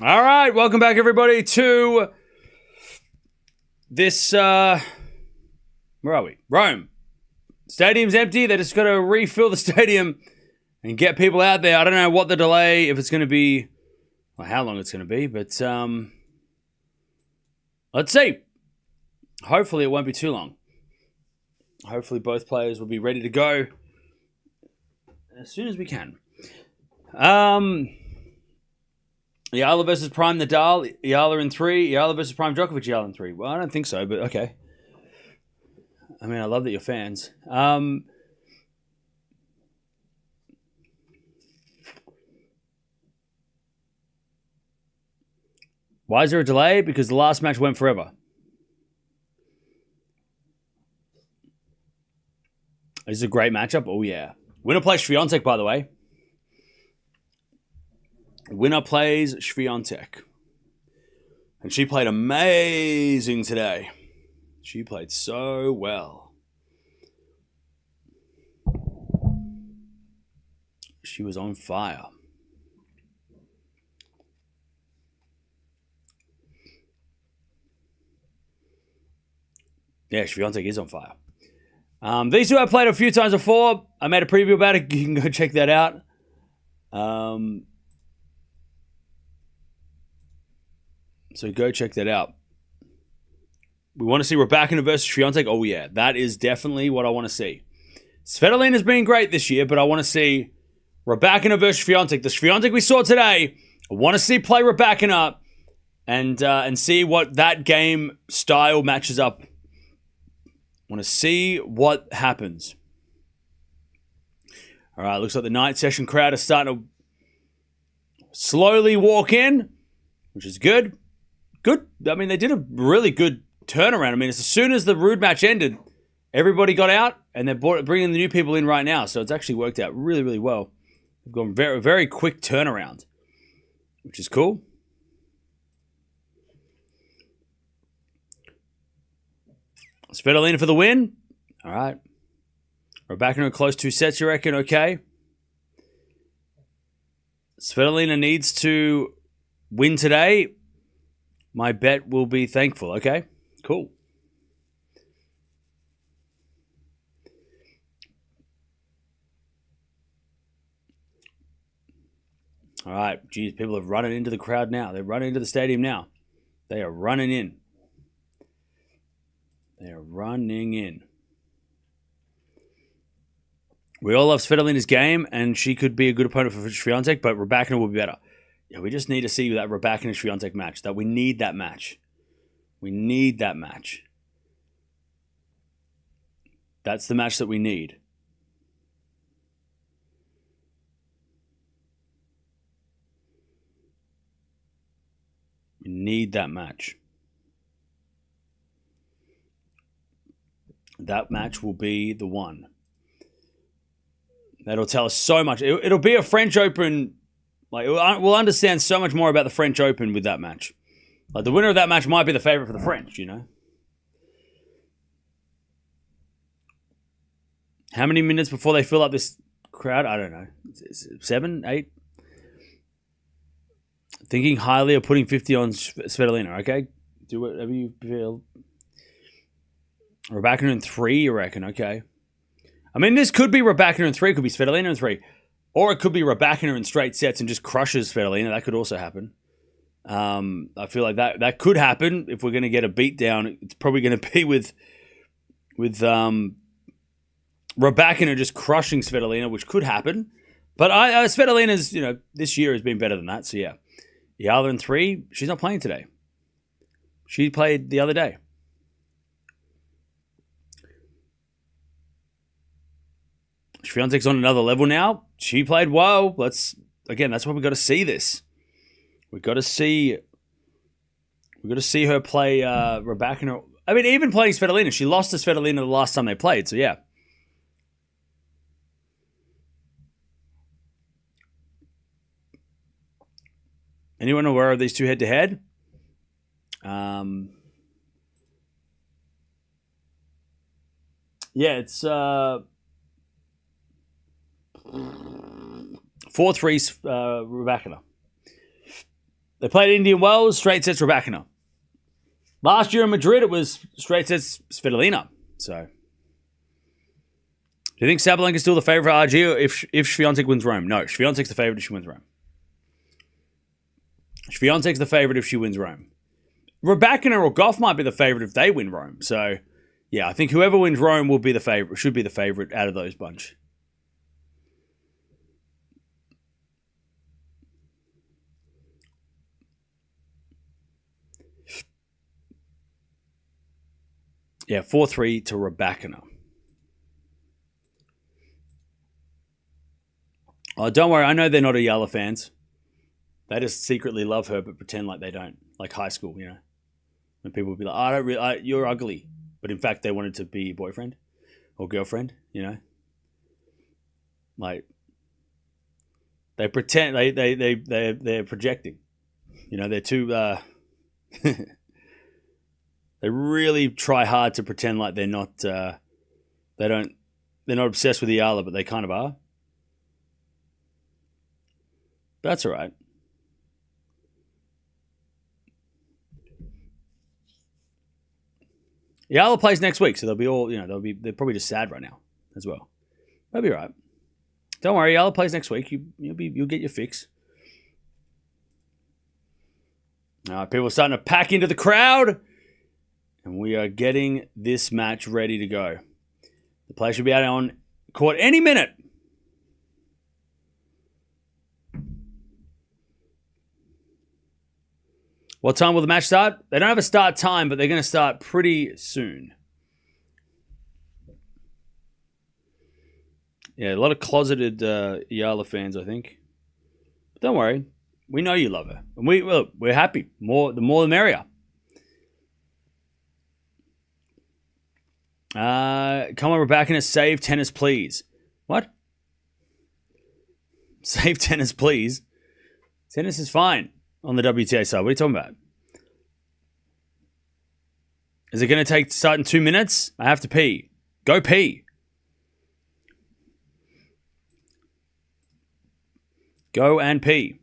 All right, welcome back, everybody, to this, where are we? Rome. Stadium's empty. They're just going to refill the stadium and get people out there. I don't know what the delay, if it's going to be, or how long it's going to be, but let's see. Hopefully it won't be too long. Hopefully both players will be ready to go as soon as we can. Eala versus Prime Nadal. Eala in 3. Eala versus Prime Djokovic. Eala in 3. Well, I don't think so, but okay. I mean, I love that you're fans. Why is there a delay? Because the last match went forever. This is a great matchup. Oh, yeah. Winner plays Swiatek, by the way. Winner plays Swiatek. And she played amazing today. She played so well. She was on fire. Yeah, Swiatek is on fire. These two I played a few times before. I made a preview about it. You can go check that out. So go check that out. We want to see Rybakina versus Swiatek. Oh, yeah. That is definitely what I want to see. Svitolina's been great this year, but I want to see Rybakina versus Swiatek. The Swiatek we saw today, I want to see play Rybakina and see what that game style matches up. I want to see what happens. All right, looks like the night session crowd is starting to slowly walk in, which is good. Good. I mean, they did a really good turnaround. I mean, as soon as the Rude match ended, everybody got out, and they're bringing the new people in right now. So it's actually worked out really, really well. They've gone very, very quick turnaround, which is cool. Svitolina for the win. All right. Rybakina in close 2 sets, you reckon? Okay. Svitolina needs to win today. My bet will be thankful. Okay, cool. All right, geez, people are running into the crowd now. They're running into the stadium now. They are running in. They are running in. We all love Svitolina's game, and she could be a good opponent for Swiatek, but Rybakina will be better. Yeah, we just need to see that Rybakina Swiatek match. That we need that match. We need that match. That's the match that we need. We need that match. That match will be the one. That'll tell us so much. It'll be a French Open. Like, we'll understand so much more about the French Open with that match. Like, the winner of that match might be the favorite for the French, you know? How many minutes before they fill up this crowd? I don't know. 7, 8? Thinking highly of putting 50 on Svitolina, okay? Do whatever you feel. Rybakina in 3, you reckon? Okay. I mean, this could be Rybakina in 3, it could be Svitolina in 3. Or it could be Rybakina in straight sets and just crushes Svitolina. That could also happen. I feel like that could happen. If we're going to get a beatdown, it's probably going to be with Rybakina just crushing Svitolina, which could happen. But Svitolina's, this year has been better than that. So yeah, Eala in 3. She's not playing today. She played the other day. Swiatek's on another level now. She played well. That's why we got to see this. We got to see her play Rybakina. I mean, even playing Svitolina, she lost to Svitolina the last time they played. So yeah. Anyone aware of these two head-to-head? Yeah, it's 4-3 Rybakina. They played Indian Wells, straight sets Rybakina. Last year in Madrid, it was straight sets Svitolina. So, do you think Sabalenka's still the favourite for RG, or if Swiatek wins Rome? No, Swiatek's the favourite if she wins Rome. Swiatek's the favourite if she wins Rome. Rybakina or Gauff might be the favourite if they win Rome. So, yeah, I think whoever wins Rome will be the favourite. Should be the favourite out of those bunch. Yeah, 4-3 to Rybakina. Oh, don't worry. I know they're not Eala fans. They just secretly love her, but pretend like they don't. Like high school, you know. When people would be like, I don't really, you're ugly. But in fact, they wanted to be your boyfriend or girlfriend, you know. Like, they pretend, they're projecting. You know, they're too, they really try hard to pretend like they're not, they're not obsessed with Eala, but they kind of are. That's all right. Eala plays next week, so they'll be all, you know, they're probably just sad right now as well. They'll be all right. Don't worry, Eala plays next week. You'll get your fix. All right, people are starting to pack into the crowd. And we are getting this match ready to go. The player should be out on court any minute. What time will the match start? They don't have a start time, but they're going to start pretty soon. Yeah, a lot of closeted Eala fans, I think. But don't worry. We know you love her. And we're happy. The more the merrier. Come on, Rybakina, save tennis, please. What? Save tennis, please? Tennis is fine on the WTA side. What are you talking about? Is it going to start in 2 minutes? I have to pee. Go pee. Go and pee.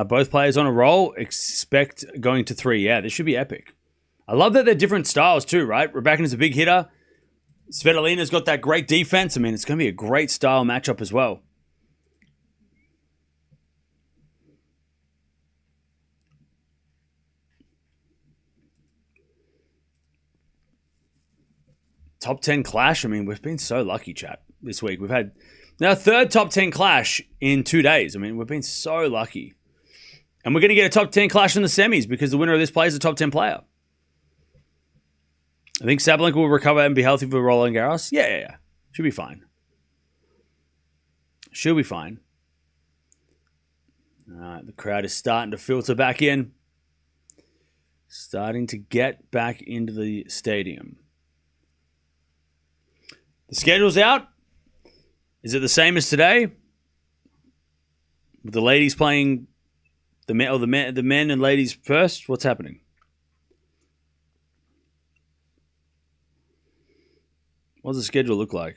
Both players on a roll. Expect going to 3. Yeah, this should be epic. I love that they're different styles too, right? Rybakina's a big hitter. Svitolina's got that great defense. I mean, it's going to be a great style matchup as well. Top 10 clash. I mean, we've been so lucky, chat, this week. We've had our third top 10 clash in 2 days. I mean, we've been so lucky. And we're going to get a top 10 clash in the semis because the winner of this play is a top 10 player. I think Sabalenka will recover and be healthy for Roland Garros. Yeah. Should be fine. She'll be fine. All right, the crowd is starting to filter back in. Starting to get back into the stadium. The schedule's out. Is it the same as today? With the ladies playing the men and ladies first? What's happening? What does the schedule look like?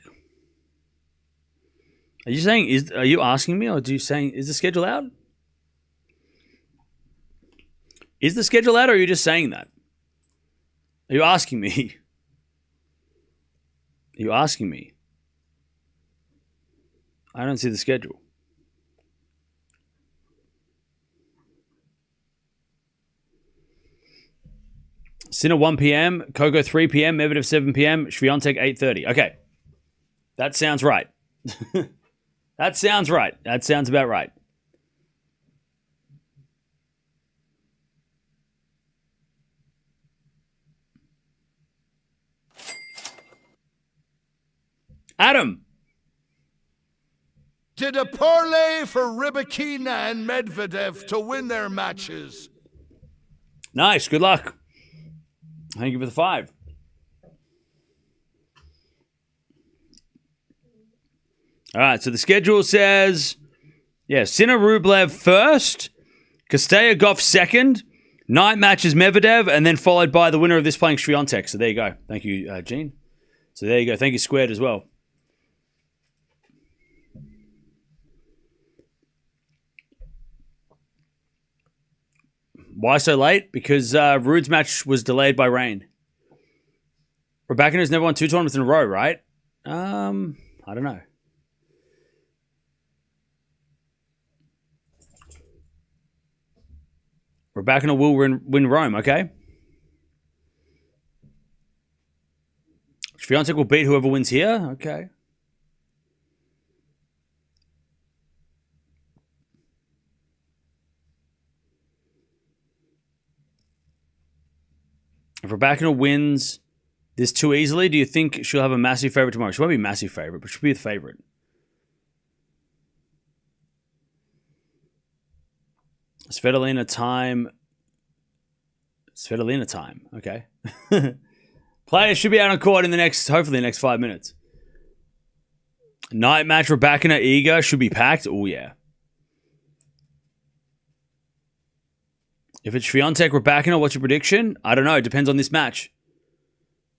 Are you asking me, or are you saying, is the schedule out? Is the schedule out, or are you just saying that? Are you asking me? Are you asking me? I don't see the schedule. Sinner 1 p.m., Coco 3 p.m., Medvedev 7 p.m., Swiatek 8:30. Okay. That sounds right. That sounds right. That sounds about right. Adam. Did a parlay for Rybakina and Medvedev to win their matches. Nice. Good luck. Thank you for the 5. All right, so the schedule says, Sinner Rublev first, Kostya Gauff second, night matches Medvedev, and then followed by the winner of this playing Swiatek. So there you go. Thank you, Gene. So there you go. Thank you, Squared, as well. Why so late? Because Ruud's match was delayed by rain. Rybakina's never won 2 tournaments in a row, right? I don't know. Rybakina will win Rome, okay? Swiatek will beat whoever wins here, okay. If Rybakina wins this too easily, do you think she'll have a massive favorite tomorrow? She won't be a massive favorite, but she'll be the favorite. Svitolina time. Okay. Players should be out on court in hopefully the next 5 minutes. Night match, Rybakina, Iga should be packed. Oh, yeah. If it's Swiatek, Rybakina, what's your prediction? I don't know. It depends on this match.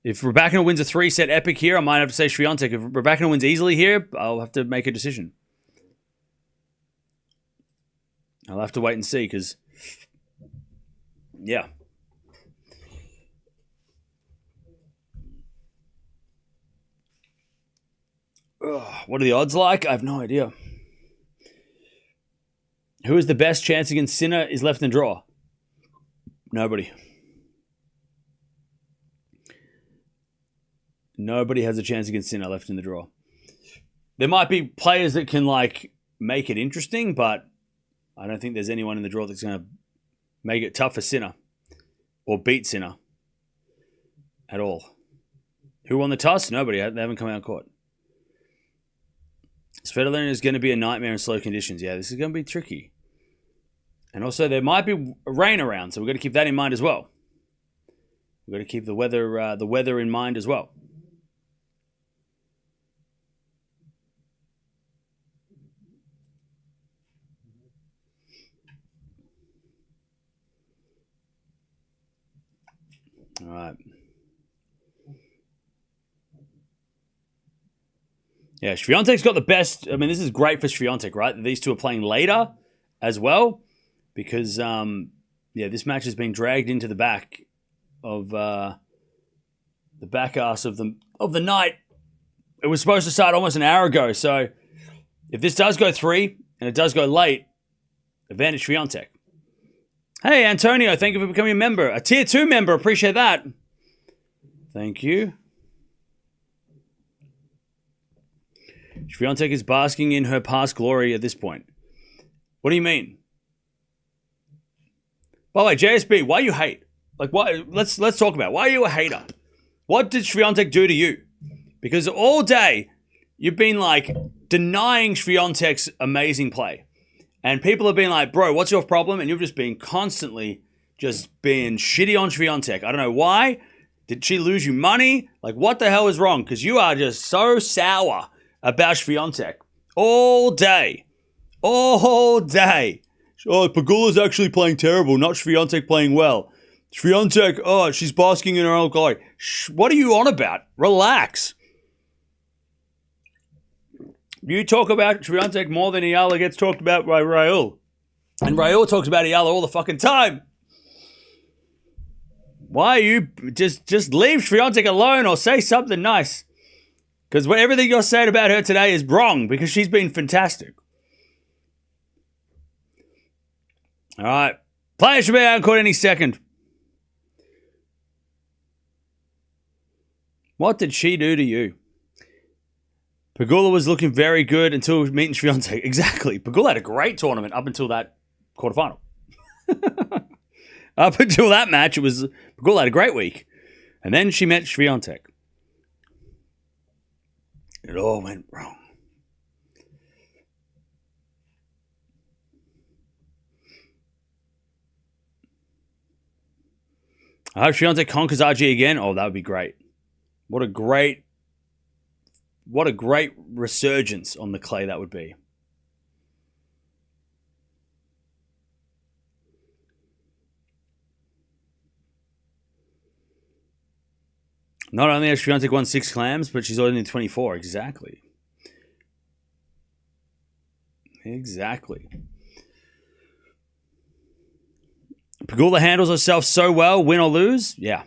If Rybakina wins a 3-set epic here, I might have to say Swiatek. If Rybakina wins easily here, I'll have to make a decision. I'll have to wait and see because, yeah. Ugh, what are the odds like? I have no idea. Who is the best chance against Sinner is left in the draw? Nobody. Nobody has a chance against Sinner left in the draw. There might be players that can make it interesting, but I don't think there's anyone in the draw that's going to make it tough for Sinner or beat Sinner at all. Who won the toss? Nobody. They haven't come out of court. Svitolina is going to be a nightmare in slow conditions. Yeah, this is going to be tricky. And also, there might be rain around, so we've got to keep that in mind as well. We've got to keep the weather in mind as well. All right. Yeah, Swiatek's got the best. I mean, this is great for Swiatek, right? These two are playing later as well because, this match has been dragged into the back of the back ass of the night. It was supposed to start almost an hour ago. So if this does go 3 and it does go late, advantage Swiatek. Hey, Antonio, thank you for becoming a member. A tier 2 member. Appreciate that. Thank you. Swiatek is basking in her past glory at this point. What do you mean? By the way, JSB, why you hate? Why? Let's talk about it. Why are you a hater? What did Swiatek do to you? Because all day you've been denying Swiatek's amazing play. And people have been like, bro, what's your problem? And you've just been constantly just being shitty on Swiatek. I don't know why. Did she lose you money? What the hell is wrong? Because you are just so sour about Swiatek. All day. All day. Oh, Pegula's actually playing terrible, not Swiatek playing well. Swiatek, she's basking in her own glory. What are you on about? Relax. You talk about Swiatek more than Eala gets talked about by Raul. And Raul talks about Eala all the fucking time. Why are you... Just leave Swiatek alone or say something nice. Because everything you're saying about her today is wrong because she's been fantastic. All right. Players should be out on court any second. What did she do to you? Pegula was looking very good until meeting Swiatek. Exactly. Pegula had a great tournament up until that quarterfinal. Up until that match, Pegula had a great week. And then she met Swiatek. It all went wrong. I hope Swiatek conquers RG again. Oh, that would be great. What a great resurgence on the clay that would be. Not only has Swiatek won 6 slams, but she's only 24. Exactly. Exactly. Pegula handles herself so well, win or lose. Yeah.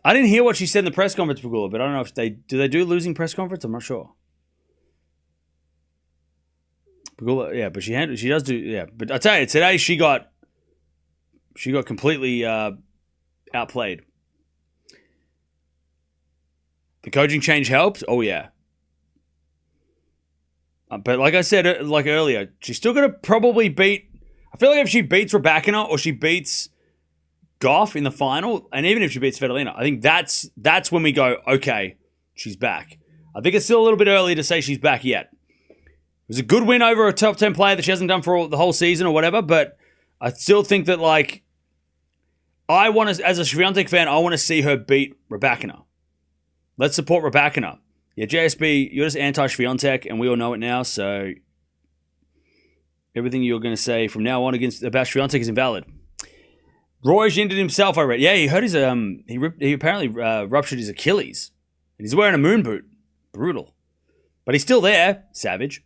I didn't hear what she said in the press conference, Pegula, but I don't know if they do losing press conference? I'm not sure. Pegula, yeah, but she does do, yeah. But I tell you, today she got completely outplayed. The coaching change helped. Oh yeah. But like I said, earlier, she's still gonna probably beat. I feel like if she beats Rybakina or she beats Gauff in the final, and even if she beats Svitolina, I think that's when we go, okay, she's back. I think it's still a little bit early to say she's back yet. It was a good win over a top 10 player that she hasn't done for the whole season or whatever, but I still think that, like, I want to, as a Swiatek fan, I want to see her beat Rybakina. Let's support Rybakina. Yeah, JSB, you're just anti-Swiatek, and we all know it now, so everything you're going to say from now on about Swiatek is invalid. Roy's injured himself, I read. Yeah, he hurt his, he apparently ruptured his Achilles. And he's wearing a moon boot. Brutal. But he's still there. Savage.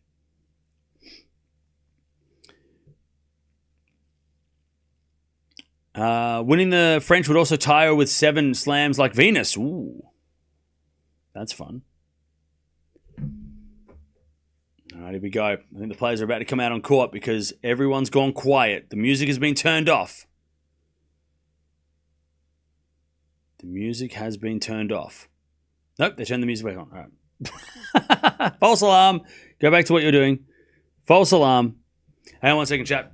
Winning the French would also tie her with 7 slams like Venus. Ooh. That's fun. All right, here we go. I think the players are about to come out on court because everyone's gone quiet. The music has been turned off. The music has been turned off. Nope, they turned the music back on. All right. False alarm. Go back to what you're doing. False alarm. Hang on 1 second, chat.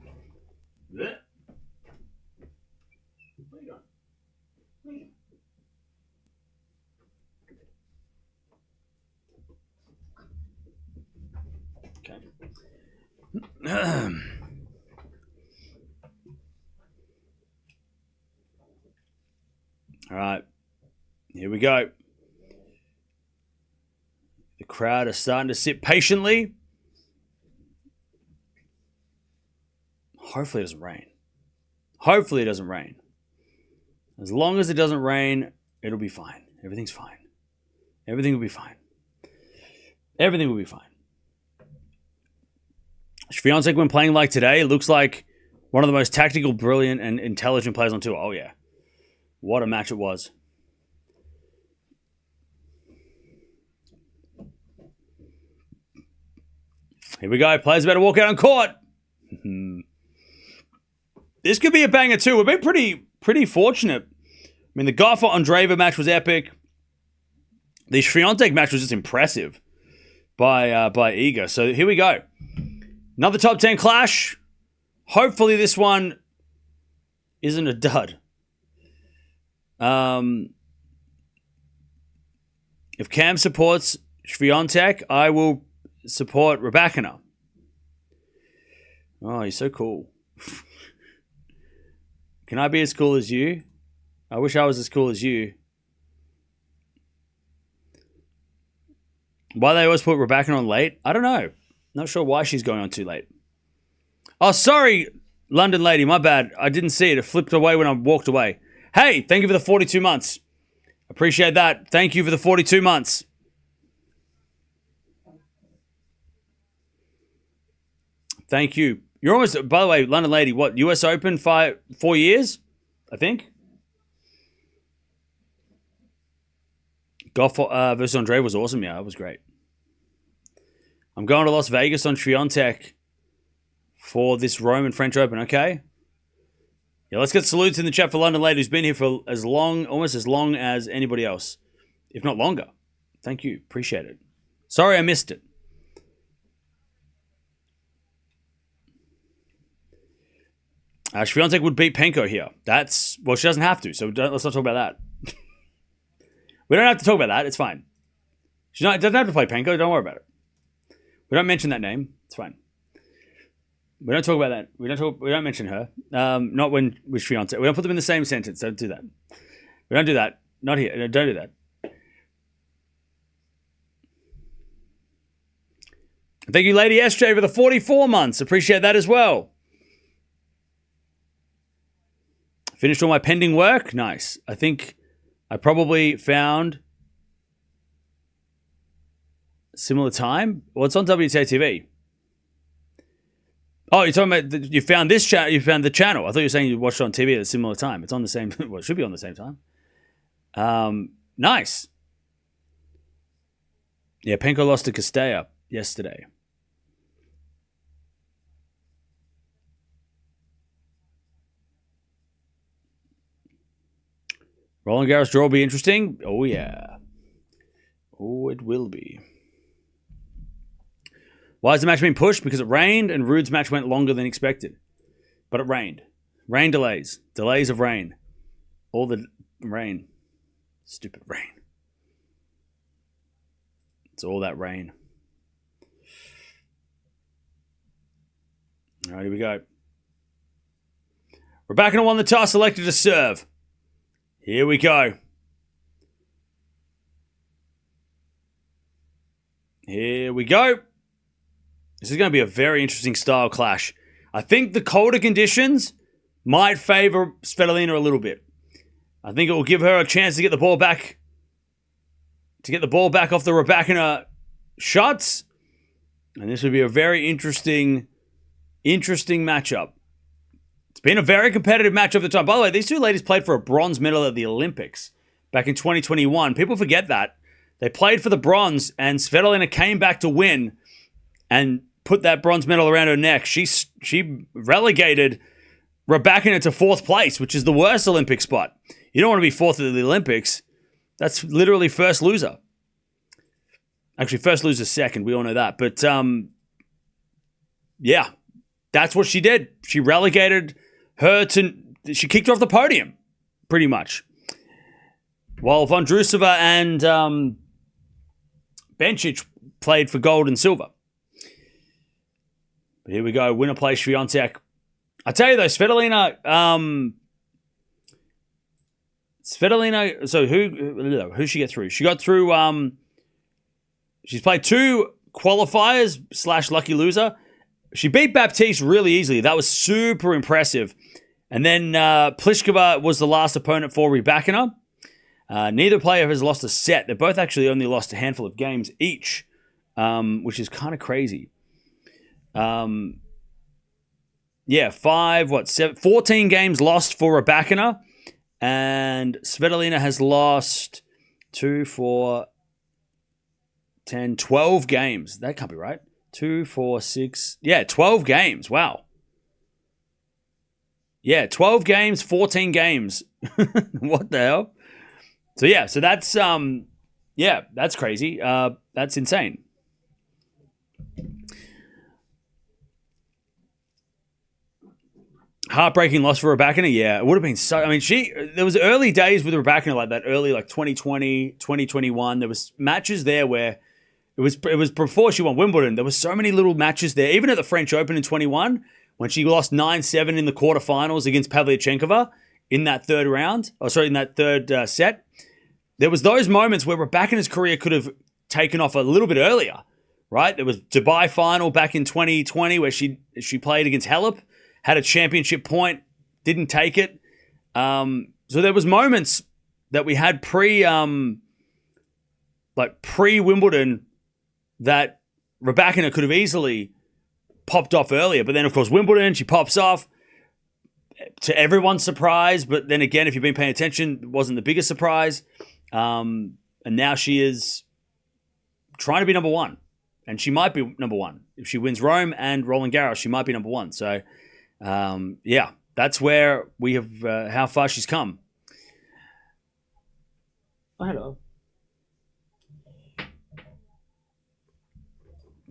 All right, here we go. The crowd are starting to sit patiently. Hopefully it doesn't rain. Hopefully it doesn't rain. As long as it doesn't rain, it'll be fine. Everything's fine. Everything will be fine. Everything will be fine. Swiatek, when playing like today, looks like one of the most tactical, brilliant, and intelligent players on tour. Oh, yeah. What a match it was. Here we go. Players about to walk out on court. This could be a banger too. We've been pretty fortunate. I mean, the Gauff Andreeva match was epic. The Swiatek match was just impressive by Iga. So here we go. Another top 10 clash. Hopefully this one isn't a dud. If Cam supports Swiatek, I will support Rybakina. Oh, he's so cool. Can I be as cool as you? I wish I was as cool as you. Why they always put Rybakina on late? I don't know. Not sure why she's going on too late. Oh, sorry, London lady. My bad. I didn't see it. It flipped away when I walked away. Hey, thank you for the 42 months. Appreciate that. Thank you for the 42 months. Thank you. You're almost, by the way, London lady, what, US Open 4 years? I think. Gauff versus Andreeva was awesome. Yeah, it was great. I'm going to Las Vegas on Swiatek for this Roman French Open, okay? Yeah, let's get salutes in the chat for London Lady, who's been here for almost as long as anybody else, if not longer. Thank you. Appreciate it. Sorry I missed it. Swiatek would beat Penko here. Well, she doesn't have to, so let's not talk about that. We don't have to talk about that. It's fine. She doesn't have to play Penko. Don't worry about it. We don't mention that name. It's fine. We don't talk about that. We don't mention her. Not when with Swiatek. We don't put them in the same sentence. Don't do that. We don't do that. Not here. Don't do that. Thank you, Lady SJ, for the 44 months. Appreciate that as well. Finished all my pending work. Nice. I think I probably found Similar time? Well, it's on WTA TV. Oh, you're talking about you found this channel? You found the channel? I thought you were saying you watched it on TV at a similar time. It's on the same. Well, it should be on the same time. Nice. Yeah, Penko lost to Castella yesterday. Roland Garros draw will be interesting. Oh yeah. Oh, it will be. Why is the match being pushed? Because it rained and Rude's match went longer than expected. But it rained. Rain delays. Delays of rain. All the rain. Stupid rain. It's all that rain. All right, here we go. Rybakina won the toss, selected to serve. Here we go. Here we go. This is going to be a very interesting style clash. I think the colder conditions might favor Svitolina a little bit. I think it will give her a chance to get the ball back. To get the ball back off the Rybakina shots. And this would be a very interesting matchup. It's been a very competitive match over the time. By the way, these two ladies played for a bronze medal at the Olympics back in 2021. People forget that. They played for the bronze, and Svitolina came back to win and put that bronze medal around her neck. She relegated Rybakina to 4th place, which is the worst Olympic spot. You don't want to be 4th at the Olympics. That's literally first loser. Actually, first loser second. We all know that. But, yeah, that's what she did. She relegated her to... She kicked her off the podium, pretty much. While Vondrousova and Bencic played for gold and silver. But here we go. Winner plays Swiatek. I tell you though, Svitolina. So who she get through? She got through. She's played 2 qualifiers / lucky loser. She beat Baptiste really easily. That was super impressive. And then Pliskova was the last opponent for Rybakina. Neither player has lost a set. They both actually only lost a handful of games each, which is kind of crazy. 14 games lost for Rybakina, and Svitolina has lost 2, 4, 10, 12 games. That can't be right. 2, 4, 6. Yeah, 12 games. Wow. Yeah, 12 games, 14 games. What the hell? So yeah, so that's that's crazy. That's insane. Heartbreaking loss for Rybakina. Yeah, it would have been so. I mean, there was early days with Rybakina like that. Early, like 2020, 2021. There was matches there where it was before she won Wimbledon. There was so many little matches there. Even at the French Open in 21, when she lost 9-7 in the quarterfinals against Pavlyuchenkova in that third round. In that third set. There was those moments where Rybakina's career could have taken off a little bit earlier, right? There was Dubai final back in 2020 where she played against Halep. Had a championship point, didn't take it. So there was moments that we had pre-Wimbledon that Rybakina could have easily popped off earlier. But then, of course, Wimbledon, she pops off to everyone's surprise. But then again, if you've been paying attention, it wasn't the biggest surprise. And now she is trying to be number 1. And she might be number 1. If she wins Rome and Roland Garros, she might be number 1. So... that's where we have how far she's come. Oh, hello.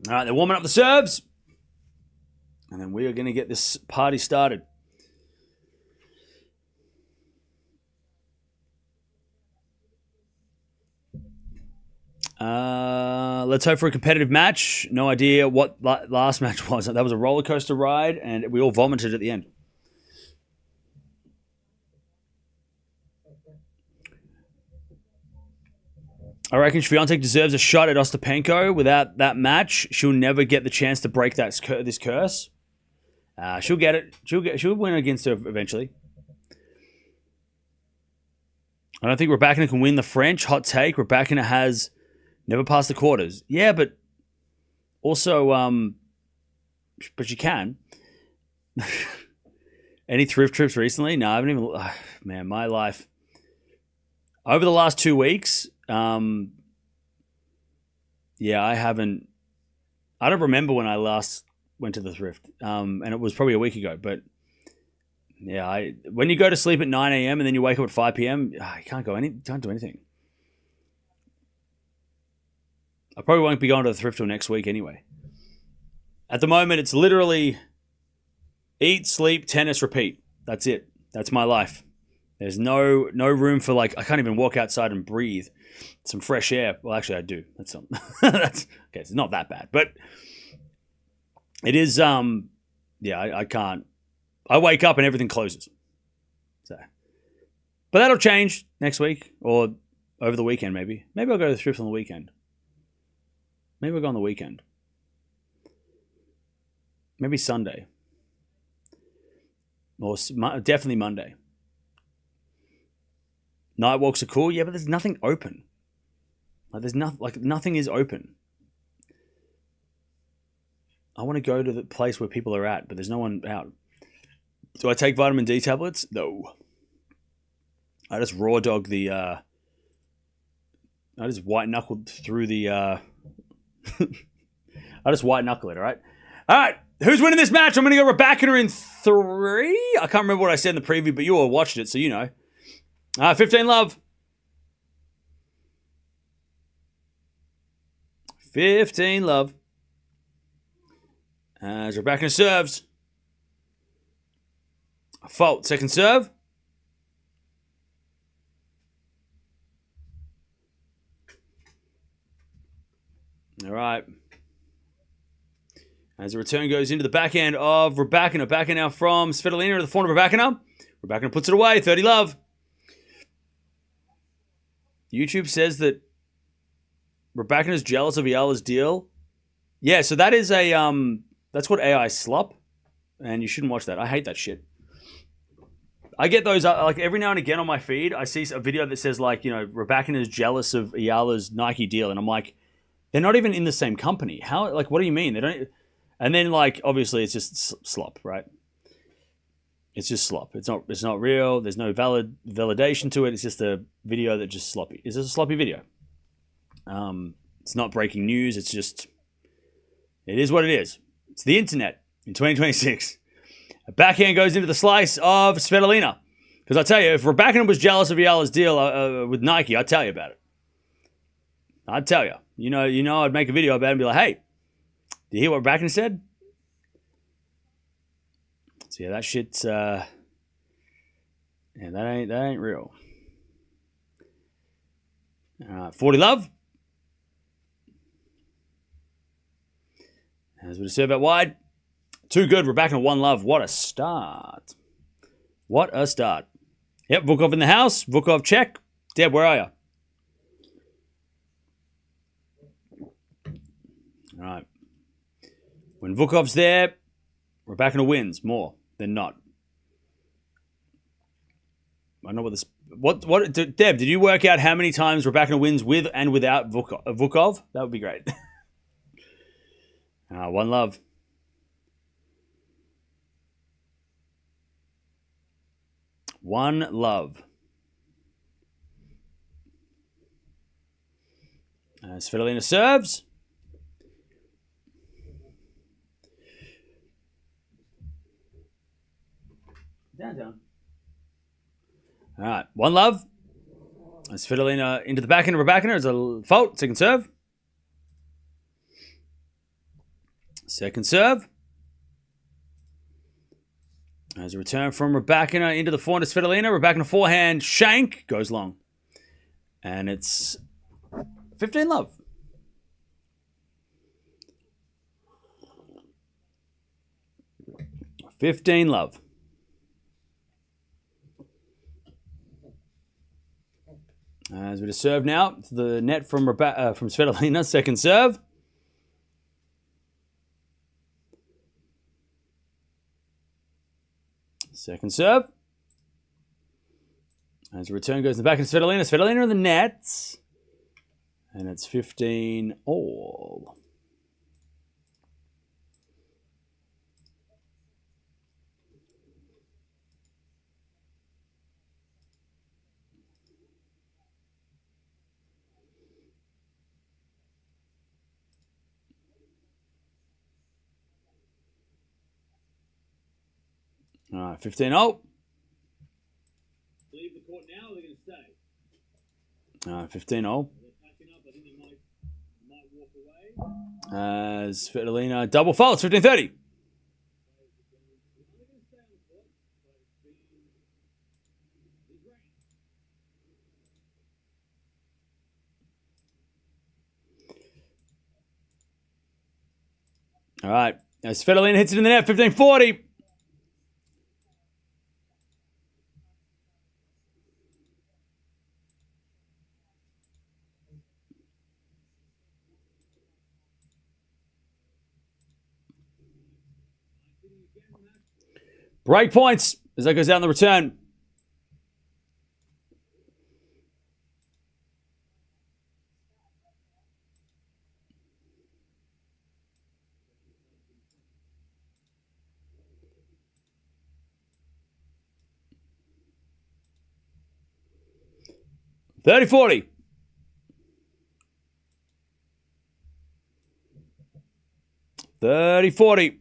All right, they're warming up the serves. And then we are going to get this party started. Let's hope for a competitive match. No idea what last match was. That was a roller coaster ride, and we all vomited at the end. I reckon Swiatek deserves a shot at Ostapenko. Without that match, she'll never get the chance to break this curse. She'll get it. She'll win against her eventually. I don't think Rybakina can win the French. Hot take. Rybakina has Never past the quarters. Yeah, but also, but you can. Any thrift trips recently? No, I haven't even. Man, my life over the last 2 weeks. Yeah, I haven't. I don't remember when I last went to the thrift, and it was probably a week ago. But yeah, when you go to sleep at 9 a.m. and then you wake up at 5 p.m., you can't do anything. I probably won't be going to the thrift till next week anyway. At the moment, it's literally eat, sleep, tennis, repeat. That's it. That's my life. There's no room for I can't even walk outside and breathe some fresh air. Well, actually, I do. That's okay. It's not that bad, but it is. Yeah, I can't. I wake up and everything closes. So, but that'll change next week or over the weekend. Maybe I'll go to the thrift on the weekend. Maybe we'll go on the weekend. Maybe Sunday. Or definitely Monday. Night walks are cool, yeah, but there's nothing open. Nothing is open. I want to go to the place where people are at, but there's no one out. Do I take vitamin D tablets? No. I just raw dog the. I just white knuckled through the. I just white knuckle it. All right. All right. Who's winning this match? I'm going to go Rybakina in 3. I can't remember what I said in the preview, but you all watched it, so you know. 15 love. 15 love. As Rybakina serves. A fault. Second serve. All right. As the return goes into the backhand of Rybakina. Backhand now from Svitolina to the front of Rybakina. Rybakina puts it away. 30 love. YouTube says that Rybakina's jealous of Eala's deal. Yeah, so that is that's what AI slop. And you shouldn't watch that. I hate that shit. I get those, every now and again on my feed, I see a video that says, Rybakina's jealous of Eala's Nike deal. And I'm like, they're not even in the same company. How, what do you mean? They don't. And then, obviously, it's just slop, right? It's just slop. It's not real. There's no validation to it. It's just a video that's just sloppy. It's just a sloppy video. It's not breaking news. It's just, it is what it is. It's the internet in 2026. A backhand goes into the slice of Svitolina. Because I tell you, if Rybakina was jealous of Eala's deal with Nike, I'd tell you about it. I'd tell you. You know, I'd make a video about it and be like, hey, do you hear what Rybakina said? So yeah, that shit's that ain't real. 40 love. As we serve out wide. Too good. Rybakina 1 love. What a start. What a start. Yep, Vukov in the house. Vukov check. Deb, where are you? All right. When Vukov's there, Rybakina wins more than not. I don't know what this. What? Deb, did you work out how many times Rybakina wins with and without Vukov? That would be great. 1 love. One love. Svitolina serves. Down. All right. 1 love. Svitolina into the backhand of Rybakina is a fault. Second serve. Second serve. As a return from Rybakina into the forehand of Svitolina. Rybakina forehand shank goes long. And it's 15 love. $15 love. As we just serve now to the net from Svitolina. Second serve. Second serve. As the return goes in the back of Svitolina. Svitolina in the nets. And it's 15 all. All right, 15 all. Leave the court now, or they're going to stay? 15 all. As Svitolina double faults, 15-30. All right, as Svitolina hits it in the net, 15-40. Break points as that goes out in the return. $30-40. $30-40.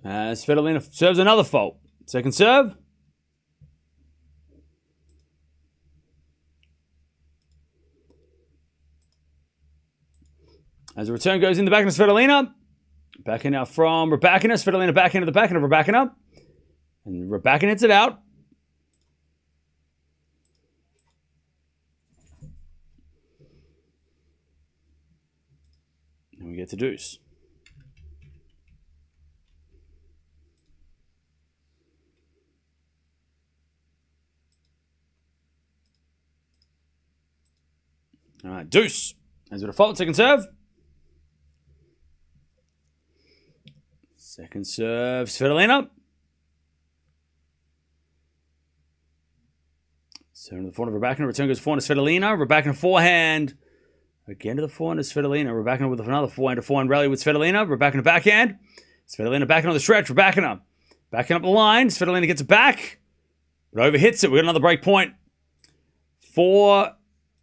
Svitolina serves another fault. Second serve. As the return goes in the backhand of Svitolina. Backhand out from Rybakina. Svitolina backhand to the backhand of Rybakina. And Rybakina hits it out. And we get to deuce. All right, deuce. As with a fault, second serve. Second serve, Svitolina. Serve to the forehand of Rybakina. Return goes forehand to Svitolina. Rybakina forehand. Again to the forehand of Svitolina. Rybakina with another forehand to forehand rally with Svitolina. Rybakina backhand. Svitolina backhand on the stretch. Rybakina backing up the line. Svitolina gets it back. But overhits it. We got another break point for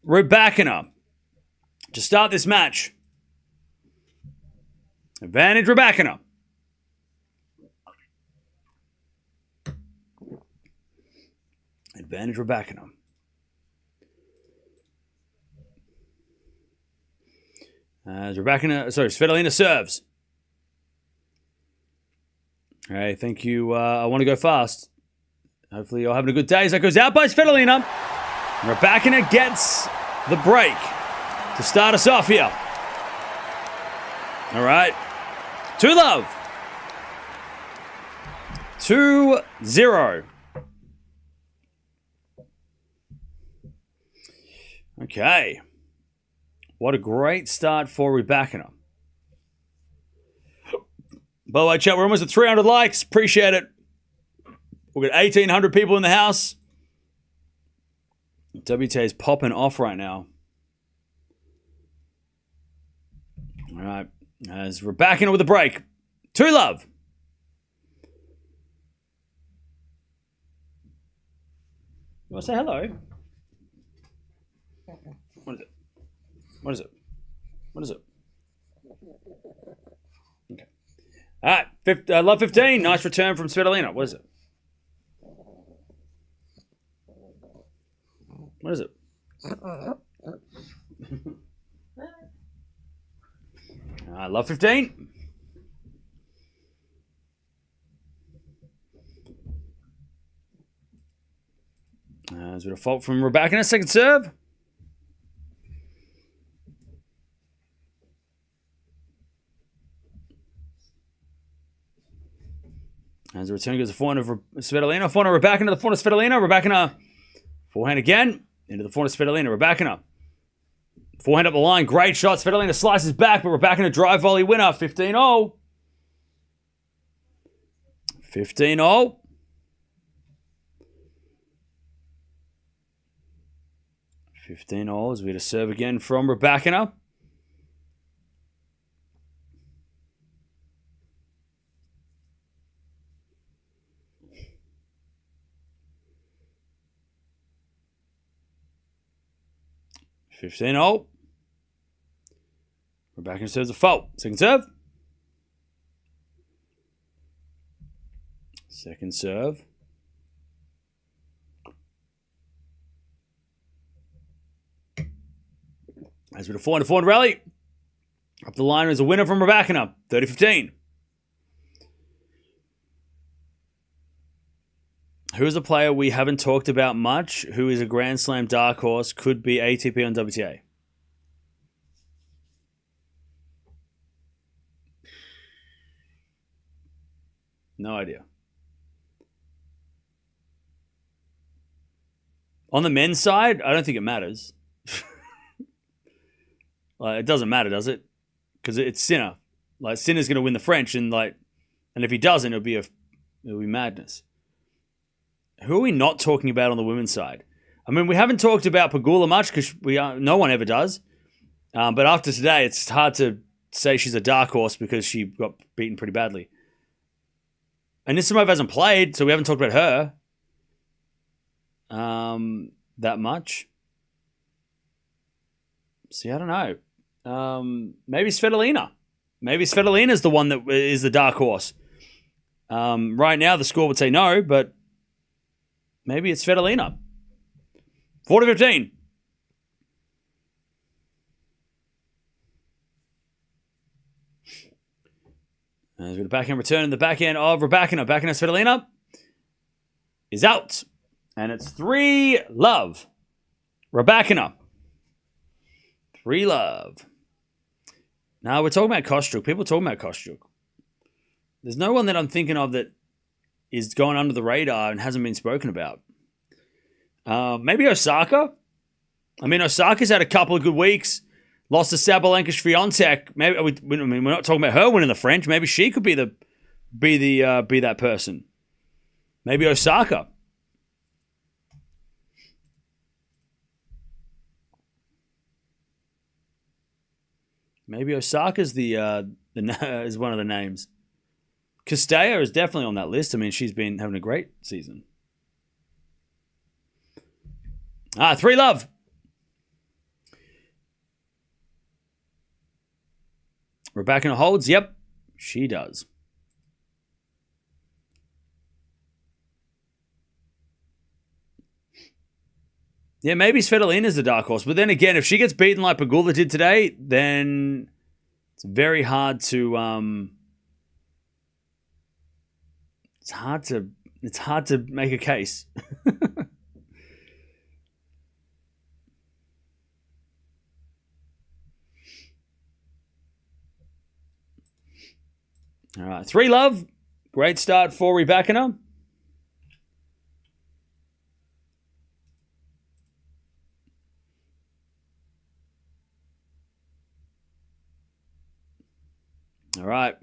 Rybakina to start this match. Advantage Rybakina. Advantage Rybakina. As Svitolina serves. All right, thank you. I want to go fast. Hopefully you're having a good day. As that goes out by Svitolina. Rybakina gets the break to start us off here. All right. 2-love. 2-0. Okay. What a great start for Rybakina. By the way, chat, we're almost at 300 likes. Appreciate it. We've got 1,800 people in the house. WTA is popping off right now. All right. As Rybakina with a break. 2-love. You want to say hello? What is it? What is it? What is it? Okay. All right. Love 15. Nice return from Svitolina. What is it? What is it? Love 15. There's a bit of fault from Rybakina. Second serve. As the return goes to forehand of Svitolina. Forehand of Rybakina to the forehand of Svitolina. Rybakina forehand again. Into the forehand of Svitolina. Rybakina. Forehand up the line. Great shot. Svitolina slices back, but Rybakina drive volley winner. 15-0. 15-0. 15-0 as we get a serve again from Rybakina. Rybakina serves a fault. Second serve. Second serve. As with a 4-4 rally. Up the line is a winner from Rybakina. 30-15. Who is a player we haven't talked about much, who is a Grand Slam dark horse, could be ATP on WTA? No idea. On the men's side, I don't think it matters. It doesn't matter, does it? Because it's Sinner. Sinner's going to win the French, and if he doesn't, it'll be madness. Who are we not talking about on the women's side? I mean, we haven't talked about Pegula much because no one ever does. But after today, it's hard to say she's a dark horse because she got beaten pretty badly. Anisimova hasn't played, so we haven't talked about her that much. See, I don't know. Maybe Svitolina. Maybe Svitolina is the one that is the dark horse. Right now, the score would say no, but maybe it's Svitolina. 40-15. As with a backhand return in the backhand of Rybakina. Backhand of Svitolina is out. And it's 3-love. Rybakina. 3-love. Now, we're talking about Kostyuk. People are talking about Kostyuk. There's no one that I'm thinking of that is going under the radar and hasn't been spoken about. Maybe Osaka. I mean, Osaka's had a couple of good weeks. Lost to Sabalenka Swiatek. Maybe we're not talking about her winning the French. Maybe she could be that person. Maybe Osaka. Maybe Osaka's is one of the names. Castella is definitely on that list. I mean, she's been having a great season. 3-love. Rybakina holds. Yep, she does. Yeah, maybe Svitolina's the dark horse. But then again, if she gets beaten like Pegula did today, then it's very hard to it's hard to make a case. All right, 3-love. Great start for Rybakina. All right.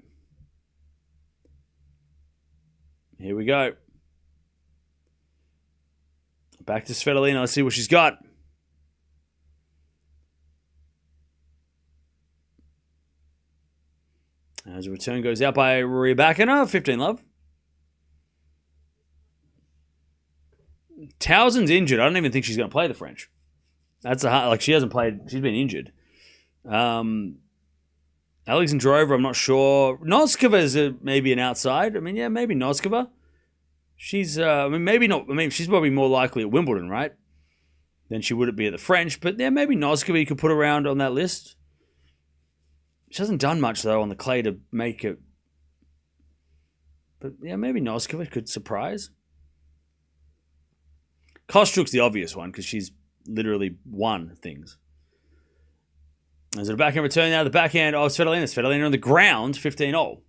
Here we go. Back to Svitolina. Let's see what she's got. As a return goes out by Rybakina. 15-love. Towson's injured. I don't even think she's going to play the French. That's she hasn't played. She's been injured. Alexandra Eala, I'm not sure. Noskova is maybe an outside. I mean, yeah, maybe Noskova. She's, maybe not. I mean, she's probably more likely at Wimbledon, right? Than she would be at the French. But yeah, maybe Noskova you could put around on that list. She hasn't done much, though, on the clay to make it. But yeah, maybe Noskova could surprise. Kostyuk's the obvious one because she's literally won things. There's a backhand return now. The backhand of Svitolina. Svitolina on the ground, 15-0.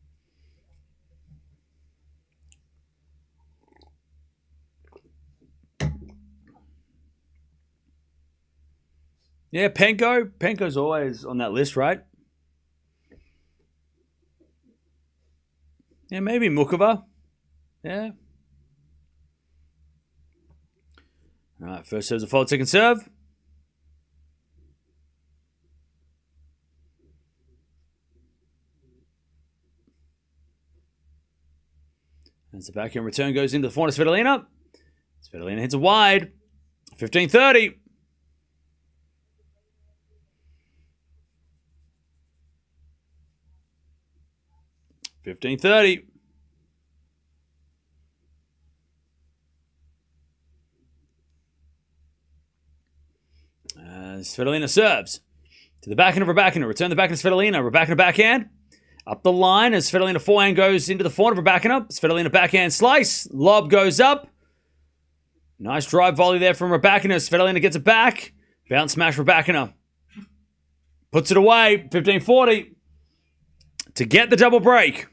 Yeah, Penko. Penko's always on that list, right? Yeah, maybe Mukova. Yeah. All right, first serve's a fault, second serve. As the backhand return goes into the forehand of Svitolina. Svitolina hits a wide. 15-30. Svitolina serves. To the backhand of Rybakina. Return the backhand of Svitolina. Rybakina backhand. Up the line as Svitolina forehand goes into the forehand of Rybakina. Svitolina backhand slice. Lob goes up. Nice drive volley there from Rybakina. Svitolina gets it back. Bounce smash Rybakina. Puts it away. 15-40. To get the double break.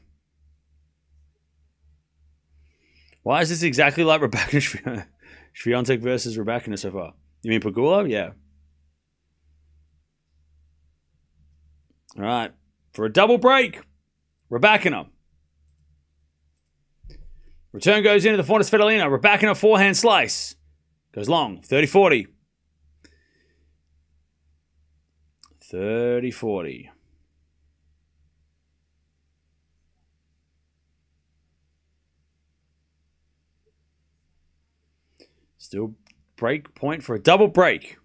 Why is this exactly like Rybakina Swiatek versus Rybakina so far? You mean Pegula? Yeah. All right. For a double break, Rybakina. Return goes into the forehand of Svitolina. Rybakina forehand slice. Goes long. 30-40. 30-40. Still break point for a double break.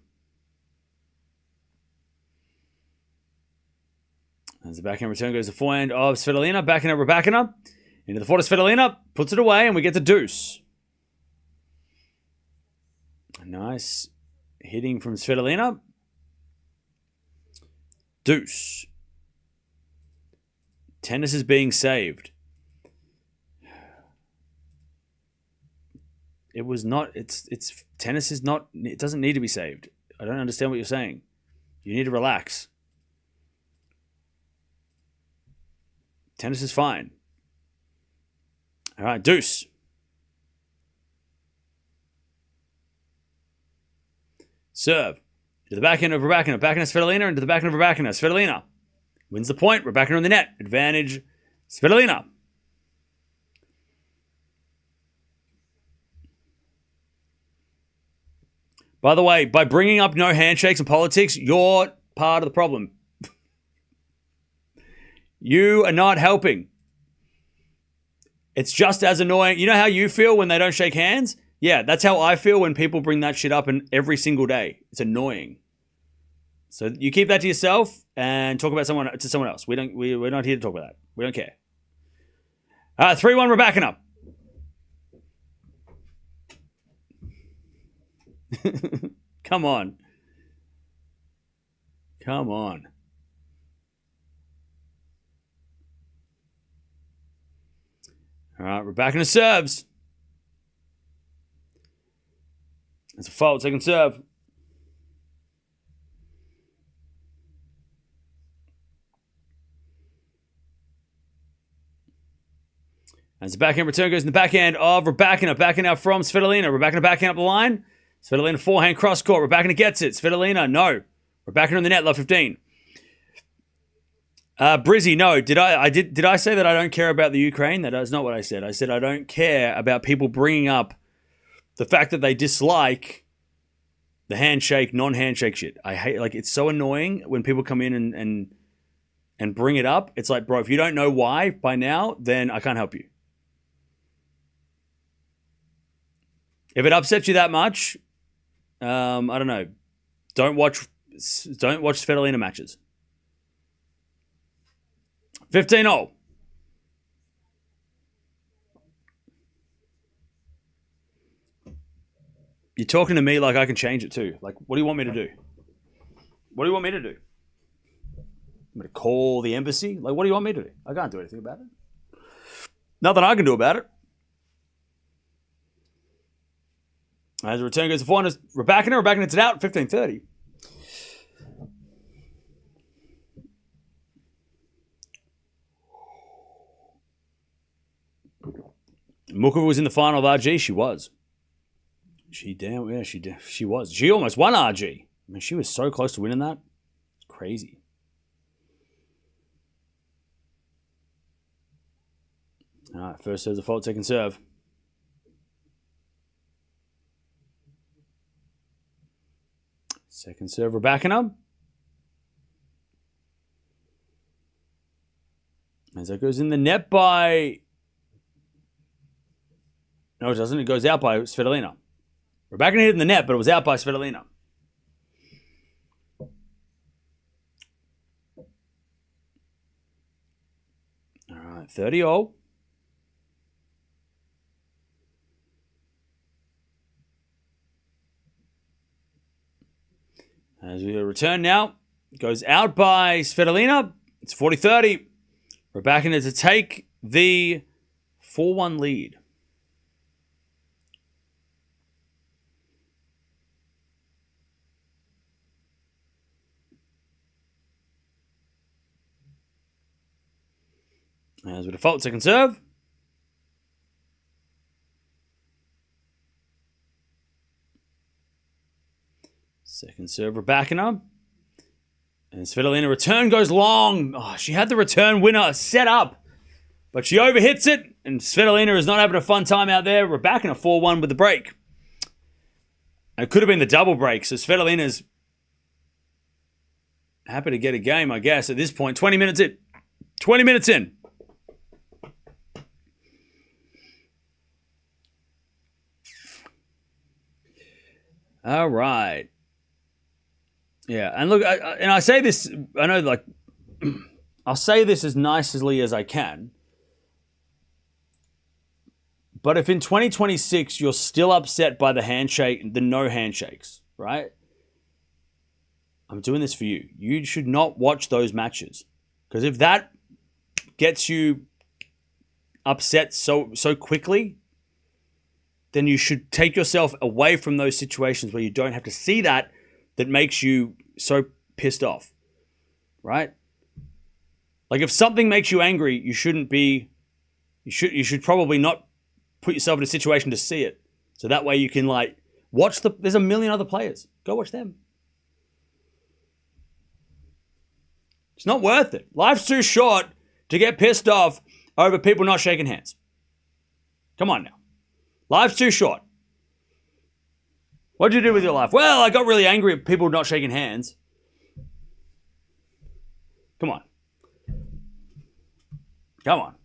As the backhand return goes to forehand of Svitolina. Backhand of Rybakina. Into the forehand of Svitolina. Puts it away and we get the deuce. Nice hitting from Svitolina. Deuce. Tennis is being saved. It was not, it's tennis is not, it doesn't need to be saved. I don't understand what you're saying. You need to relax. Tennis is fine. All right, deuce. Serve. To the backhand of Rybakina. Backhand of Svitolina into the backhand of Rybakina. Svitolina wins the point. Rybakina on the net. Advantage Svitolina. By the way, by bringing up no handshakes and politics, you're part of the problem. You are not helping. It's just as annoying. You know how you feel when they don't shake hands? Yeah, that's how I feel when people bring that shit up every single day. It's annoying. So you keep that to yourself and talk about someone else. We're not here to talk about that. We don't care. 3-1 Rybakina. Come on. Come on. All right, Rybakina serves. It's a fault, second serve. As the backhand return goes in the backhand of Rybakina. Backhand out from Svitolina. Rybakina backhand up the line. Svitolina forehand cross court. Rybakina gets it. Svitolina, no. Rybakina on the net, love 15. Brizzy, no. Did I say that I don't care about the Ukraine? That is not what I said. I said I don't care about people bringing up the fact that they dislike the handshake, non-handshake shit. I hate, like, it's so annoying when people come in and bring it up. It's like, bro, if you don't know why by now, then I can't help you. If it upsets you that much, I don't know. Don't watch Svitolina matches. 15-0. You're talking to me like I can change it too. Like, what do you want me to do? What do you want me to do? I'm going to call the embassy? Like, what do you want me to do? I can't do anything about it. Nothing I can do about it. As the return goes to forehand, Rybakina. Rybakina hits it out, 15-30. Mukova was in the final of RG. She was. She was. She almost won RG. I mean, she was so close to winning that. It's crazy. All right, first serve's a fault, second serve. Second serve, Rybakina. As that goes in the net by... No, it doesn't. It goes out by Svitolina. Rybakina hit in the net, but it was out by Svitolina. All right, 30-all. As we return now, goes out by Svitolina. It's 40-30. Rybakina to take the 4-1 lead. As we default, second serve. Second serve, Rybakina. And Svitolina return goes long. Oh, she had the return winner set up, but she overhits it, and Svitolina is not having a fun time out there. Rybakina 4-1 with the break. And it could have been the double break, so Svitolina's happy to get a game, I guess, at this point. 20 minutes in. 20 minutes in. All right. Yeah, and look, I say this, I know, like, I'll say this as nicely as I can, but if in 2026 you're still upset by the no handshakes, right? I'm doing this for you. You should not watch those matches, because if that gets you upset so quickly, then you should take yourself away from those situations where you don't have to see that makes you so pissed off, right? Like, if something makes you angry, you should probably not put yourself in a situation to see it. So that way you can, like, there's a million other players. Go watch them. It's not worth it. Life's too short to get pissed off over people not shaking hands. Come on now. Life's too short. What'd you do with your life? Well, I got really angry at people not shaking hands. Come on. Come on.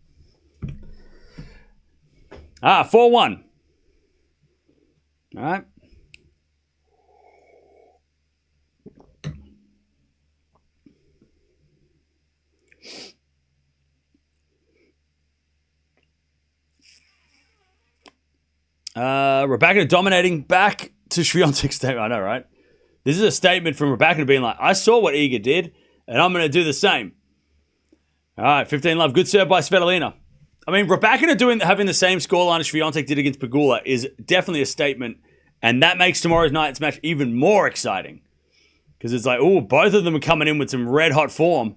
4-1. All right. Rybakina dominating back to Swiatek's statement. I know, right? This is a statement from Rybakina being like, I saw what Iga did, and I'm going to do the same. All right, 15-love. Good serve by Svitolina. I mean, Rybakina having the same scoreline as Swiatek did against Pegula is definitely a statement, and that makes tomorrow's night's match even more exciting. Because it's like, oh, both of them are coming in with some red-hot form.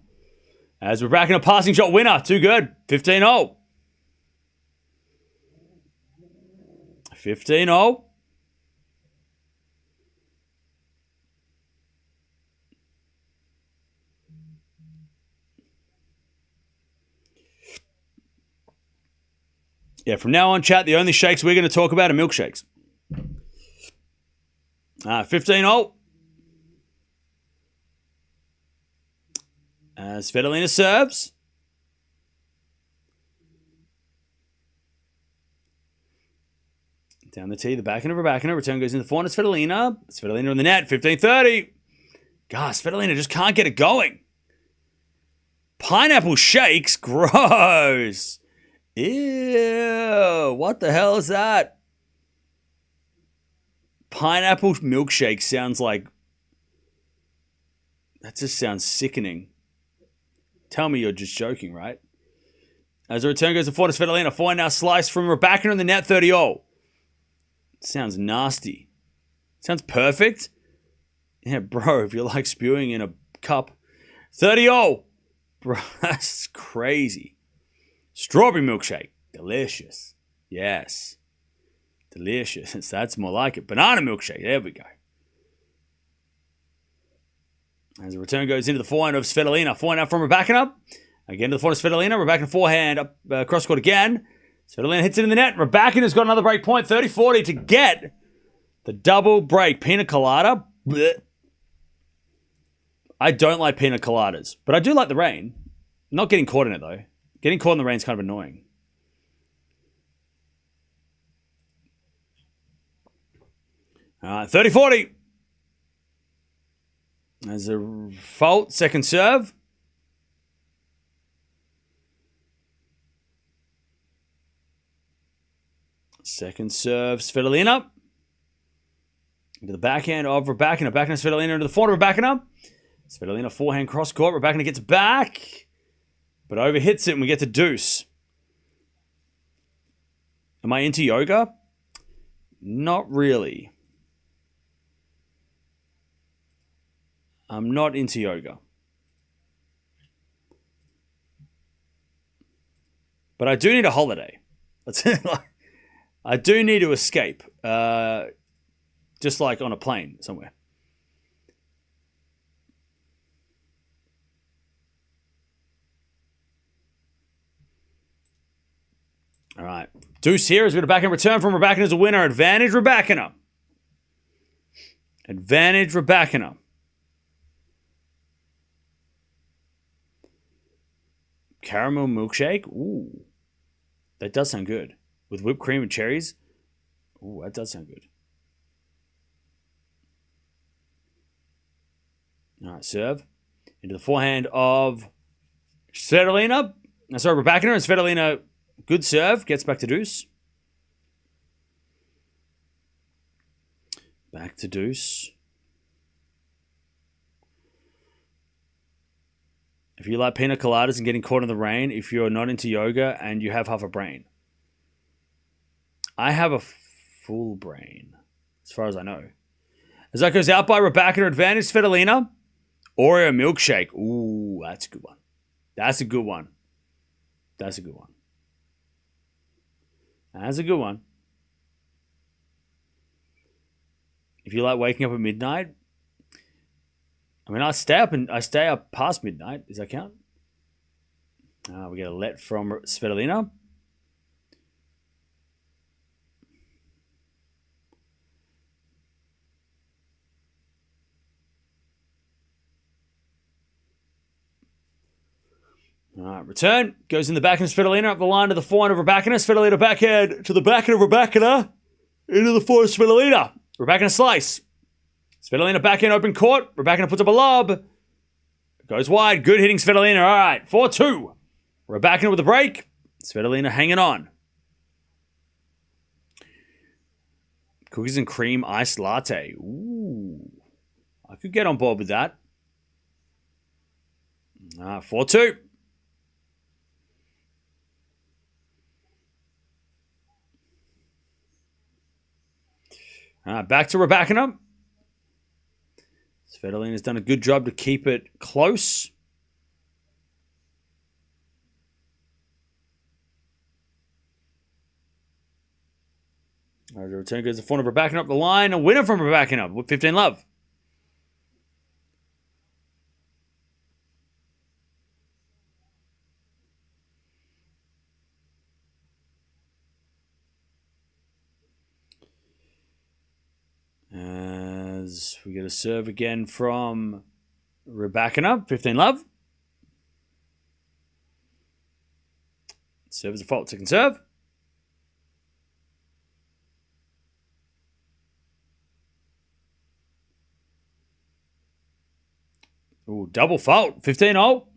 As Rybakina passing shot winner. Too good. 15-0. 15-0. Yeah, from now on, chat, the only shakes we're going to talk about are milkshakes. 15-0. Svitolina serves. Down the tee, the backhand of Rybakina. Return goes in the forehand of Svitolina. Svitolina in the net, 15-30. God, Svitolina just can't get it going. Pineapple shakes? Gross. Ew. What the hell is that? Pineapple milkshake sounds like... That just sounds sickening. Tell me you're just joking, right? As the return goes to forehand of Svitolina. Forehand now sliced from Rybakina in the net, 30-0. Sounds nasty. Sounds perfect. Yeah, bro, if you're like spewing in a cup. 30-0. Bro, that's crazy. Strawberry milkshake. Delicious. Yes. Delicious. That's more like it. Banana milkshake. There we go. As the return goes into the forehand of Svitolina. Forehand up from Rybakina. Again to the forehand of Svitolina. Rybakina forehand up cross court again. Svitolina hits it in the net. Rybakina's got another break point. 30-40 to get the double break. Pina colada. Blech. I don't like pina coladas, but I do like the rain. Not getting caught in it, though. Getting caught in the rain is kind of annoying. All right, 30-40. There's a fault. Second serve. Second serve. Svitolina. Into the backhand of Rybakina. Backhand Svitolina into the forehand of Rybakina. Svitolina forehand cross court. Rybakina gets back. But overhits it and we get to deuce. Am I into yoga? Not really. I'm not into yoga. But I do need a holiday. I do need to escape. Just like on a plane somewhere. All right. Deuce here is going to back in return from Rybakina as a winner. Advantage Rybakina. Advantage Rybakina. Caramel milkshake. Ooh. That does sound good. With whipped cream and cherries. Ooh, that does sound good. All right, serve. Into the forehand of Svitolina. Sorry, Rybakina. And Svitolina, good serve. Gets back to deuce. Back to deuce. If you like pina coladas and getting caught in the rain, if you're not into yoga and you have half a brain. I have a full brain, as far as I know. As that goes out by Rybakina, advantage Svitolina. Oreo milkshake. Ooh, that's a good one. That's a good one. That's a good one. That's a good one. If you like waking up at midnight, I mean, I stay up past midnight. Does that count? We get a let from Svitolina. All right, return. Goes in the backhand of Svitolina, up the line to the forehand of Rybakina. Svitolina backhand to the backhand of Rybakina. Into the forehand of Svitolina. Rybakina slice. Svitolina backhand open court. Rybakina puts up a lob. Goes wide. Good hitting Svitolina. All right, 4-2. Rybakina with a break. Svitolina hanging on. Cookies and cream iced latte. Ooh. I could get on board with that. 4-2. Back to Rybakina. Svitolina's done a good job to keep it close. The return goes to the front of Rybakina up the line. A winner from Rybakina with 15 love. As we get a serve again from Rybakina, 15 love. Serve is a fault, second serve. Ooh, double fault, 15-0.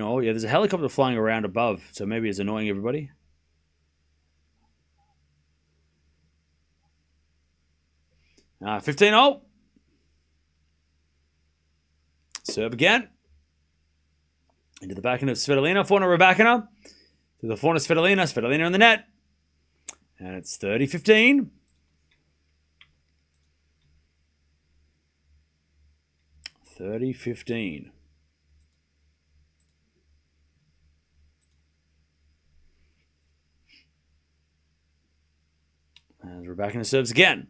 Oh, yeah, there's a helicopter flying around above, so maybe it's annoying everybody. Ah, 15-0. Serve again. Into the backhand of Svitolina, forehand of Rybakina. To the forehand of Svitolina, Svitolina in the net. And it's 30-15. 30-15. As Rybakina serves again.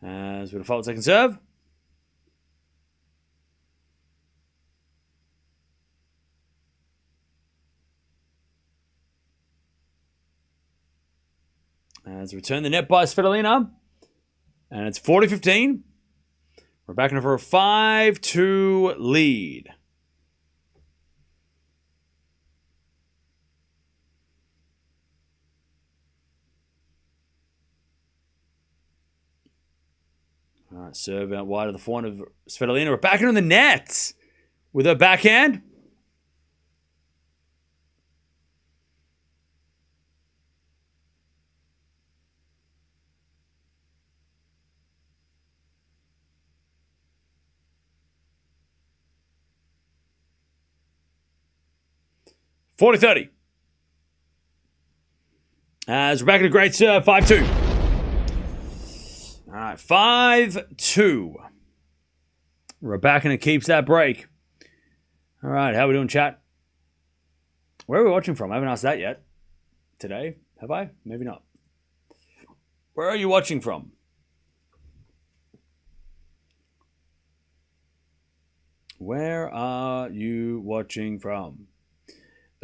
As with a fault second serve. As return the net by Svitolina. And it's 40-15. We're back in for a 5-2 lead. All right, serve out wide of the forehand of Svitolina. We're back in the net with her backhand. (40-30). As we're back in a great serve, 5-2. All right, 5-2. Rybakina keeps that break. All right, how are we doing, chat? Where are we watching from? I haven't asked that yet. Today? Have I? Maybe not. Where are you watching from? Where are you watching from?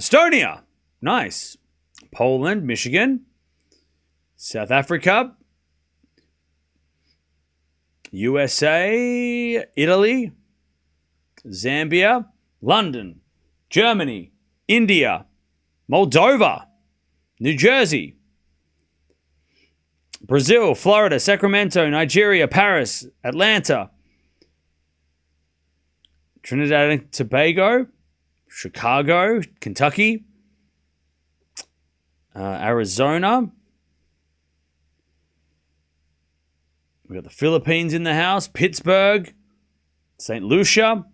Estonia. Nice. Poland, Michigan. South Africa. USA, Italy, Zambia, London, Germany, India, Moldova, New Jersey, Brazil, Florida, Sacramento, Nigeria, Paris, Atlanta, Trinidad and Tobago, Chicago, Kentucky, Arizona. We've got the Philippines in the house, Pittsburgh, St. Lucia.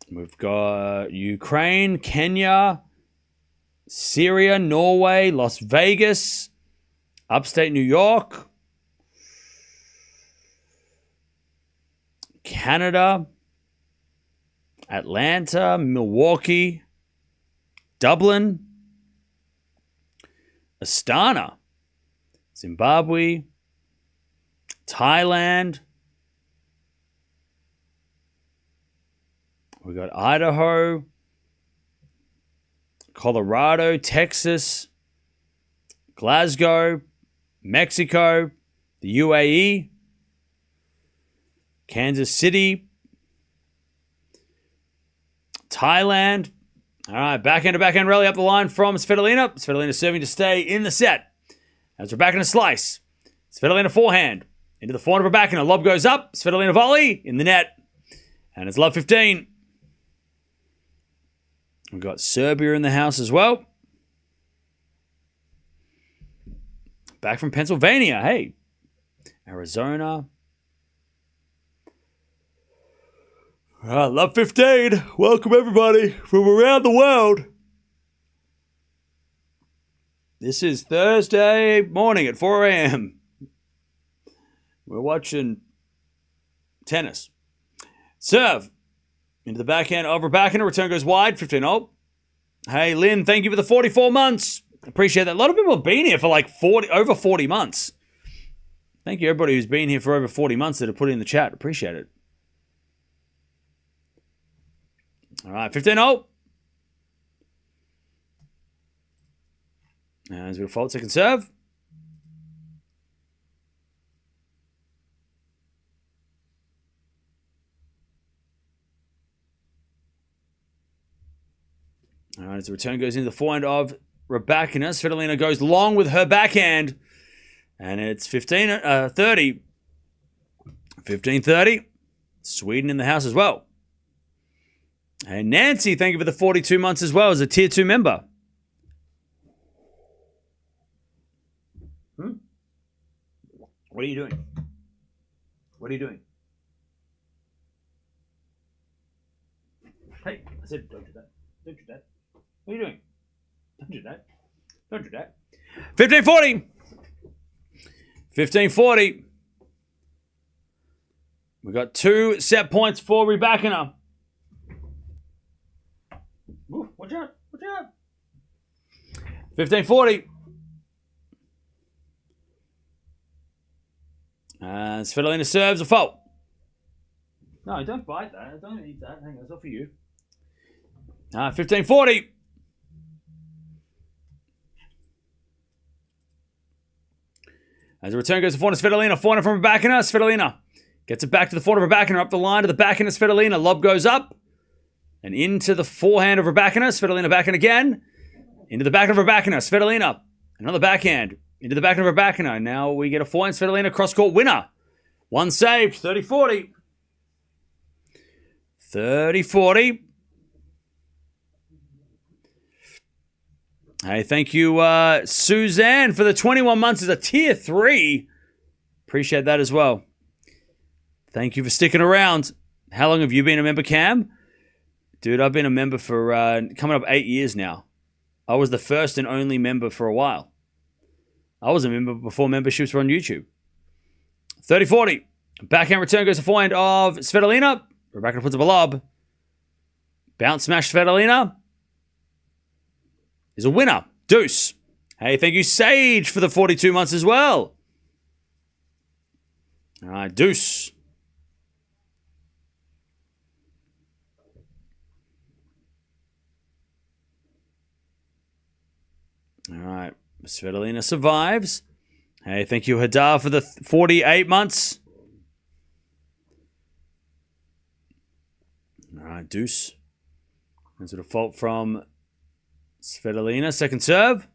We've got Ukraine, Kenya, Syria, Norway, Las Vegas, upstate New York, Canada, Atlanta, Milwaukee, Dublin, Astana, Zimbabwe, Thailand. We got Idaho, Colorado, Texas, Glasgow, Mexico, the UAE, Kansas City, Thailand. All right, backhand to backhand rally up the line from Svitolina. Svitolina serving to stay in the set. As Rybakina slice. Svitolina forehand. Into the forehand of Rybakina. Lob goes up. Svitolina volley in the net. And it's love 15. We've got Serbia in the house as well. Back from Pennsylvania. Hey. Arizona. All right, love 15. Welcome everybody from around the world. This is Thursday morning at 4 a.m. We're watching tennis. Serve. Into the backhand of Rybakina. Return goes wide. 15-0. Hey, Lynn, thank you for the 44 months. Appreciate that. A lot of people have been here for like over 40 months. Thank you, everybody who's been here for over 40 months that have put it in the chat. Appreciate it. All right, 15-0. And as we fault second serve. All right, as the return goes into the forehand of Rybakina. Svitolina goes long with her backhand. And it's 15-30. 15-30. Sweden in the house as well. And Nancy, thank you for the 42 months as well as a Tier 2 member. What are you doing? What are you doing? Hey, I said don't do that. Don't do that. What are you doing? Don't do that. Don't do that. 15-40. 15-40. We got 2 set points for Rybakina. Ooh, watch out. Watch out. 15-40. Svitolina serves a fault. No, don't bite that. Don't eat that. Hang on, it's not for you. 15-40. As the return goes to forehand, Svitolina. Forehand from Rybakina. Svitolina gets it back to the forehand of Rybakina. Up the line to the backhand of Svitolina. Lob goes up. And into the forehand of Rybakina. Svitolina backhand again. Into the backhand of Rybakina. Svitolina. Another backhand. Into the backhand of Rybakina. Now we get a forehand. Svitolina cross-court winner. One saved. 30-40. 30-40. Hey, thank you, Suzanne, for the 21 months as a tier 3. Appreciate that as well. Thank you for sticking around. How long have you been a member, Cam? Dude, I've been a member for coming up 8 years now. I was the first and only member for a while. I was a member before memberships were on YouTube. 30-40. Backhand return goes to forehand of Svitolina. Rybakina puts up a lob. Bounce smash Svitolina. Is a winner. Deuce. Hey, thank you, Sage, for the 42 months as well. All right, deuce. All right, Svitolina survives. Hey, thank you, Hadar, for the 48 months. All right, deuce. There's a default from Svitolina, second serve.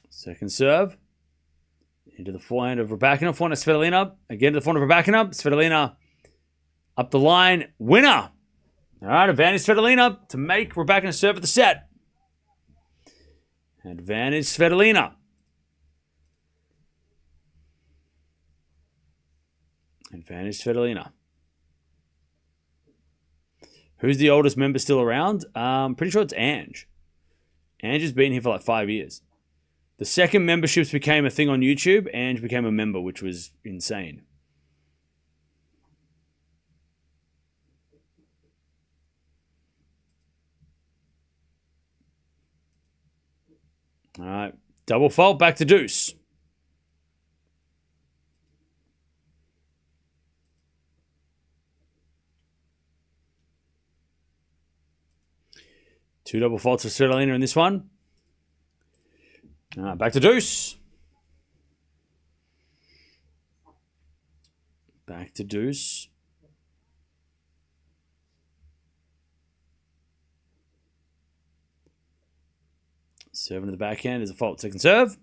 Second serve. Into the forehand of Rybakina. Forehand of Svitolina. Again to the forehand of Rybakina. Svitolina up the line. Winner. All right, advantage Svitolina to make Rybakina serve at the set. Advantage Svitolina. Advantage Svitolina. Who's the oldest member still around? Pretty sure it's Ange. Ange has been here for like 5 years. The second memberships became a thing on YouTube, Ange became a member, which was insane. All right. Double fault, back to deuce. Two double faults for Svitolina in this one. Back to deuce. Back to deuce. Serving to the backhand is a fault. Second serve.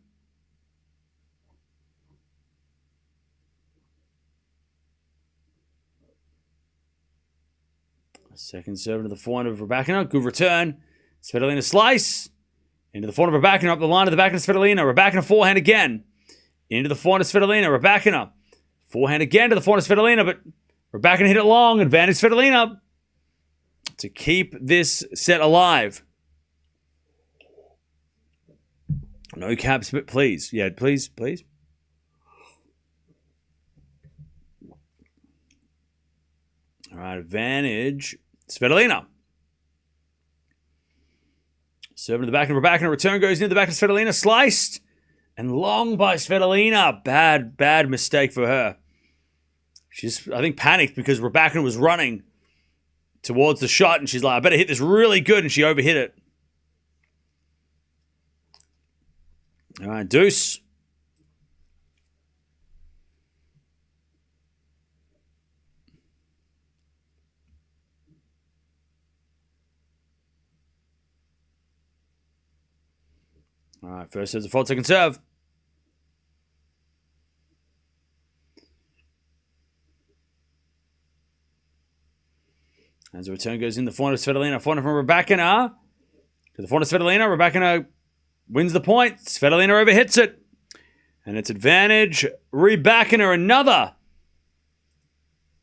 Second serve to the forehand of Rybakina. Good return. Svitolina slice. Into the forehand of Rybakina. Up the line to the backhand of Svitolina. Rybakina forehand again. Into the forehand of Svitolina. Rybakina. Forehand again to the forehand of Svitolina. But Rybakina hit it long. Advantage Svitolina to keep this set alive. No caps, but please. Yeah, please, please. All right, advantage Svitolina. Serving to the back of Rybakina. Return goes into the back of Svitolina. Sliced. And long by Svitolina. Bad mistake for her. She's, I think, panicked because Rybakina was running towards the shot. And she's like, I better hit this really good. And she overhit it. All right, deuce. All right, first serve's a fault, second serve. As the return goes in, the forehand of Svitolina. Forehand from Rybakina. To the forehand of Svitolina. Rybakina wins the point. Svitolina overhits it. And it's advantage Rybakina.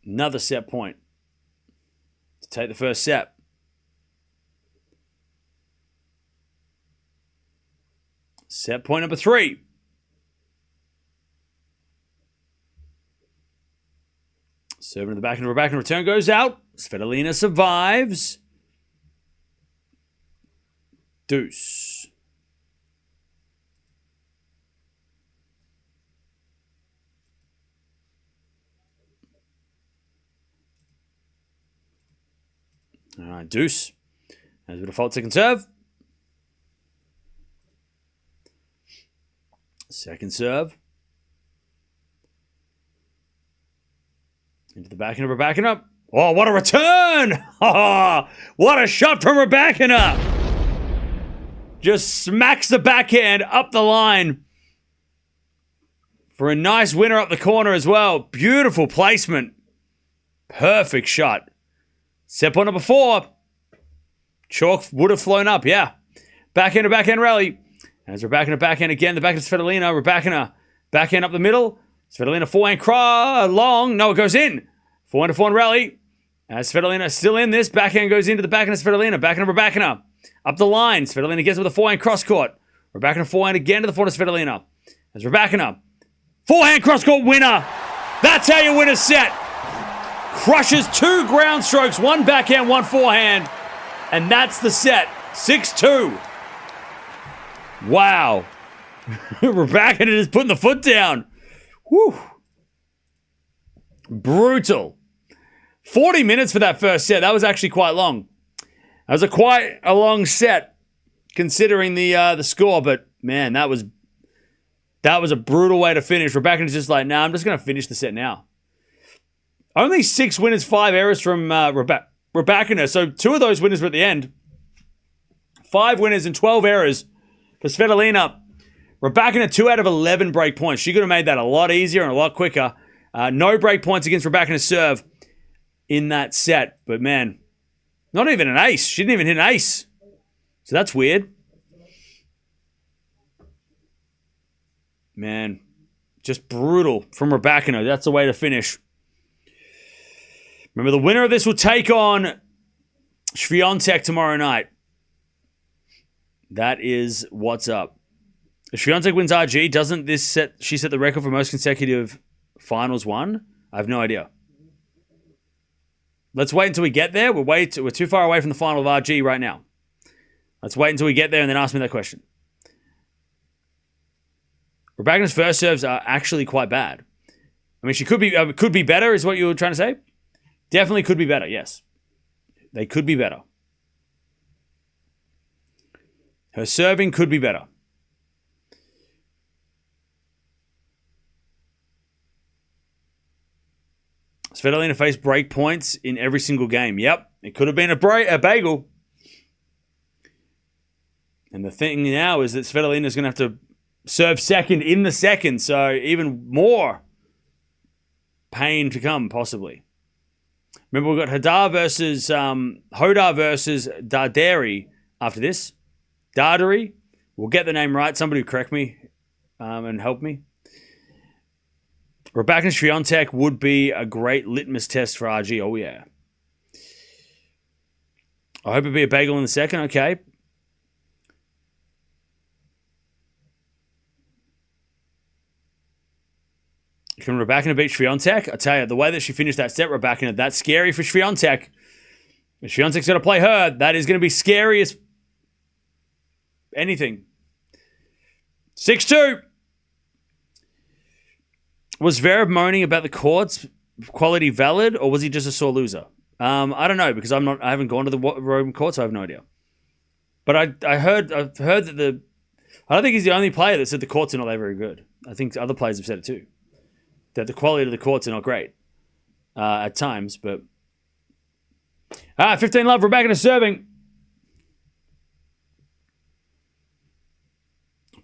Another set point. take the first set. Set point number 3. Serving to the back, and Rybakina return goes out. Svitolina survives. Deuce. All right, deuce. As a default second serve. Second serve. Into the backhand of Rybakina. Oh, what a return! Oh, what a shot from Rybakina! Just smacks the backhand up the line for a nice winner up the corner as well. Beautiful placement. Perfect shot. Set point number 4. Chalk would have flown up, yeah. Backhand to backhand rally. As Rybakina backhand again, the backhand of Svitolina. Rybakina backhand up the middle. Svitolina forehand long. No, it goes in. Forehand to forehand rally. As Svitolina still in this. Backhand goes into the backhand of Svitolina. Backhand of Rybakina. Up the line. Svitolina gets with a forehand cross court. Rybakina forehand again to the forehand of Svitolina. As Rybakina. Forehand cross court winner. That's how you win a set. Crushes 2 ground strokes. 1 backhand, 1 forehand. And that's the set. 6-2. Wow. Rybakina just putting the foot down. Whew. Brutal. 40 minutes for that first set. That was actually quite long. That was quite a long set, considering the score. But man, that was a brutal way to finish. Rybakina's just like, nah, I'm just going to finish the set now. Only 6 winners, 5 errors from Rybakina. So 2 of those winners were at the end. 5 winners and 12 errors for Svitolina. Rybakina 2 out of 11 break points. She could have made that a lot easier and a lot quicker. No break points against Rybakina's serve in that set. But man, not even an ace. She didn't even hit an ace. So that's weird. Man, just brutal from Rybakina. That's the way to finish. Remember, the winner of this will take on Swiatek tomorrow night. That is what's up. If Swiatek wins RG, doesn't this set she set the record for most consecutive finals won? I have no idea. Let's wait until we get there. We're too far away from the final of RG right now. Let's wait until we get there and then ask me that question. Rybakina's first serves are actually quite bad. I mean, she could be better, is what you were trying to say? Definitely could be better, yes. They could be better. Her serving could be better. Svitolina faced break points in every single game. Yep, it could have been a bagel. And the thing now is that Svitolina is going to have to serve second in the second, so even more pain to come, possibly. Remember, we've got Hodar versus Darderi after this. Darderi. We'll get the name right. Somebody correct me and help me. Rybakina Swiatek would be a great litmus test for RG. Oh, yeah. I hope it'd be a bagel in the second. Okay. Can Rybakina beat Swiatek? I tell you, the way that she finished that set, Rybakina, that's scary for Swiatek. If Swiatek's going to play her, that is going to be scary as anything. 6-2. Was Zverev moaning about the court's quality valid, or was he just a sore loser? I don't know, because I haven't gone to the Rome court, so I have no idea. But I've heard that I don't think he's the only player that said the courts are not very good. I think other players have said it too. That the quality of the courts are not great at times, but 15 love. Rybakina serving.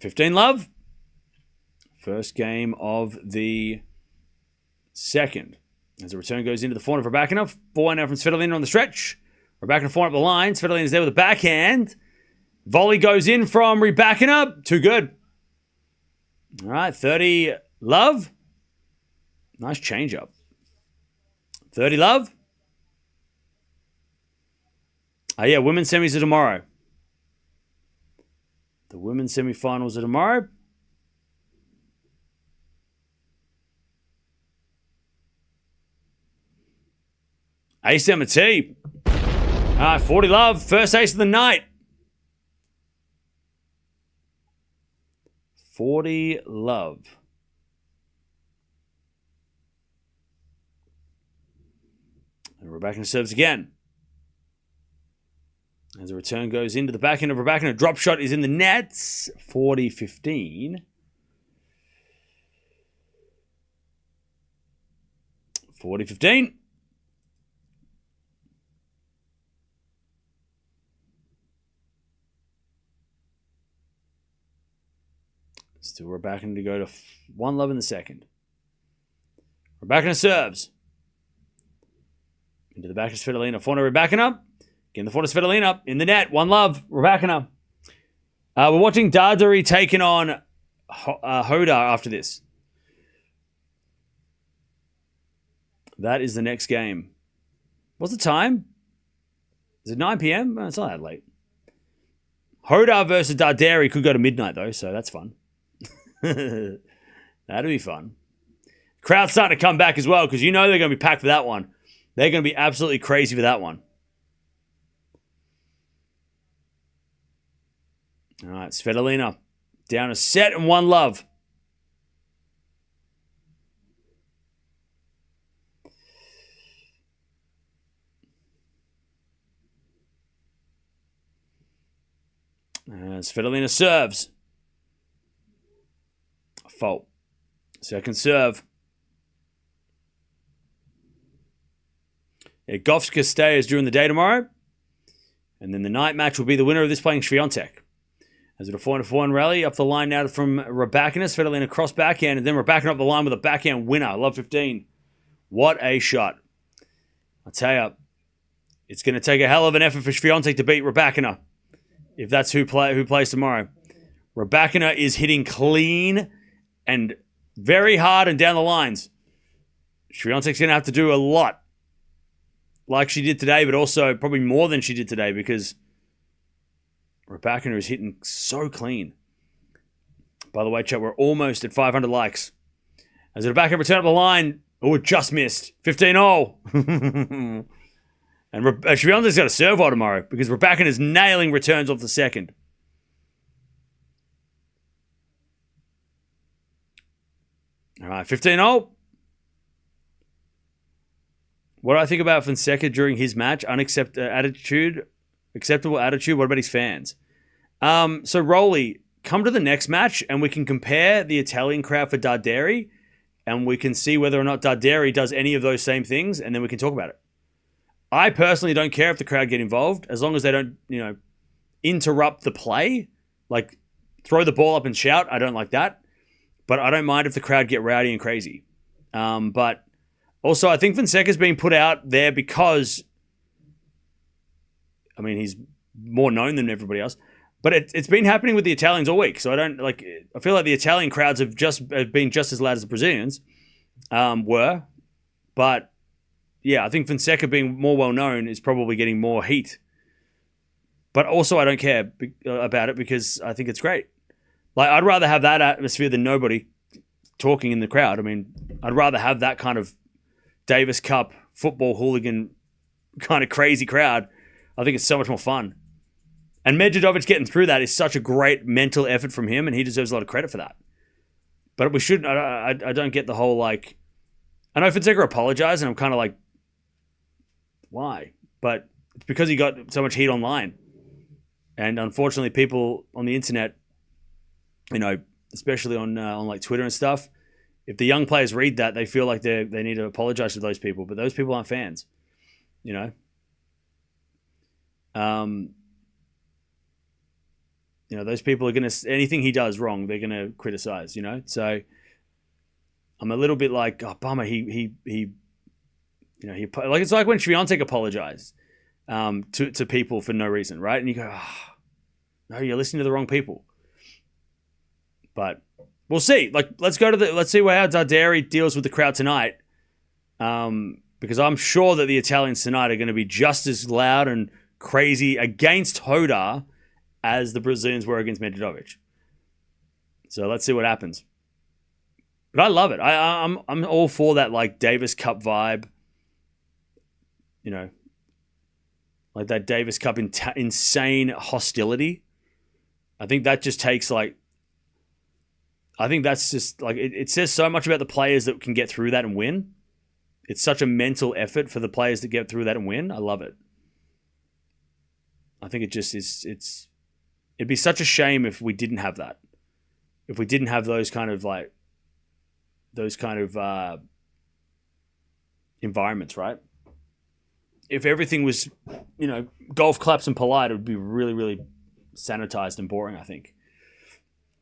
15 love. First game of the second. As the return goes into the forehand of Rybakina. Forehand now from Svitolina on the stretch. Rybakina forehand up the line. Svitolina is there with a backhand. Volley goes in from Rybakina. Too good. All right, 30 love. Nice change up. 30 love. Yeah, women's semis are tomorrow. The women's semi-finals are tomorrow. Ace Emma T. 40 love. First ace of the night. 40 love. And Rybakina serves again. As the return goes into the backhand of Rybakina, drop shot is in the nets. 40-15. 40-15. Still Rybakina to go to 1 love in the second. Rybakina serves. Into the back of Svitolina. Forehand Rybakina. Again, the forehand Svitolina. In the net. 1 love. Rybakina. We're watching Dardari taking on Hoda after this. That is the next game. What's the time? Is it 9 p.m.? It's not that late. Hoda versus Dardari could go to midnight, though, so that's fun. That'll be fun. Crowd's starting to come back as well because you know they're going to be packed for that one. They're going to be absolutely crazy for that one. All right, Svitolina down a set and 1 love. Svitolina serves. Fault. Second serve. Gauff stays during the day tomorrow. And then the night match will be the winner of this playing Swiatek. As it a 4-1 rally up the line now from Rybakina. Svitolina cross backhand and then Rybakina up the line with a backhand winner. Love 15. What a shot. I'll tell you, it's going to take a hell of an effort for Swiatek to beat Rybakina. If that's who plays tomorrow. Rybakina is hitting clean and very hard and down the lines. Swiatek's going to have to do a lot. Like she did today, but also probably more than she did today because Rybakina is hitting so clean. By the way, chat, we're almost at 500 likes. As Rybakina return up the line. Oh, it just missed. 15-0. And Swiatek's got a serve on tomorrow because Rybakina is nailing returns off the second. All right, 15-0. What do I think about Fonseca during his match? Acceptable attitude. What about his fans? So, Rolly, come to the next match and we can compare the Italian crowd for Dardari and we can see whether or not Dardari does any of those same things and then we can talk about it. I personally don't care if the crowd get involved as long as they don't, interrupt the play. Like, throw the ball up and shout. I don't like that. But I don't mind if the crowd get rowdy and crazy. But also, I think Fonseca's being put out there because, he's more known than everybody else. But it's been happening with the Italians all week. So I feel like the Italian crowds have been just as loud as the Brazilians were. But yeah, I think Fonseca being more well known is probably getting more heat. But also, I don't care about it because I think it's great. Like, I'd rather have that atmosphere than nobody talking in the crowd. I'd rather have that kind of Davis Cup football hooligan kind of crazy crowd. I think it's so much more fun. And Medvedev getting through that is such a great mental effort from him, and he deserves a lot of credit for that. But we shouldn't. I don't get the whole, I know Fonseca apologized, and I'm kind of why? But it's because he got so much heat online. And unfortunately, people on the internet, especially on Twitter and stuff, if the young players read that, they feel like they need to apologize to those people. But those people aren't fans, those people are going to, anything he does wrong, they're going to criticize, So I'm a little bit bummer. It's like when Swiatek apologized to people for no reason, right? And you go, no, you're listening to the wrong people. But we'll see. Let's see how Dardari deals with the crowd tonight. Because I'm sure that the Italians tonight are going to be just as loud and crazy against Hoda as the Brazilians were against Medvedev. So let's see what happens. But I love it. I'm all for that like Davis Cup vibe. You know, like that Davis Cup insane hostility. I think that just takes like. I think that's just like it says so much about the players that can get through that and win. It's such a mental effort for the players to get through that and win. I love it. I think it just is. It'd be such a shame if we didn't have that. If we didn't have those kind of environments, right? If everything was, you know, golf claps and polite, it would be really, really sanitized and boring, I think.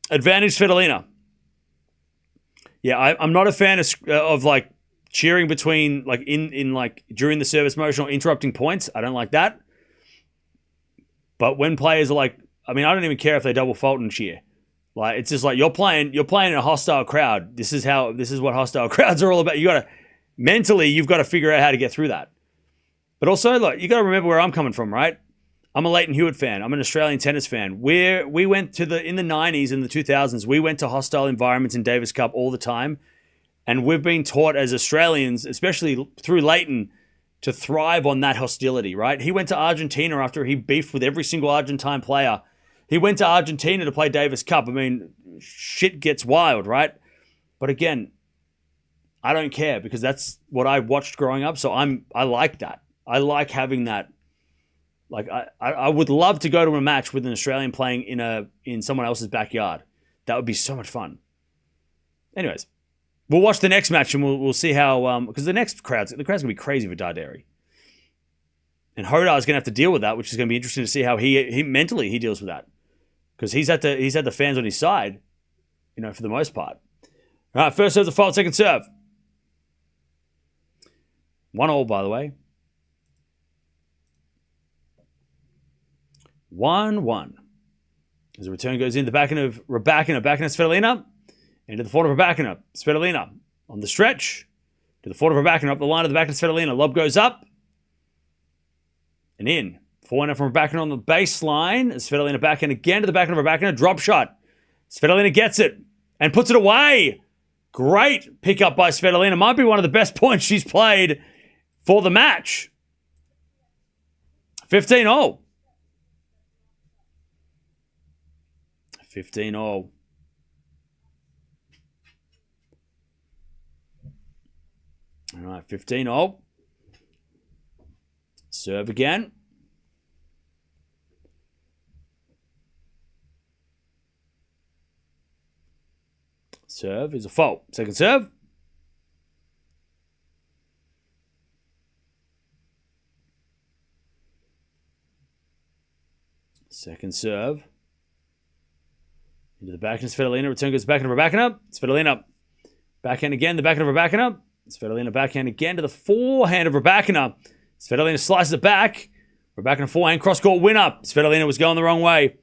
Advantage Svitolina. Yeah, I'm not a fan of like cheering between like in like during the service motion or interrupting points. I don't like that. But when players are like, I mean, I don't even care if they double fault and cheer. Like it's just like you're playing in a hostile crowd. This is what hostile crowds are all about. You've got to figure out how to get through that. But also, look, you got to remember where I'm coming from, right? I'm a Leighton Hewitt fan. I'm an Australian tennis fan. We went in the 90s and the 2000s, we went to hostile environments in Davis Cup all the time. And we've been taught as Australians, especially through Leighton, to thrive on that hostility, right? He went to Argentina after he beefed with every single Argentine player. He went to Argentina to play Davis Cup. I mean, shit gets wild, right? But again, I don't care because that's what I watched growing up. So I like that. I like having that. Like I would love to go to a match with an Australian playing in someone else's backyard. That would be so much fun. Anyways, we'll watch the next match and we'll see how because the crowd's gonna be crazy for Darderi. And Hoda is gonna have to deal with that, which is gonna be interesting to see how he mentally he deals with that. Because he's had the fans on his side, you know, for the most part. All right, first serve the fault, second serve. 1-1, by the way. 1-1. As the return goes in, the backhand of Rybakina, backhand of Svitolina, into the forehand of Rybakina. Svitolina on the stretch, to the forehand of Rybakina, up the line of the backhand of Svitolina. Lob goes up, and in. Forehand from Rybakina on the baseline. Svitolina backhand again to the backhand of Rybakina. Drop shot. Svitolina gets it and puts it away. Great pickup by Svitolina. Might be one of the best points she's played for the match. 15-0. 15-0. All right, 15-0. Serve again. Serve is a fault. Second serve. Second serve. Into the backhand, Svitolina. Return goes backhand of Rybakina. Svitolina. Backhand again, the backhand of Rybakina. Svitolina backhand again to the forehand of Rybakina. Svitolina slices it back. Rybakina forehand, cross-court winner. Svitolina was going the wrong way.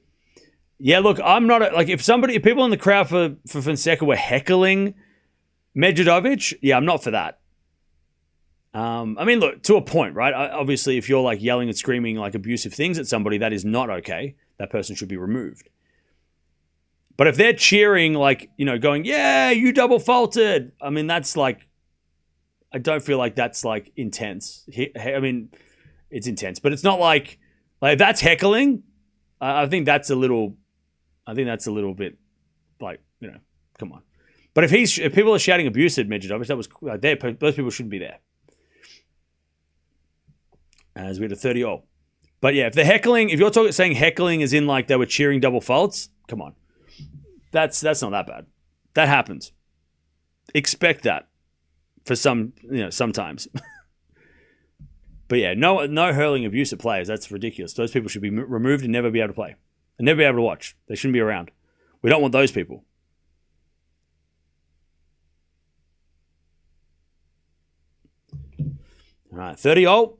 Yeah, look, I'm not if people in the crowd for Fonseca were heckling Medvedev, yeah, I'm not for that. I mean, look, to a point, right? Obviously, if you're like yelling and screaming like abusive things at somebody, that is not okay. That person should be removed. But if they're cheering, like, you know, going, yeah, you double faulted. I mean, that's like, I don't feel like that's like intense. I mean, it's intense, but it's not like if that's heckling. I think that's a little bit like, you know, come on. But if people are shouting abuse at Medvedev, that was those people shouldn't be there. As we had a 30-0. But yeah, if you're saying heckling is in like they were cheering double faults, come on. That's not that bad. That happens. Expect that for sometimes. But yeah, no hurling abuse at players. That's ridiculous. Those people should be removed and never be able to play. And never be able to watch. They shouldn't be around. We don't want those people. All right, 30-0.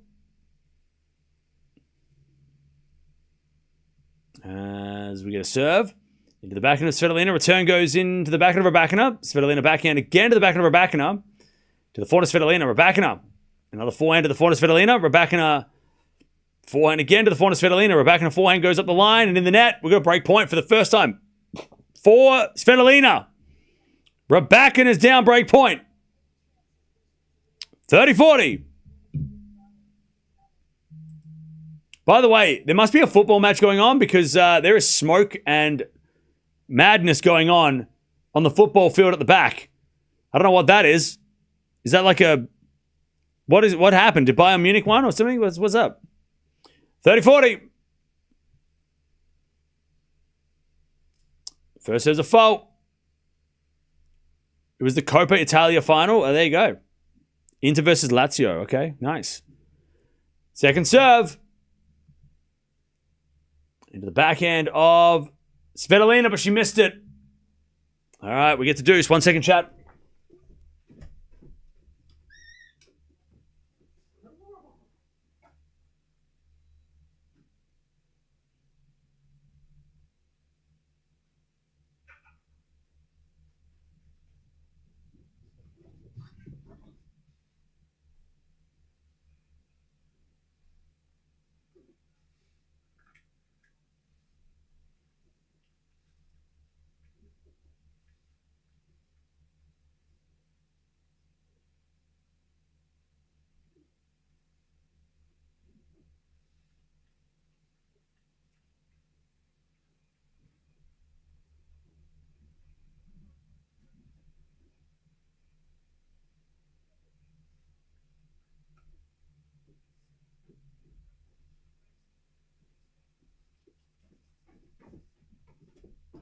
As we get a serve. Into the backhand of Svitolina. Return goes into the backhand of Rybakina. Svitolina backhand again to the backhand of Rybakina. To the forehand of Svitolina. Rybakina. Another forehand to the forehand of Svitolina. Rybakina Forehand again to the forehand of Svitolina. Rybakina forehand goes up the line and in the net. We've got a break point for the first time for Svitolina. Rybakina is down break point. 30-40. By the way, there must be a football match going on because there is smoke and madness going on the football field at the back. I don't know what that is. Is that like a... What happened? Did Bayern Munich win or something? What's up? 30-40. First there's a fault. It was the Coppa Italia final. Oh, there you go. Inter versus Lazio. Okay, nice. Second serve. Into the backhand of Svitolina, but she missed it. All right, we get to deuce. 1 second, chat.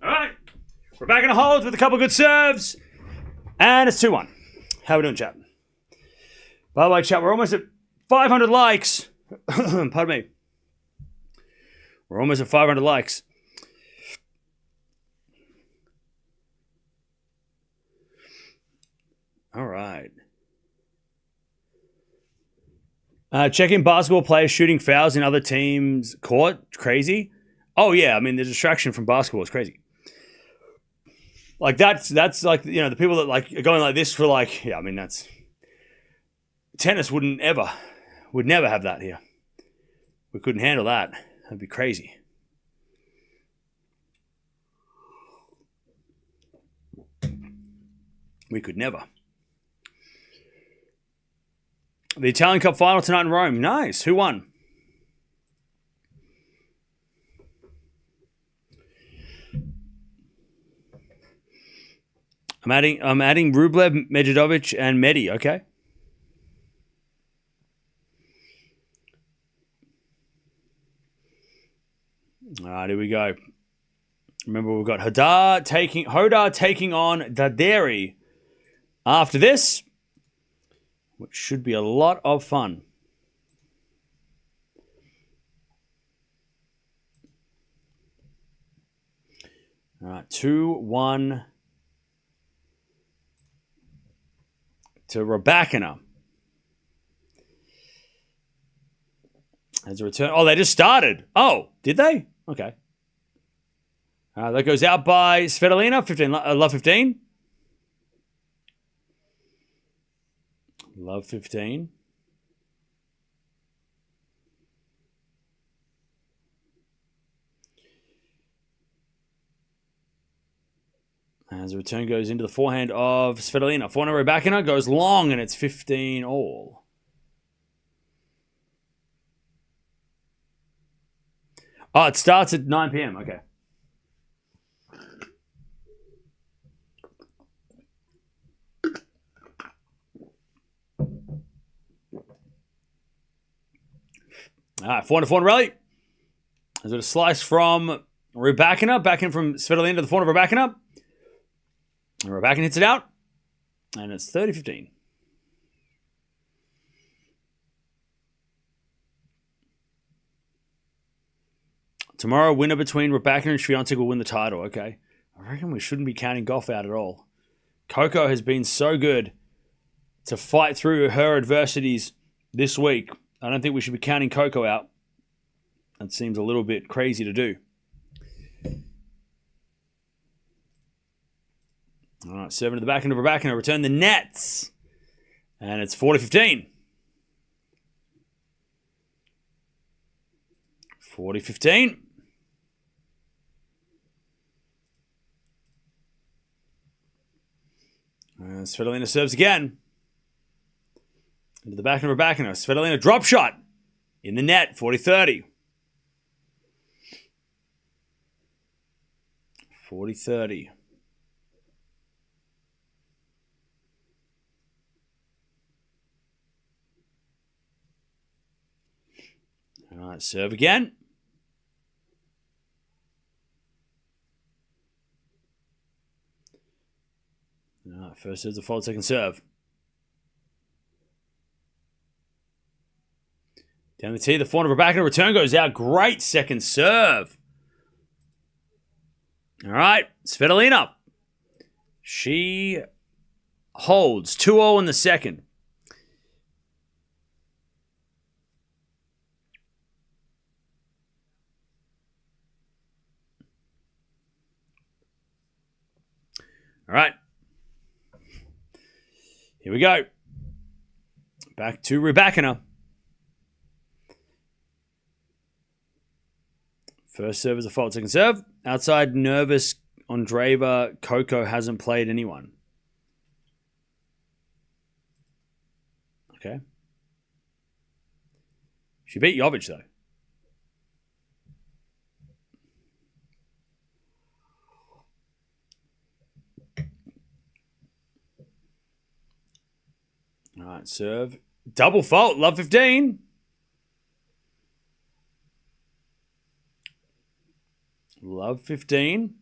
All right. We're back in a hold with a couple good serves. And it's 2-1. How we doing, chat? By the way, chat, we're almost at 500 likes. Pardon me. We're almost at 500 likes. All right. Checking basketball players shooting fouls in other teams' court. Crazy. Oh, yeah. I mean, the distraction from basketball is crazy. Like, that's like, you know, the people that, like, are going like this for, like, yeah, I mean, that's... Tennis would never have that here. We couldn't handle that. That'd be crazy. We could never. The Italian Cup final tonight in Rome. Nice. Who won? I'm adding Rublev, Medvedev, and Medi. Okay. All right, here we go. Remember, we've got Hodar taking on Daderi after this, which should be a lot of fun. All right, 2-1 to Rybakina. As a return. Oh, they just started. Oh, did they? Okay. That goes out by Svitolina. 15. Love 15. Love 15. As a return goes into the forehand of Svitolina. Forehand of Rybakina goes long, and it's 15 all. Oh, it starts at 9 p.m. Okay. All right, forehand rally. There's a slice from Rybakina, back in from Svitolina to the forehand of Rybakina. And Rybakina hits it out, and it's 30-15. Tomorrow, winner between Rybakina and Swiatek will win the title. Okay. I reckon we shouldn't be counting Gauff out at all. Coco has been so good to fight through her adversities this week. I don't think we should be counting Coco out. That seems a little bit crazy to do. All right, 7 to the back end of Rybakina. Return the nets. And it's 40-15. 40-15. Svitolina serves again. Into the back of Rybakina. Svitolina drop shot. In the net. 40-30. 40-30. All right, serve again. All right, first serve's a fault, second serve. Down the tee, the forehand of Rybakina. Return goes out. Great second serve. All right, Svitolina. She holds 2-0 in the second. All right. Here we go. Back to Rybakina. First serve is a fault, second serve. Outside, nervous Andreeva. Coco hasn't played anyone. Okay. She beat Jovic, though. All right, serve. Double fault. Love 15. Love 15.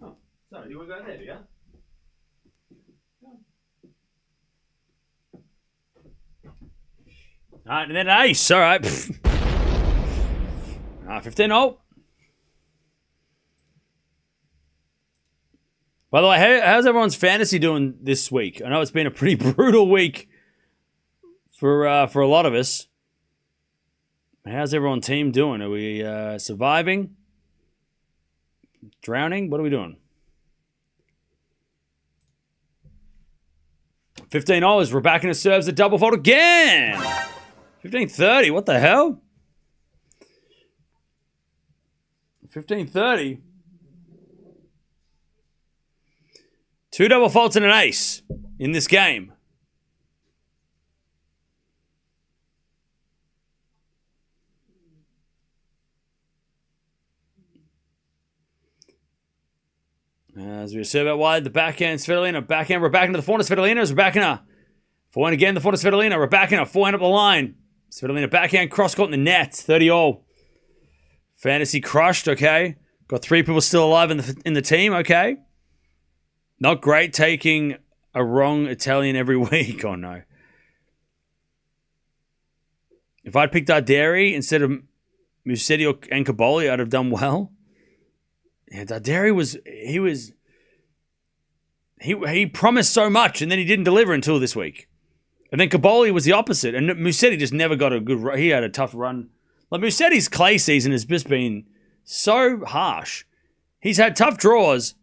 Oh, sorry. Do you want to go there, do you? All right, and then ace. All right. 15-0. By the way, how's everyone's fantasy doing this week? I know it's been a pretty brutal week for a lot of us. How's everyone's team doing? Are we surviving? Drowning? What are we doing? 15-0. Rybakina serves the double fault again. 15-30. What the hell? 15-30. Two double faults and an ace in this game. As we serve out wide, the backhand Svitolina, backhand Rybakina, the forehand Svitolina is Rybakina. Forehand again, the forehand Svitolina, Rybakina, forehand up the line. Svitolina backhand cross court in the net, 30-0. Fantasy crushed, okay. Got 3 people still alive in the team, okay. Not great taking a wrong Italian every week. Oh, no. If I'd picked Arderi instead of Musetti and Caboli, I'd have done well. Yeah, Arderi he promised so much and then he didn't deliver until this week. And then Caboli was the opposite. And Musetti just never got a good run. He had a tough run. Like, Musetti's clay season has just been so harsh. He's had tough draws.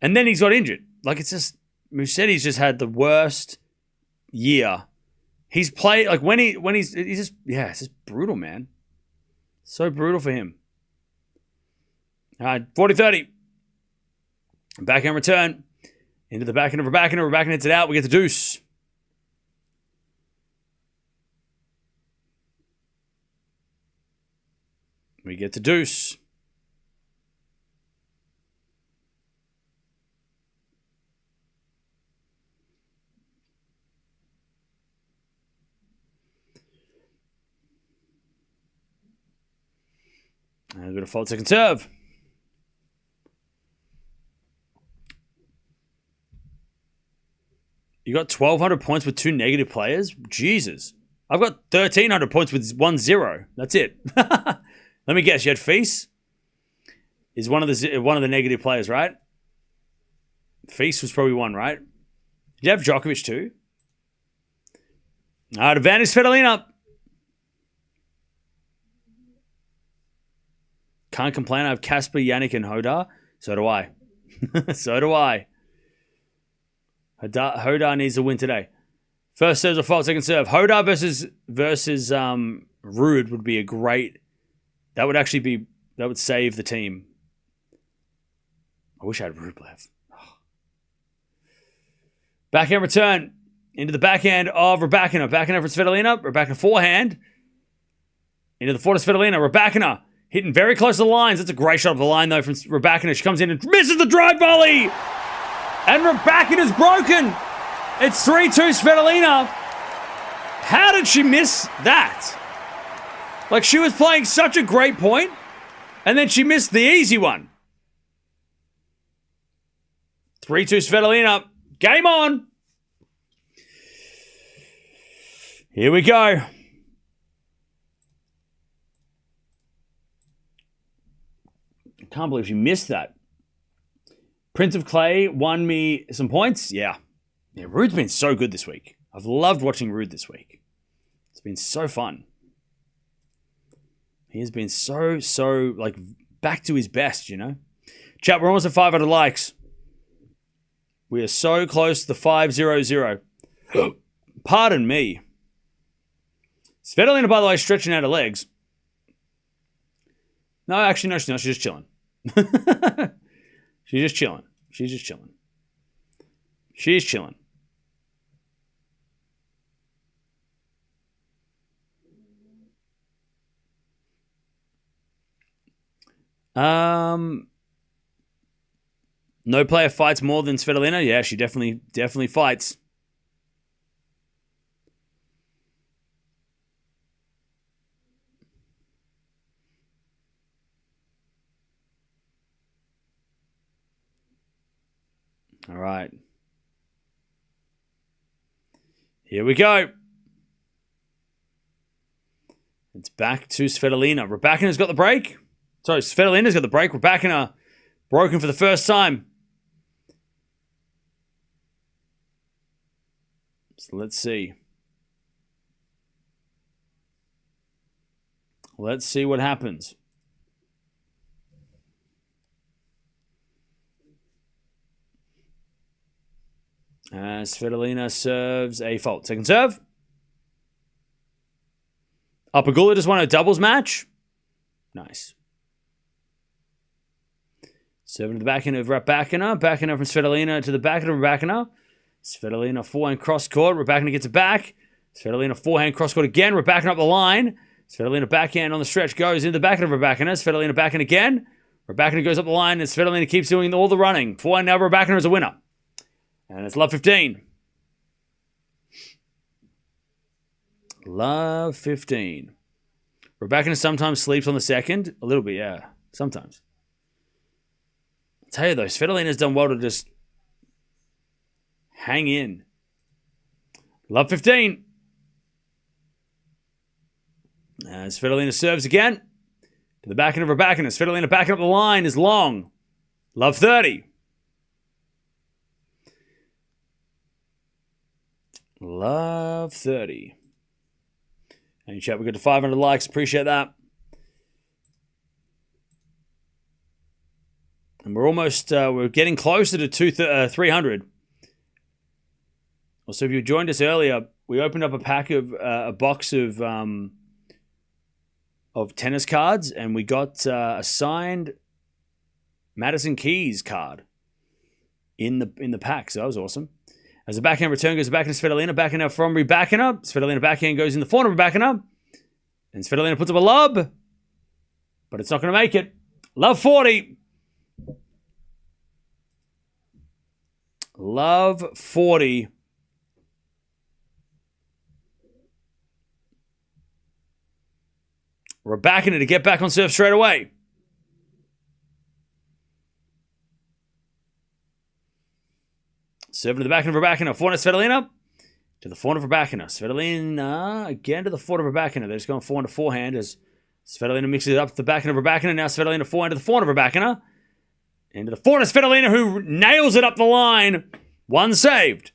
And then he's got injured. Like, it's just, Musetti's just had the worst year. He's played, like, he's just, yeah, it's just brutal, man. So brutal for him. All right, 40-30. Backhand return. Into the backhand of Rybakina. Rybakina hits it out. We get the deuce. We get the deuce. And a bit of fault second serve. You got 1,200 points with 2 negative players? Jesus. I've got 1,300 points with 1-0. That's it. Let me guess. You had Feast? Is one of the negative players, right? Feast was probably one, right? Did you have Djokovic too? All right, advantage Svitolina. Can't complain. I have Casper, Jannik, and Hodar. So do I. So do I. Hodar needs a win today. First serve's a fault, second serve. Hodar versus Ruud would be a great... That would actually be... That would save the team. I wish I had Rublev. Backhand return. Into the backhand of Rybakina. Backhand over Svitolina. Rybakina forehand. Into the forehand of Svitolina. Rybakina hitting very close to the lines. That's a great shot of the line, though, from Rybakina. She comes in and misses the drive volley. And Rybakina's broken. It's 3-2 Svitolina. How did she miss that? Like, she was playing such a great point, and then she missed the easy one. 3-2 Svitolina. Game on. Here we go. I can't believe she missed that. Prince of Clay won me some points. Yeah. Yeah, Ruud's been so good this week. I've loved watching Ruud this week. It's been so fun. He has been so, like, back to his best, you know? Chat, we're almost at 500 likes. We are so close to the 500. Pardon me. Svitolina, by the way, stretching out her legs. No, actually, no, she's not. She's just chilling. She's just chilling. She's just chilling. She's chilling. No player fights more than Svitolina. Yeah, she definitely fights. All right. Here we go. It's back to Svitolina. Rybakina's got the break. Sorry, Svitolina's got the break. Rybakina broken for the first time. So let's see. Let's see what happens. Svitolina serves a fault. Second serve. Apagula just won a doubles match. Nice. Serving to the backhand of Rybakina. Backhand from Svitolina to the backhand of Rybakina. Svitolina forehand cross court. Rybakina gets it back. Svitolina forehand cross court again. Rybakina up the line. Svitolina backhand on the stretch goes into the backhand of Rybakina. Svitolina backhand again. Rybakina goes up the line and Svitolina keeps doing all the running. Forehand now Rybakina is a winner. And it's love 15. Love 15. Rybakina sometimes sleeps on the second. A little bit, yeah. Sometimes. I'll tell you though, Svitolina's done well to just hang in. Love 15. Svitolina serves again. To the backhand of Rybakina. Svitolina backing up the line is long. Love 30. Love 30. And chat, we got to 500 likes. Appreciate that. And we're almost, we're getting closer to 300. Also, if you joined us earlier, we opened up a pack of, a box of tennis cards, and we got a signed Madison Keys card in the pack. So that was awesome. As the backhand return goes back to Svitolina. Backhand now from Rybakina. Svitolina backhand goes in the forehand of Rybakina. And Svitolina puts up a lob. But it's not going to make it. Love 40. Love 40. Rybakina to get back on serve straight away. Serving to the backhand of Rybakina. Forehand of Svitolina. To the forehand of Rybakina. Svitolina again to the forehand of Rybakina. They're just going forehand to forehand as Svitolina mixes it up to the backhand of Rybakina. Now Svitolina forehand to the forehand of Rybakina. Into the forehand of Svitolina, who nails it up the line. One saved.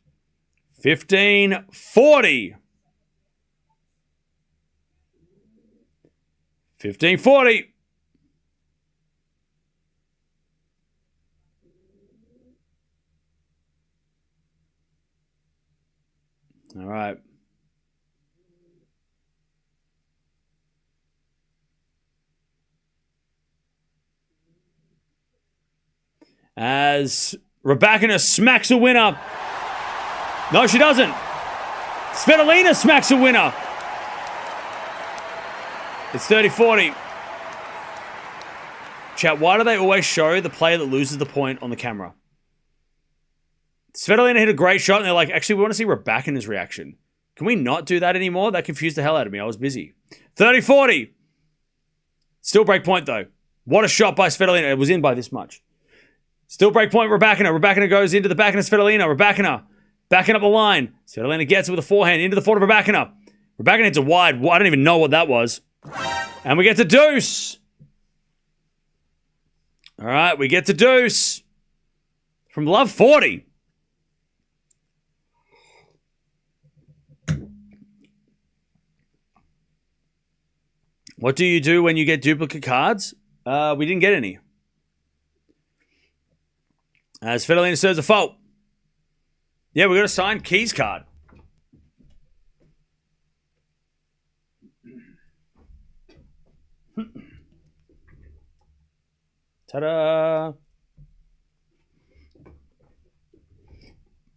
15-40. 15-40. All right. As Rybakina smacks a winner. No, she doesn't. Svitolina smacks a winner. It's 30-40. Chat, why do they always show the player that loses the point on the camera? Svitolina hit a great shot, and they're like, actually, we want to see Rybakina's reaction. Can we not do that anymore? That confused the hell out of me. I was busy. 30-40. Still break point, though. What a shot by Svitolina. It was in by this much. Still break point, Rybakina. Rybakina goes into the backhand of Svitolina. Rybakina backing up the line. Svitolina gets it with a forehand into the forehand of Rybakina. Rybakina hits a wide. I don't even know what that was. And we get to deuce. All right, we get to deuce. From love 40. What do you do when you get duplicate cards? We didn't get any. As Svitolina serves a fault. Yeah, we got a signed keys card. Ta-da!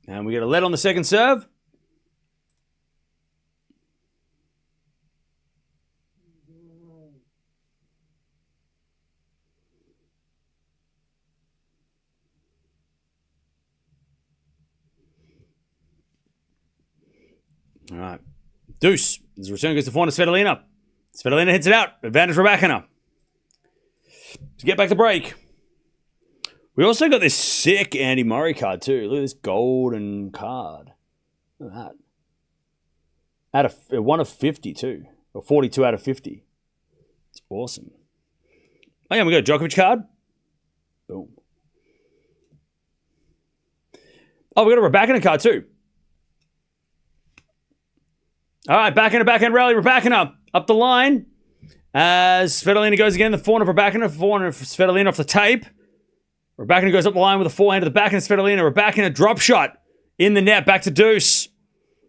And we get a lead on the second serve. All right. Deuce. His return goes to forehand to Svitolina. Svitolina hits it out. Advantage Rybakina. To get back to break. We also got this sick Andy Murray card too. Look at this golden card. Look at that. Out of 1 of 50 too. Or 42 out of 50. It's awesome. Oh yeah, we got a Djokovic card. Boom. Oh, we got a Rybakina card too. All right, backhand rally. Rybakina up the line. As Svitolina goes again, the forehand of Rybakina, forehand of Svitolina off the tape. Rybakina goes up the line with a forehand to the backhand of Svitolina. Rybakina drop shot in the net, back to deuce.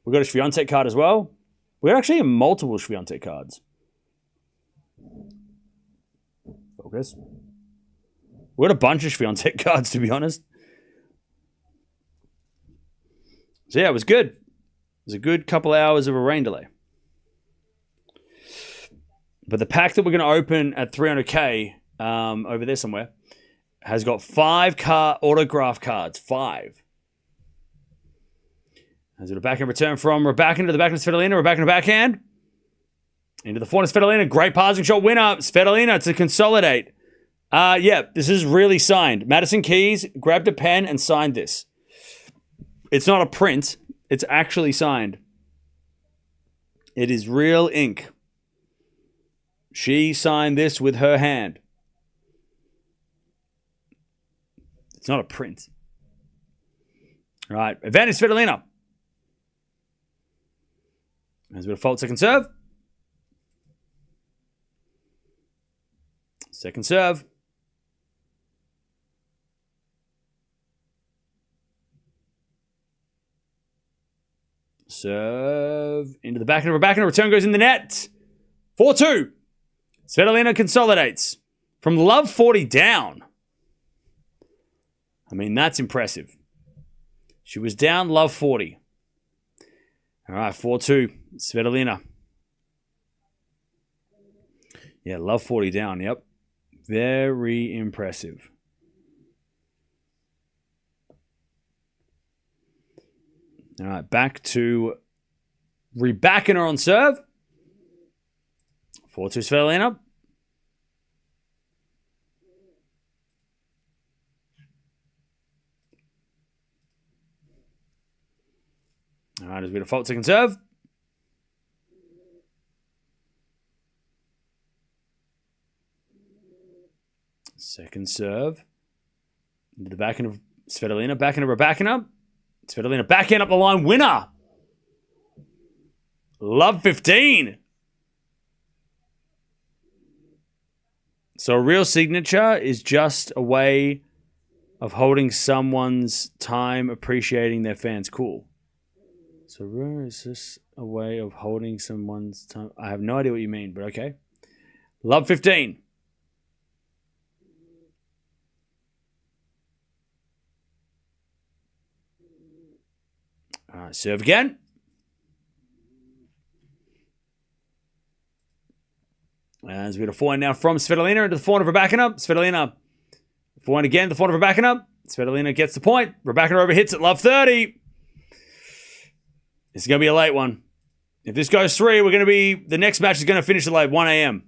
We got a Swiatek card as well. We got actually multiple Swiatek cards. Focus. We got a bunch of Swiatek cards, to be honest. So yeah, it was good. It was a good couple hours of a rain delay. But the pack that we're going to open at 300k over there somewhere has got 5 autograph cards. 5. Has it a backhand return from Rybakina to the backhand of Svitolina. Rybakina backhand. Into the forehand of Svitolina. Great passing shot winner. Svitolina to consolidate. Yeah, this is really signed. Madison Keys grabbed a pen and signed this. It's not a print. It's actually signed. It is real ink. She signed this with her hand. It's not a print. All right. Advantage Svitolina. There's a bit of fault. Second serve. Second serve. Serve into the backhand of Rybakina. Return goes in the net. 4-2. Svitolina consolidates from love 40 down. I mean, that's impressive. She was down love 40. All right, 4-2. Svitolina. Yeah, love 40 down. Yep. Very impressive. All right, back to Rybakina on serve. 4-2 Svitolina. All right, there's a bit of fault. Second serve. Second serve. Into the backhand of Svitolina. Backhand of Rybakina. Svitolina backhand up the line. Winner. Love 15. So a real signature is just a way of holding someone's time, appreciating their fans. Cool. So is this a way of holding someone's time? I have no idea what you mean, but okay. Love 15. All right, serve again. As we get a forehand now from Svitolina into the forehand of Rybakina. Svitolina, forehand again, the forehand of Rybakina. Svitolina gets the point. Rybakina overhits it. Love 30. This is going to be a late one. If this goes 3, the next match is going to finish at like 1 a.m.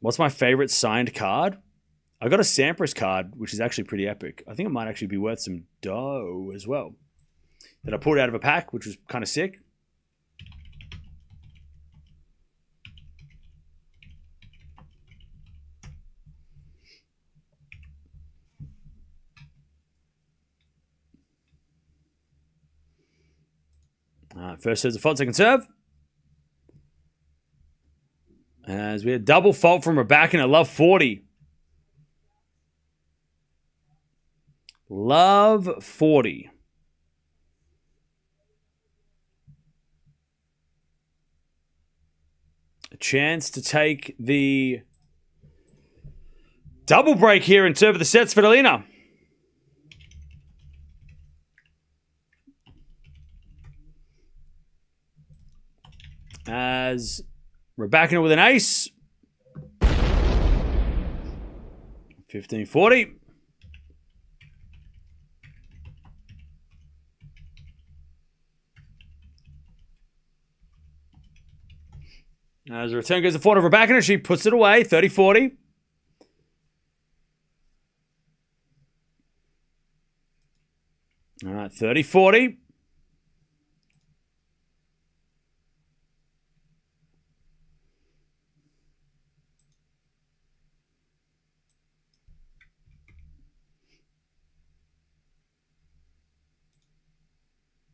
What's my favorite signed card? I got a Sampras card, which is actually pretty epic. I think it might actually be worth some dough as well. That I pulled out of a pack, which was kind of sick. First serve's a fault, second serve. As we had double fault from Rybakina, love 40. Love 40. A chance to take the double break here in serve of the sets for Elena. As Rybakina with an ace. 15-40. As the return goes to forward of Rybakina, she puts it away. 30-40. All right, 30-40.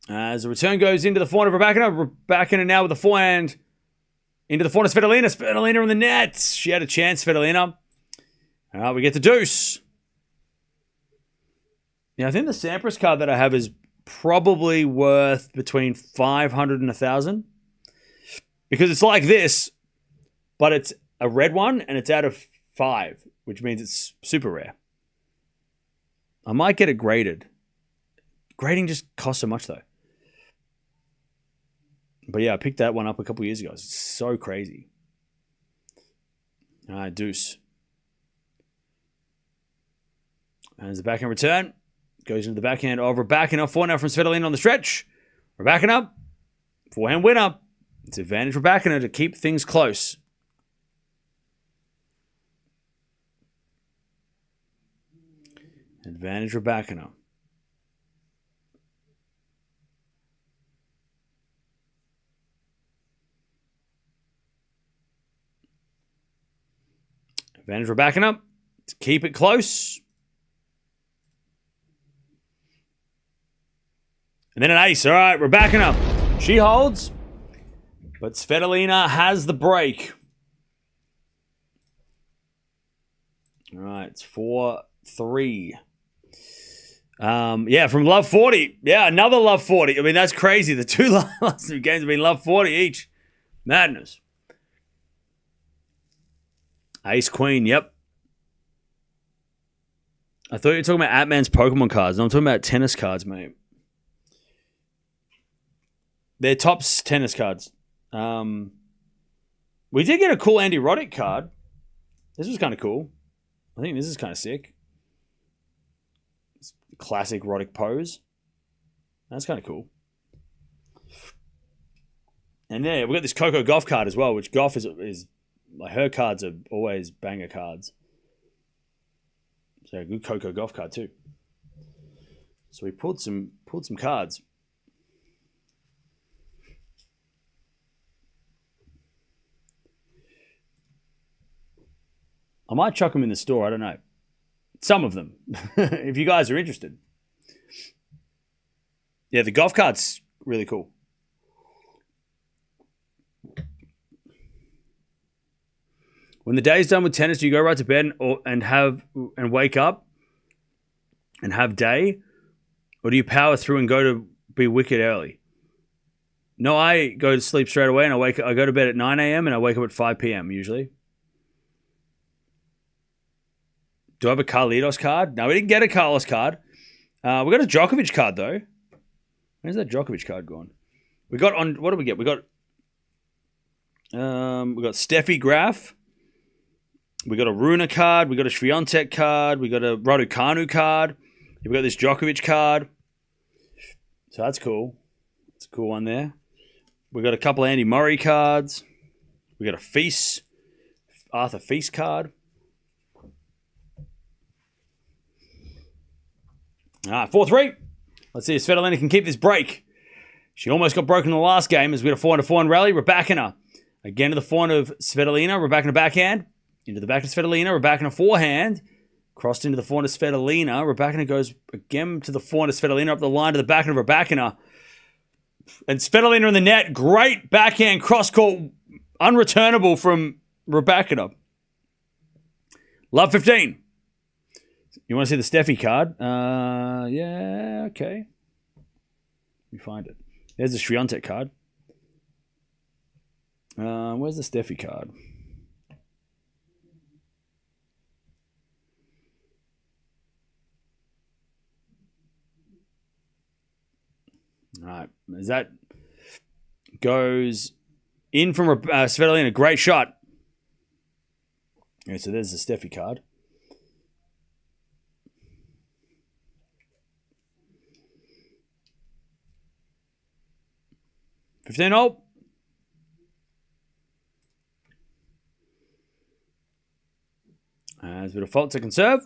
As the return goes into the forehand of Rybakina. Rybakina now with the forehand into the forehand of Svitolina. Svitolina on the net. She had a chance, Svitolina. All right, we get the deuce. Now, I think the Sampras card that I have is probably worth between 500 and 1,000. Because it's like this, but it's a red one and it's out of 5, which means it's super rare. I might get it graded. Grading just costs so much, though. But yeah, I picked that one up a couple years ago. It's so crazy. All right, deuce. And there's the backhand return. Goes into the backhand of Rybakina. Forehand from Svitolina on the stretch. Rybakina. Forehand winner. It's advantage Rybakina to keep things close. Advantage Rybakina. Advantage Rybakina to keep it close. And then an ace. All right, Rybakina. She holds. But Svitolina has the break. All right, it's 4-3. Yeah, from love 40. Yeah, another love 40. I mean, that's crazy. The two last two games have been love 40 each. Madness. Ace Queen, yep. I thought you were talking about Atman's Pokemon cards. No, I'm talking about tennis cards, mate. They're Topps tennis cards. We did get a cool Andy Roddick card. This was kind of cool. I think this is kind of sick. It's classic Roddick pose. That's kind of cool. And yeah, we got this Coco Gauff card as well, which Gauff is like, her cards are always banger cards. So a good Coco Gauff card too. So we pulled some cards. I might chuck them in the store. I don't know. Some of them, if you guys are interested. Yeah, the golf card's really cool. When the day's done with tennis, do you go right to bed and wake up and have day, or do you power through and go to be wicked early. No, I go to sleep straight away and I go to bed at 9 a.m. and I wake up at 5 p.m. usually. Do I have a Carlitos card? No, we didn't get a Carlos card. We got a Djokovic card though. Where's that Djokovic card gone? We got on. What do we get? We got Steffi Graf. We got a Runa card. We got a Swiatek card. We got a Raducanu card. We got this Djokovic card. So that's cool. It's a cool one there. We got a couple of Andy Murray cards. We got a Arthur Feast card. All right, 4-3. Let's see if Svitolina can keep this break. She almost got broken in the last game as we got a 4-4 rally. Rybakina again to the forehand of Svitolina. Rybakina backhand. Into the back of Svitolina. Rybakina forehand. Crossed into the forehand of Svitolina. Rybakina goes again to the forehand of Svitolina. Up the line to the backhand of Rybakina. And Svitolina in the net. Great backhand cross-court. Unreturnable from Rybakina. Love 15. You want to see the Steffi card? Yeah, okay. Let me find it. There's the Swiatek card. Where's the Steffi card? All right. As that goes in from Svitolina. Great shot. Okay, so there's the Steffi card. $15. There's a bit of fault, second serve.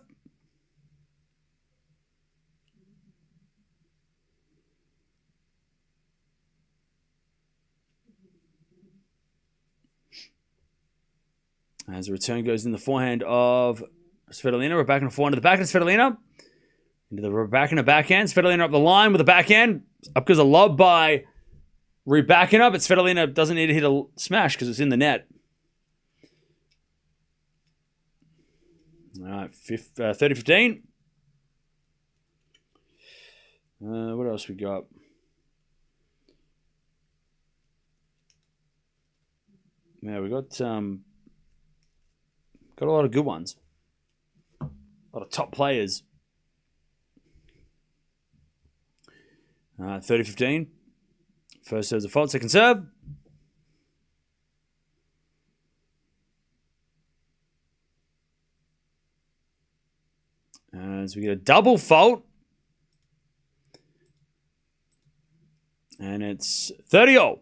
As the return goes in the forehand of Svitolina. Rybakina forehand to the backhand of Svitolina. Into the Rybakina backhand. Svitolina up the line with the backhand. Up goes a lob by Rybakina, but Svitolina doesn't need to hit a smash because it's in the net. All right, 30-15. What else we got? Yeah, we got a lot of good ones. A lot of top players. 30-15. First serve's a fault, second serve. As we get a double fault. And it's 30-all.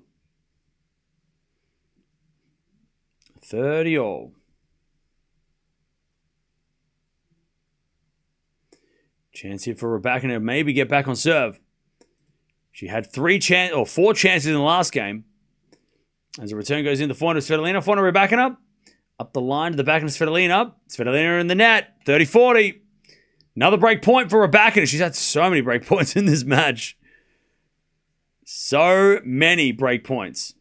30-all. Chance here for Rybakina to maybe get back on serve. She had 4 chances in the last game. As the return goes in, the forehand of Svitolina. Forehand of Rybakina. Up the line to the backhand of Svitolina. Svitolina in the net. 30-40. Another break point for Rybakina. She's had so many break points in this match. So many break points.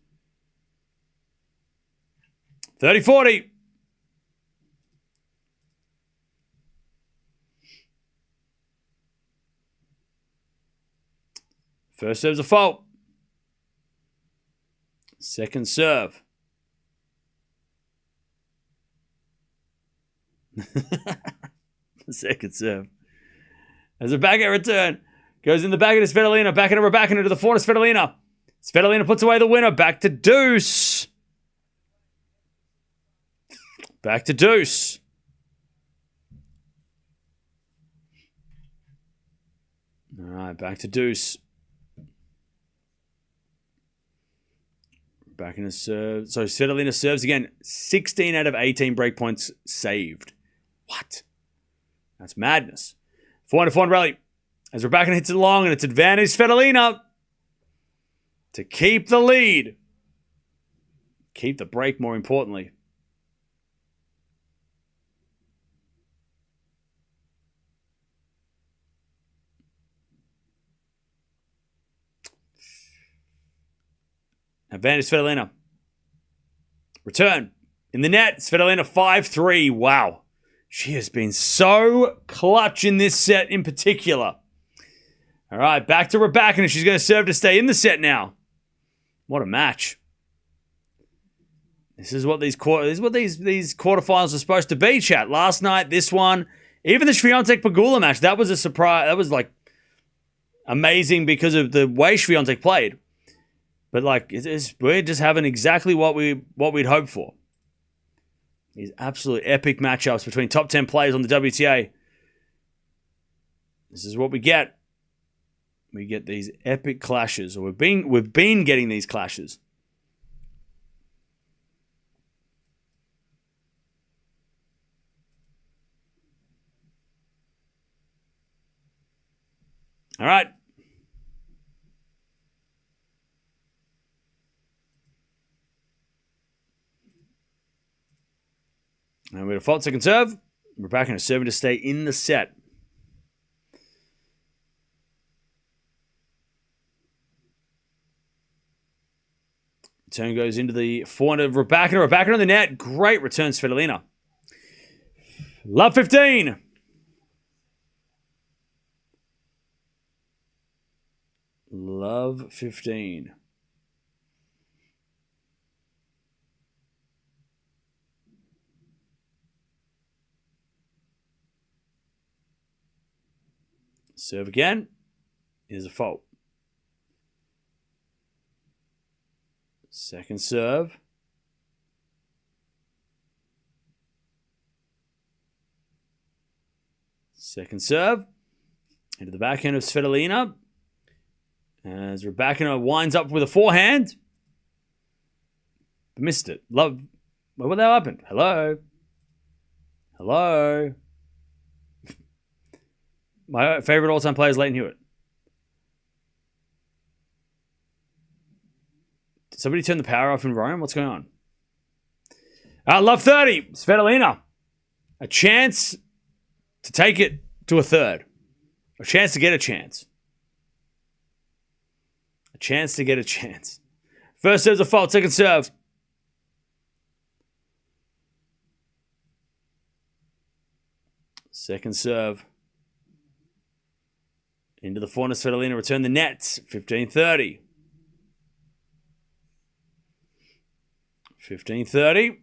30-40. First serve's a fault. Second serve. Second serve. As a backhand return. Goes in the backhand of Svitolina. Backhand of Rybakina to the forehand of Svitolina. Svitolina puts away the winner. Back to deuce. Back to deuce. All right, back to deuce. Back in a serve. So Svitolina serves again. 16 out of 18 break points saved. What? That's madness. 400 rally. As Rybakina hits it long, and it's advantage Svitolina to keep the lead. Keep the break, more importantly. Advantage Svitolina. Return. In the net, Svitolina 5-3. Wow. She has been so clutch in this set in particular. All right, back to Rybakina. She's going to serve to stay in the set now. What a match. This is what these quarterfinals are supposed to be, chat. Last night, this one, even the Swiatek Pegula match, that was a surprise. That was like amazing because of the way Swiatek played. But like, we're just having exactly what we'd hoped for. These absolute epic matchups between top 10 players on the WTA. This is what we get. We get these epic clashes, or we've been getting these clashes. All right. And with a fault second serve, we're back in a serving to stay in the set. Turn goes into the forehand of Rybakina. Rybakina on the net. Great return, Svitolina. Love 15. Love 15. Serve again. Is a fault. Second serve. Second serve. Into the backhand of Svitolina. As Rybakina winds up with a forehand. Missed it. Love. What the hell happened? Hello? Hello? My favorite all-time player is Leighton Hewitt. Did somebody turn the power off in Rome? What's going on? Love 30. Svitolina. A chance to take it to a third. A chance to get a chance. A chance to get a chance. First serve's a fault. Second serve. Second serve. Into the forehand, Svitolina return the nets. 15-30. 15-30.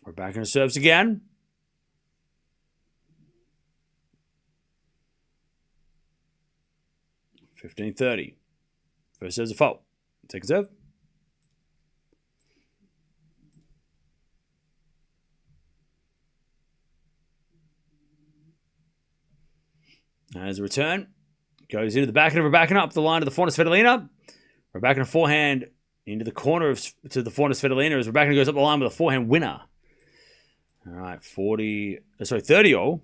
Rybakina serves again. 15-30. First serve's a fault. Second serve. As a return, goes into the backhand of Rybakina, up the line to the forehand of Svitolina. Rybakina forehand into the corner to the forehand of Svitolina as Rybakina goes up the line with a forehand winner. All right, 30 all.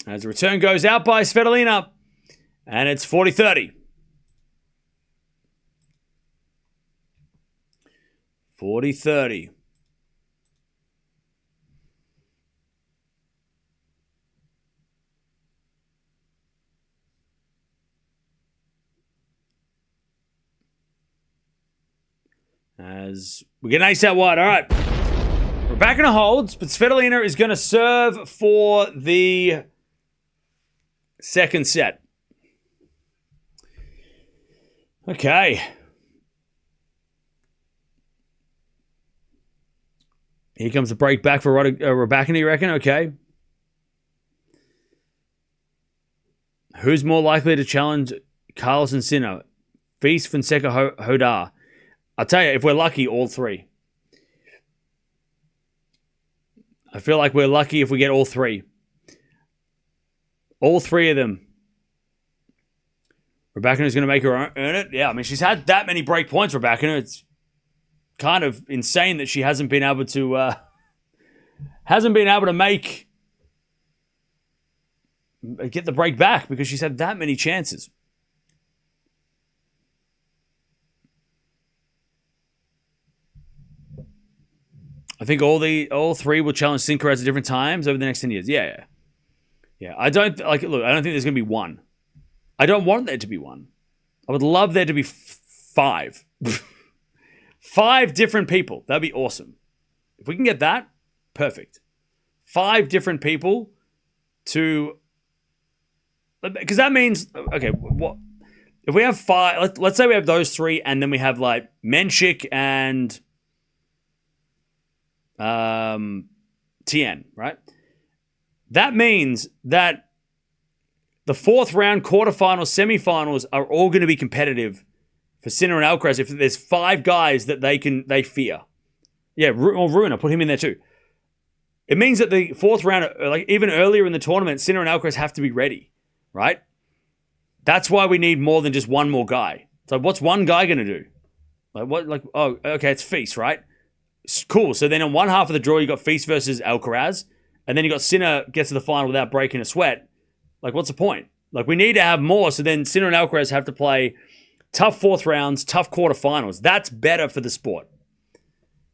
As the return goes out by Svitolina, and it's 40-30. 40-30. As we get an ace out wide. All right. Rybakina holds, but Svitolina is going to serve for the second set. Okay. Here comes the break back for Rybakina, you reckon? Okay. Who's more likely to challenge Carlos and Sinner? Feast, Fonseca, Hodar. I'll tell you, if we're lucky, all three. I feel like we're lucky if we get all three. All three of them. Rybakina is going to make her earn it. Yeah, I mean, she's had that many break points, Rybakina. It's kind of insane that she hasn't been able to get the break back because she's had that many chances. I think all three will challenge Sinner at different times over the next 10 years. Yeah. I don't think there's going to be one. I don't want there to be one. I would love there to be 5. 5 different people. That'd be awesome. If we can get that, perfect. 5 different people to, because that means, okay, what if we have 5? Let's say we have those 3, and then we have like Menchik and Tien, right? That means that the 4th round, quarterfinals, semifinals are all going to be competitive for Sinner and Alcaraz. If there's 5 guys that they fear, or Runa, put him in there too. It means that the 4th round, like even earlier in the tournament, Sinner and Alcaraz have to be ready, right? That's why we need more than just one more guy. So what's one guy going to do? It's Feast, right? Cool. So then on one half of the draw, you got Feast versus Alcaraz, and then you got Sinner gets to the final without breaking a sweat. Like, what's the point? Like, we need to have more, so then Sinner and Alcaraz have to play tough 4th rounds, tough quarterfinals. That's better for the sport.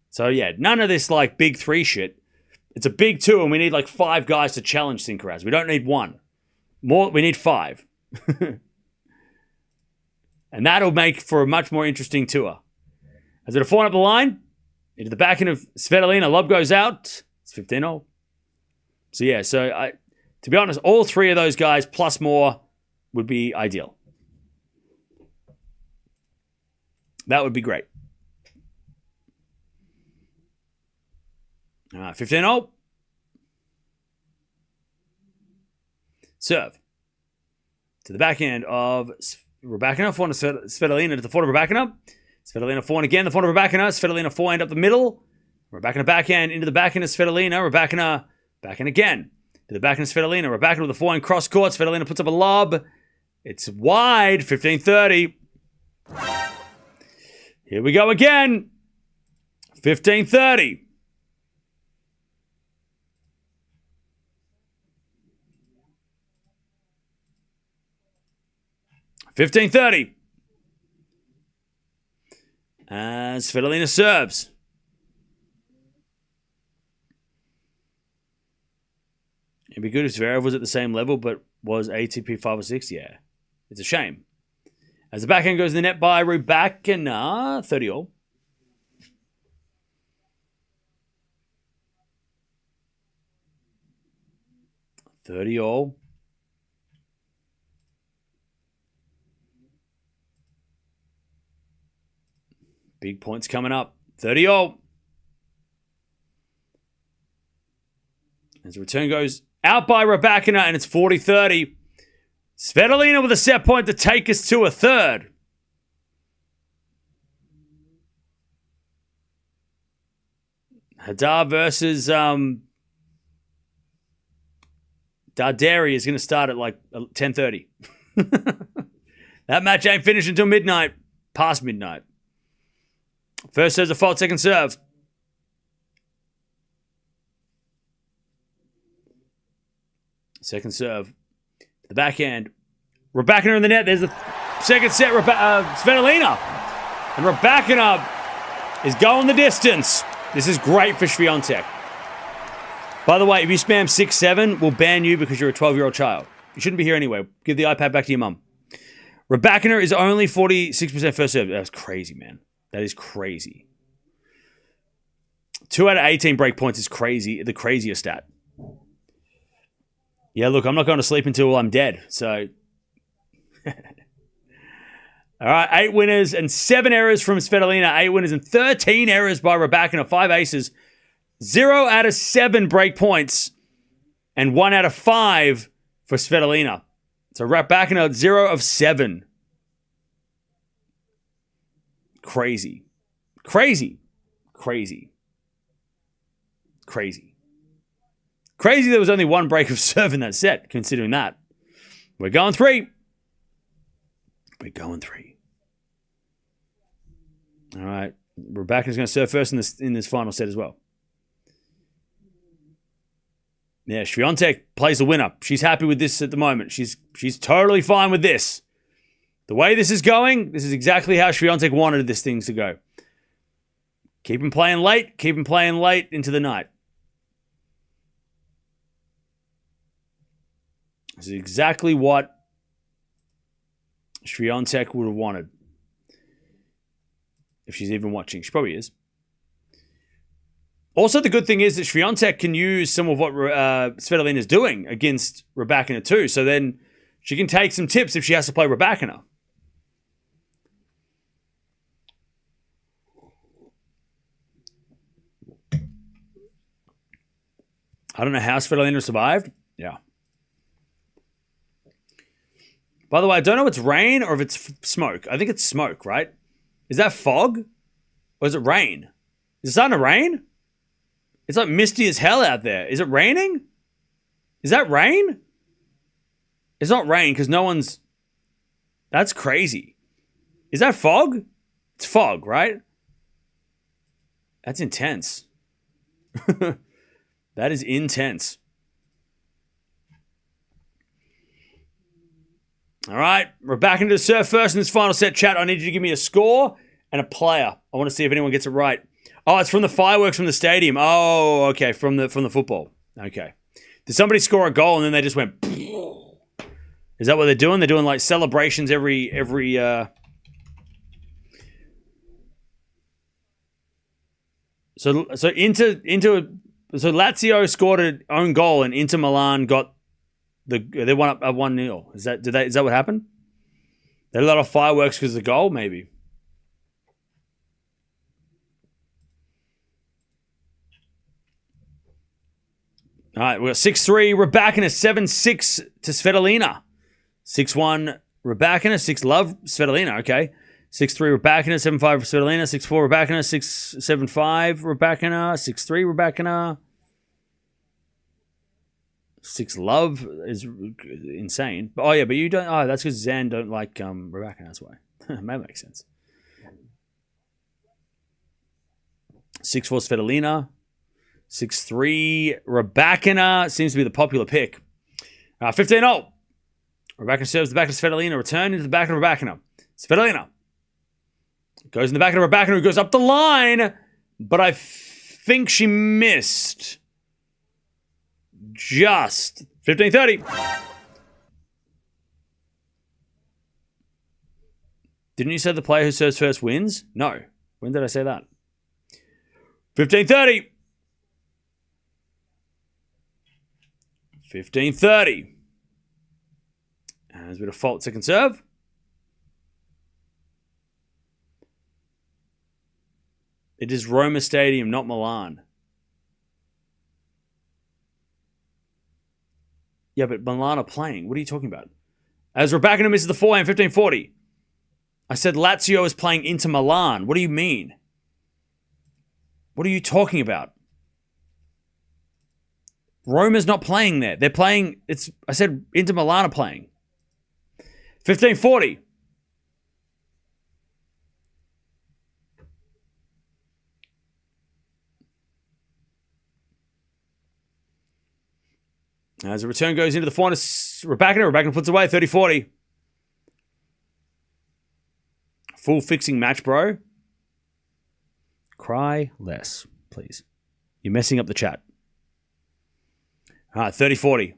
So, yeah, none of this, like, big 3 shit. It's a big 2, and we need, like, 5 guys to challenge Sinner. We don't need 1. We need 5. And that'll make for a much more interesting tour. As it a 4 up the line, into the backhand of Svitolina, lob goes out. It's 15-0. So, yeah, to be honest, all 3 of those guys plus more would be ideal. That would be great. All right, 15-0. Serve. To the backhand of Rybakina, forehand of Svitolina to the forehand of Rybakina. Svitolina forehand again, the forehand of Rybakina. Svitolina forehand up the middle. Rybakina backhand into the backhand of Svitolina. Rybakina backhand again. To the backhand of Svitolina. Rybakina with the forehand cross court. Svitolina puts up a lob. It's wide. 15-30. Here we go again. 15-30. As Svitolina serves. It'd be good if Zverev was at the same level, but was ATP 5 or 6. Yeah. It's a shame. As the backhand goes in the net by Rybakina, 30-all. Big points coming up. 30-all. As the return goes out by Rybakina, and it's 40-30. Svitolina with a set point to take us to a third. Hadar versus Darderi is going to start at like 10:30. That match ain't finished until midnight. Past midnight. First serve's a fault, second serve. Second serve. The backhand. Rybakina in the net. There's the second set. Svitolina. And Rybakina is going the distance. This is great for Swiatek. By the way, if you spam 6-7, we'll ban you because you're a 12-year-old child. You shouldn't be here anyway. Give the iPad back to your mum. Rybakina is only 46% first serve. That's crazy, man. That is crazy. 2 out of 18 break points is crazy. The craziest stat. Yeah, look, I'm not going to sleep until I'm dead. So, all right, 8 winners and 7 errors from Svitolina. 8 winners and 13 errors by Rybakina. 5 aces. 0 out of 7 break points. And 1 out of 5 for Svitolina. So Rybakina, 0 of 7. Crazy. Crazy. Crazy. Crazy. Crazy there was only 1 break of serve in that set, considering that. We're going 3. We're going 3. All right. Rybakina's going to serve first in this final set as well. Yeah, Swiatek plays the winner. She's happy with this at the moment. She's totally fine with this. The way this is going, this is exactly how Swiatek wanted this thing to go. Keep him playing late. Keep him playing late into the night. This is exactly what Swiatek would have wanted. If she's even watching. She probably is. Also, the good thing is that Swiatek can use some of what Svitolina's doing against Rybakina too. So then she can take some tips if she has to play Rybakina. I don't know how Svitolina survived. Yeah. By the way, I don't know if it's rain or if it's smoke. I think it's smoke, right? Is that fog? Or is it rain? Is it starting to rain? It's like misty as hell out there. Is it raining? Is that rain? It's not rain because no one's... That's crazy. Is that fog? It's fog, right? That's intense. That is intense. All right, we're back into the serve first in this final set. Chat, I need you to give me a score and a player. I want to see if anyone gets it right. Oh, it's from the fireworks from the stadium. Oh, okay, from the football. Okay. Did somebody score a goal and then they just went... Is that what they're doing? They're doing like celebrations every So Lazio scored an own goal and Inter Milan got they won up 1-0. Is that what happened? They had a lot of fireworks because of the goal, maybe. All right, we got 6-3 Rybakina, 7-6 to Svitolina. 6-1 Rybakina, 6-love Svitolina, okay. 6-3 Rybakina, 7-5 Svitolina, 6-4 Rybakina, 6-7-5 Rybakina, 6-3 Rybakina. 6-love is insane. Oh yeah, but you don't. Oh, that's because Zan don't like Rybakina. That's why. That makes sense. 6-4 Svitolina. 6-3 Rybakina seems to be the popular pick. 15-0. Rybakina serves the back of Svitolina. Return into the back of Rybakina. Svitolina goes in the back of Rybakina, who goes up the line, but I think she missed. Just 15-30. Didn't you say the player who serves first wins? No. When did I say that? 15-30. 15-30. And there's a bit of fault second serve. It is Roma Stadium, not Milan. Yeah, but Milan are playing. What are you talking about? As Rybakina misses the forehand, 15-40. I said Lazio is playing Inter Milan. What do you mean? What are you talking about? Roma's not playing there. They're playing... I said Inter Milan are playing. 15-40. As the return goes into the forehand, Rybakina puts away 30-40. Full fixing match, bro. Cry less, please. You're messing up the chat. All right, 30-40.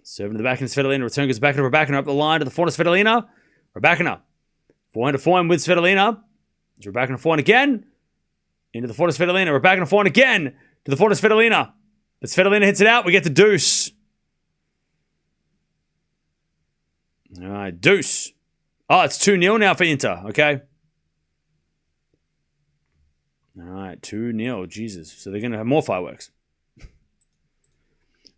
Serving to the back of Svitolina. Return goes back to Rybakina up the line to the forehand of Svitolina. Rybakina. Forehand to forehand with Svitolina. Rybakina forehand again. Into the forehand of Svitolina. Rybakina forehand again to the forehand of Svitolina. But Svitolina hits it out. We get the deuce. All right, deuce. Oh, it's 2-0 now for Inter. Okay. All right, 2-0. Jesus. So they're going to have more fireworks.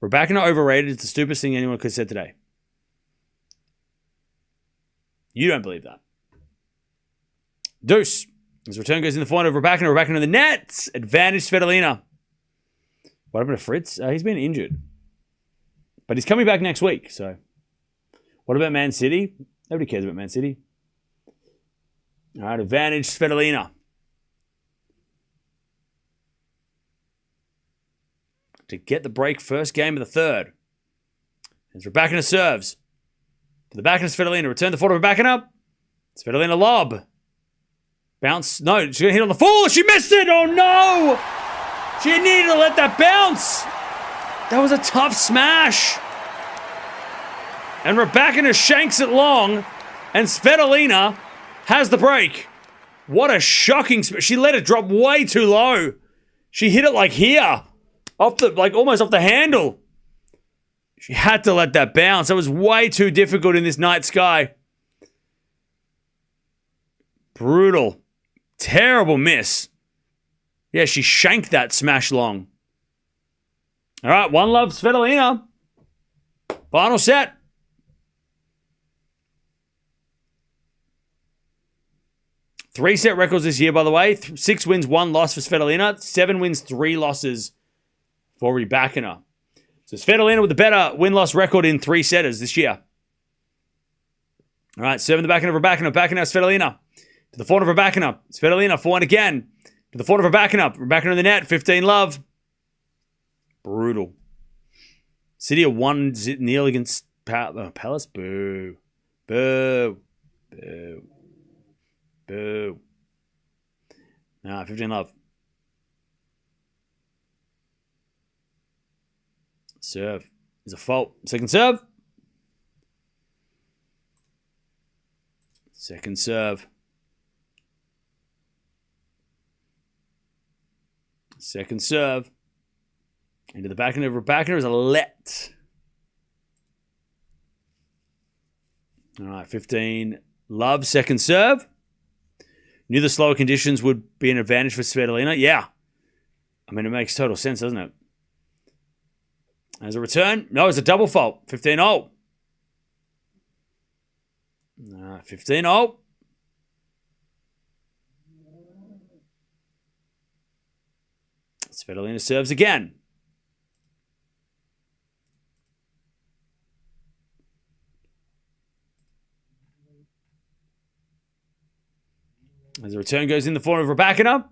Rybakina overrated is the stupidest thing anyone could have said today. You don't believe that. Deuce. His return goes in the forehand of Rybakina. Rybakina in the net. Advantage Svitolina. What happened to Fritz? He's been injured. But he's coming back next week, so. What about Man City? Nobody cares about Man City. All right, advantage Svitolina. To get the break, first game of the third. As Rybakina serves. To the backhand of Svitolina. Return the forward of Rybakina. Svitolina lob. Bounce. No, she's going to hit on the full. She missed it. Oh, no. She needed to let that bounce. That was a tough smash. And Rybakina shanks it long. And Svitolina has the break. What a shocking smash. She let it drop way too low. She hit it like here. Almost off the handle. She had to let that bounce. That was way too difficult in this night sky. Brutal. Terrible miss. Yeah, she shanked that smash long. All right, 1-love Svitolina. Final set. Three-set records this year, by the way. 6 wins, 1 loss for Svitolina. 7 wins, 3 losses for Rybakina. So Svitolina with the better win-loss record in 3-setters this year. All right, serving the backhand of Rybakina. Backhand now Svitolina. To the forehand of Rybakina. Svitolina, forehand again. To the forehand of Rybakina. Rybakina in the net. 15-love. Brutal. City of 1-0 against Palace. Boo. Boo. Boo. Boo. Nah, 15-love. Serve is a fault. Second serve. Second serve. Second serve. Into the backhand of Rybakina is a let. All right, 15. Love, second serve. Knew the slower conditions would be an advantage for Svitolina. Yeah. I mean, it makes total sense, doesn't it? As a return. No, it's a double fault. 15-0. 15-0. Svitolina serves again. As the return goes in the forehand of Rybakina.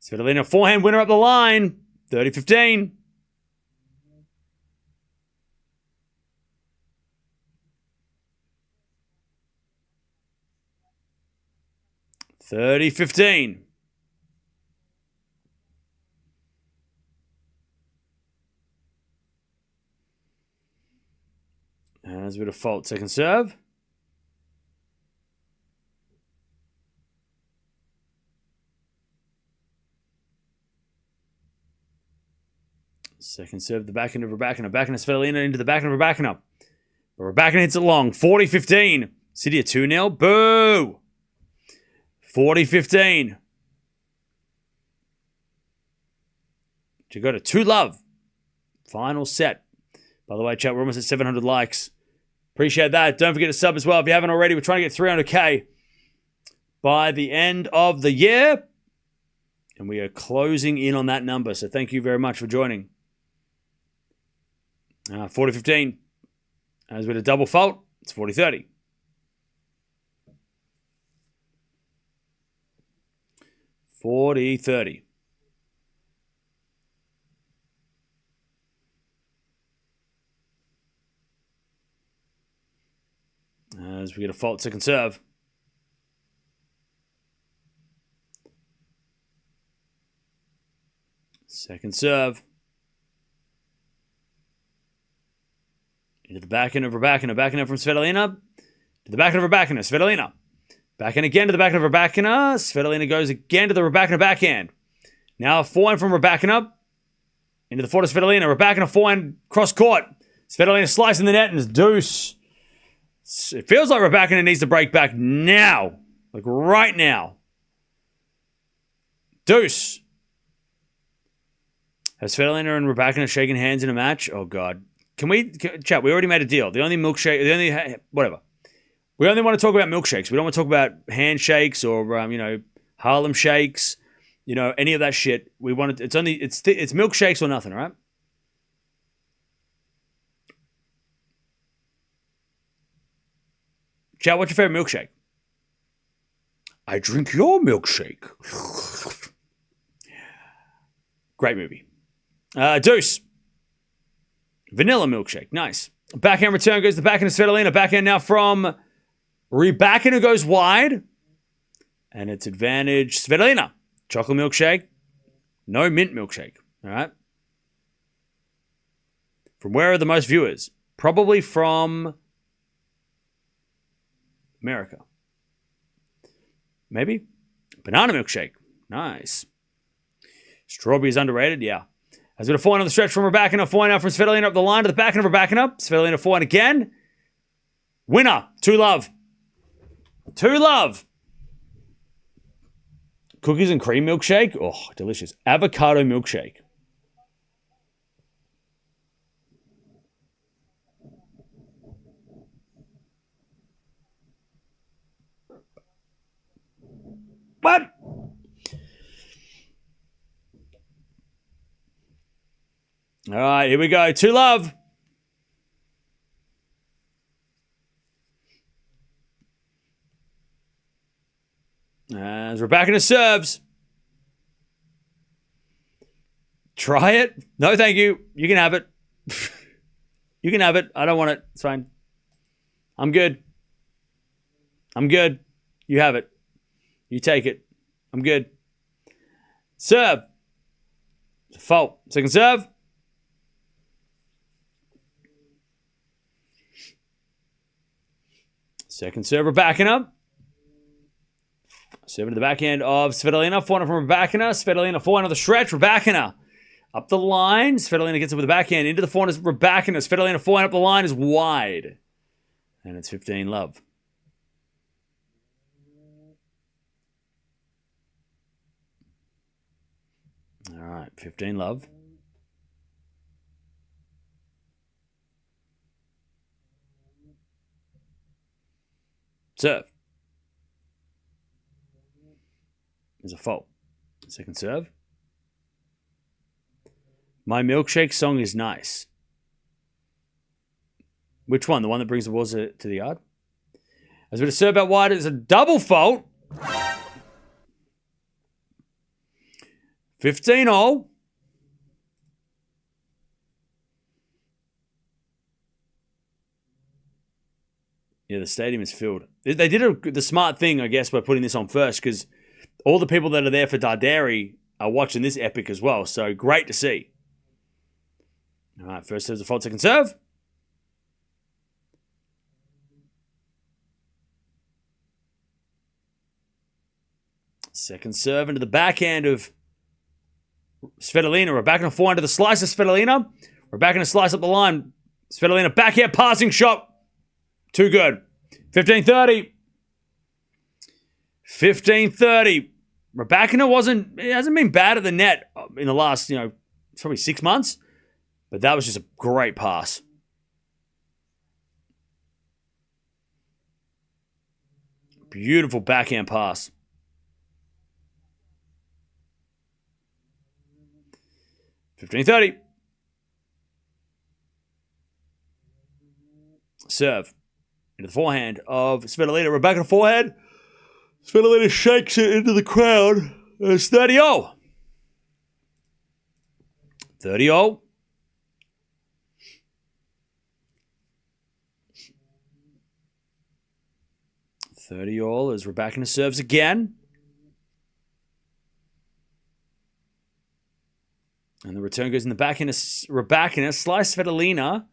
Svitolina forehand winner up the line. 30-15. As a bit of fault, second serve. Second serve, the backhand of Rybakina. Backhand of Svitolina into the backhand of Rybakina. But Rybakina hits it long. 40-15. City at 2-0. Boo! 40-15. To go to 2-love. Final set. By the way, chat, we're almost at 700 likes. Appreciate that. Don't forget to sub as well if you haven't already. We're trying to get 300K by the end of the year. And we are closing in on that number. So thank you very much for joining. 40-15. As with a double fault, it's 40-30. As we get a fault, second serve. Second serve. Into the backhand of Rybakina. Backhand from Svitolina. To the backhand of Rybakina. Svitolina. Backhand again to the backhand of Rybakina. Svitolina goes again to the Rybakina backhand. Now a forehand from Rybakina. Into the forehand of Svitolina. Rybakina forehand cross court. Svitolina slicing the net and it's deuce. It feels like Rybakina needs to break back now. Like right now. Deuce. Has Svitolina and Rybakina shaken hands in a match? Oh, God. Chat, we already made a deal. Whatever. We only want to talk about milkshakes. We don't want to talk about handshakes or, Harlem shakes, any of that shit. It's milkshakes or nothing, all right? Chat, what's your favorite milkshake? I drink your milkshake. Great movie. Deuce. Vanilla milkshake. Nice. Backhand return goes to the backhand of Svitolina. Backhand now from Rybakina, who goes wide. And it's advantage Svitolina. Chocolate milkshake. No mint milkshake. All right. From where are the most viewers? Probably from America. Maybe. Banana milkshake. Nice. Strawberry is underrated. Yeah. Has got a forehand on the stretch from Rybakina. Forehand out from Svitolina up the line to the backhand of Rybakina. Svitolina forehand again. Winner. 2-love. 2-love. Cookies and cream milkshake. Oh, delicious. Avocado milkshake. What? All right, here we go. 2-love. As Rybakina serves. Try it. No, thank you. You can have it. You can have it. I don't want it. It's fine. I'm good. I'm good. You have it. You take it. I'm good. Serve. Fault. Second serve. Second serve, Rybakina. Serving to the backhand of Svitolina. Forehand from Rybakina. Svitolina forehand on the stretch. Rybakina up the line. Svitolina gets it with the backhand. Into the forehand is Rybakina. Svitolina forehand up the line is wide. And it's 15-love. All right, 15-love. Serve. There's a fault. Second serve. My milkshake song is nice. Which one? The one that brings the balls to the yard? As we serve out wide, it's a double fault. 15-all. Yeah, the stadium is filled. They did the smart thing, I guess, by putting this on first, because all the people that are there for Darderi are watching this epic as well. So great to see. All right, first serve's a fault, second serve. Second serve into the backhand of Svitolina. Rybakina forehand to the slice of Svitolina. Rybakina slice up the line. Svitolina backhand passing shot. Too good. 15-30. 15-30. Rybakina hasn't been bad at the net in the last, probably 6 months. But that was just a great pass. Beautiful backhand pass. $15-30. Serve. Into the forehand of Svitolina. Rybakina forehand. Svitolina shakes it into the crowd. It's 30-all. 30-all. 30-all as Rybakina serves again. And the return goes in the backhand of Rybakina. Slice Svitolina.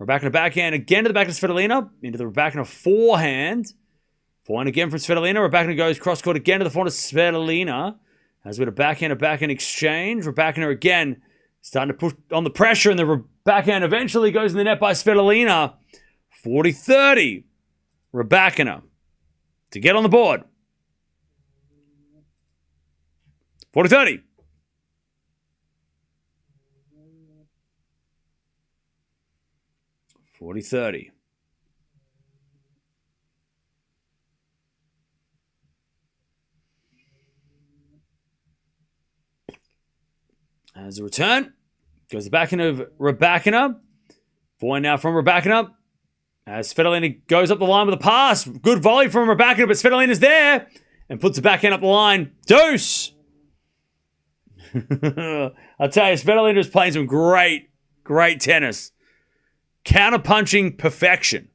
Rybakina backhand again to the backhand of Svitolina. Into the Rybakina forehand. Forehand again from Svitolina. Rybakina goes cross-court again to the forehand of Svitolina. Has a bit of backhand exchange. Rybakina again starting to push on the pressure. And the backhand eventually goes in the net by Svitolina. 40-30. Rybakina to get on the board. 40-30. $40-30. As a return, goes the backhand of Rybakina. Forehand now from Rybakina. As Svitolina goes up the line with a pass. Good volley from Rybakina, but Svitolina's there. And puts the backhand up the line. Deuce! I'll tell you, Svitolina is playing some great tennis. Counter-punching perfection.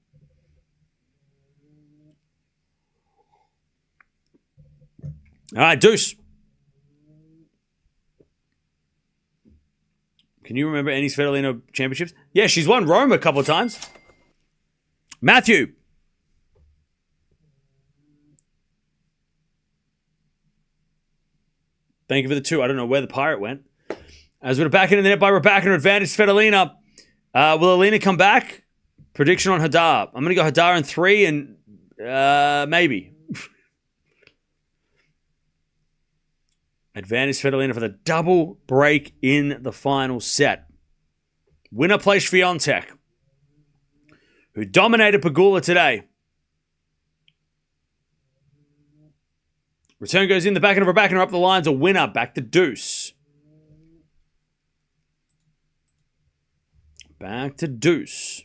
All right, deuce. Can you remember any Svitolina championships? Yeah, she's won Rome a couple of times. Matthew. Thank you for the 2. I don't know where the pirate went. As we're back in the net by Rybakina, advantage Svitolina. Will Elena come back? Prediction on Hadar. I'm going to go Hadar in 3 and maybe. Advantage Svitolina for the double break in the final set. Winner plays Swiatek, who dominated Pegula today. Return goes in, the backhand of Rybakina up the lines, a winner, back to deuce. Back to deuce.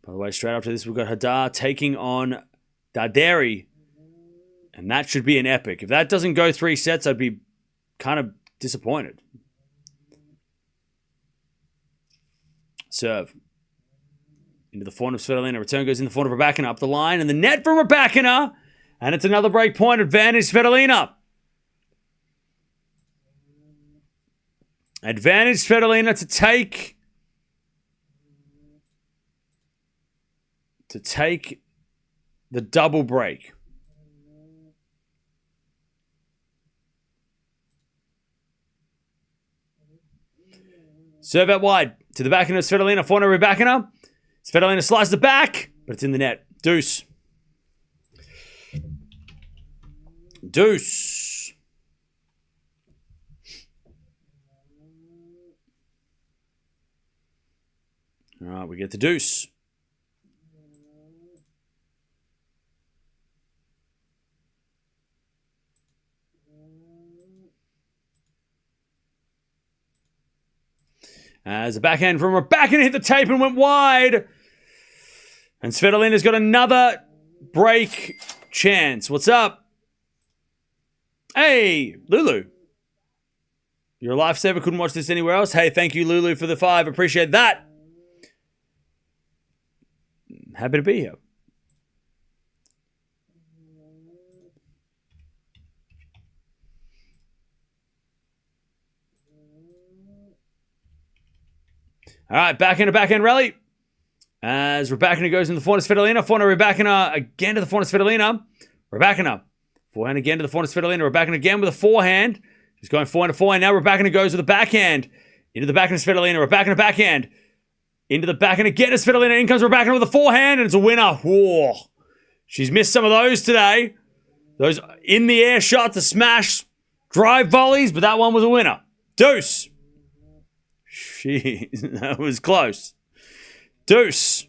By the way, straight after this, we've got Hadar taking on Darderi. And that should be an epic. If that doesn't go 3 sets, I'd be kind of disappointed. Serve. Into the forehand of Svitolina. Return goes in the forehand of Rybakina. Up the line. And the net from Rybakina. And it's another break point. Advantage Svitolina. Advantage Svitolina to take the double break. Serve out wide. To the backhand of Svitolina. Forehand of Rybakina. Svitolina slices it back. But it's in the net. Deuce. Deuce. All right, we get the deuce. As a backhand from Rybakina hit the tape and went wide. And Svitolina's got another break chance. What's up? Hey, Lulu. You're a lifesaver. Couldn't watch this anywhere else. Hey, thank you, Lulu, for the 5. Appreciate that. Happy to be here. All right, backhand rally. As Rybakina goes in the forehand of Svitolina. Forehand of Rybakina again to the forehand of Svitolina. Rybakina. Forehand again to the forehand of Svitolina. Rybakina again with a forehand. She's going forehand to forehand. Now Rybakina goes with the backhand. Into the backhand of Svitolina. Rybakina backhand. Into the backhand again to Svitolina. In comes Rybakina with a forehand. And it's a winner. Whoa. She's missed some of those today. Those in the air shots to smash drive volleys. But that one was a winner. Deuce. That was close. Deuce.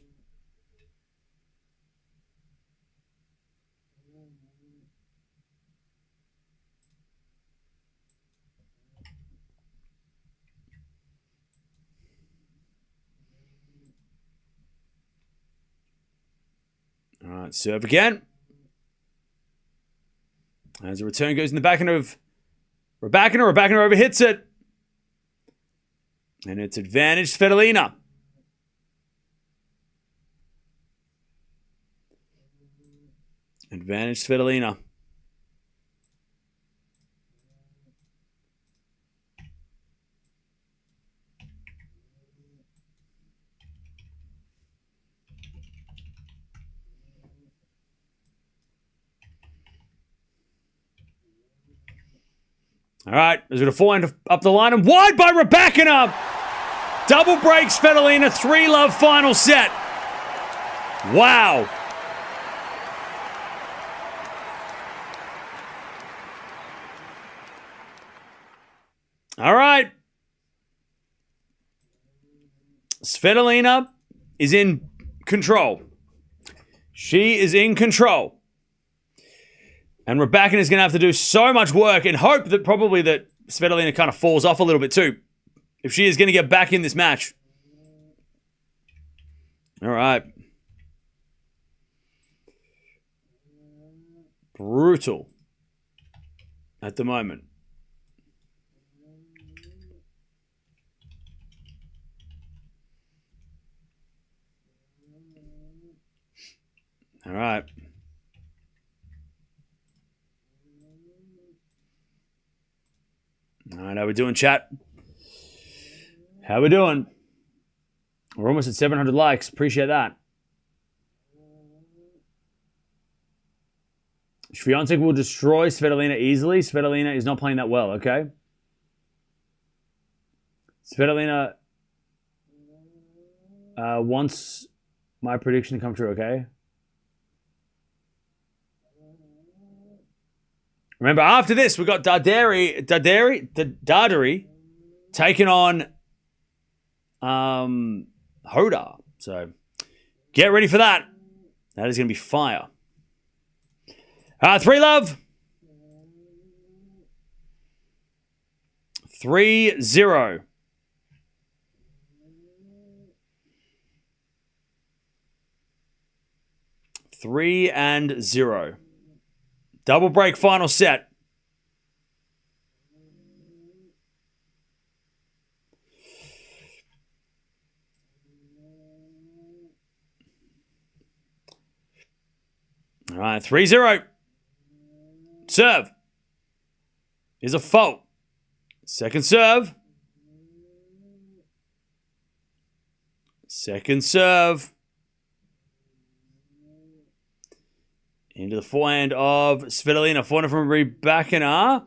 All right, serve again. As the return goes in the backhand of Rybakina. Rybakina overhits it. And it's advantage Svitolina. Advantage Svitolina. All right, there's a forehand up the line and wide by Rybakina. Double break Svitolina, 3-love final set. Wow. All right. Svitolina is in control. She is in control. And Rybakina is going to have to do so much work and hope that probably that Svitolina kind of falls off a little bit too, if she is going to get back in this match. All right. Brutal at the moment. All right. All right, how we doing, chat? How we doing? We're almost at 700 likes. Appreciate that. Swiatek will destroy Svitolina easily. Svitolina is not playing that well, okay? Svitolina wants my prediction to come true, okay? Remember, after this, we got Darderi taking on Hodar. So, get ready for that. That is going to be fire. 3-love. 3-0. 3-0. Double break final set. All right, 3-0. Serve is a fault. Second serve. Second serve. Into the forehand of Svitolina. Forehand from Rybakina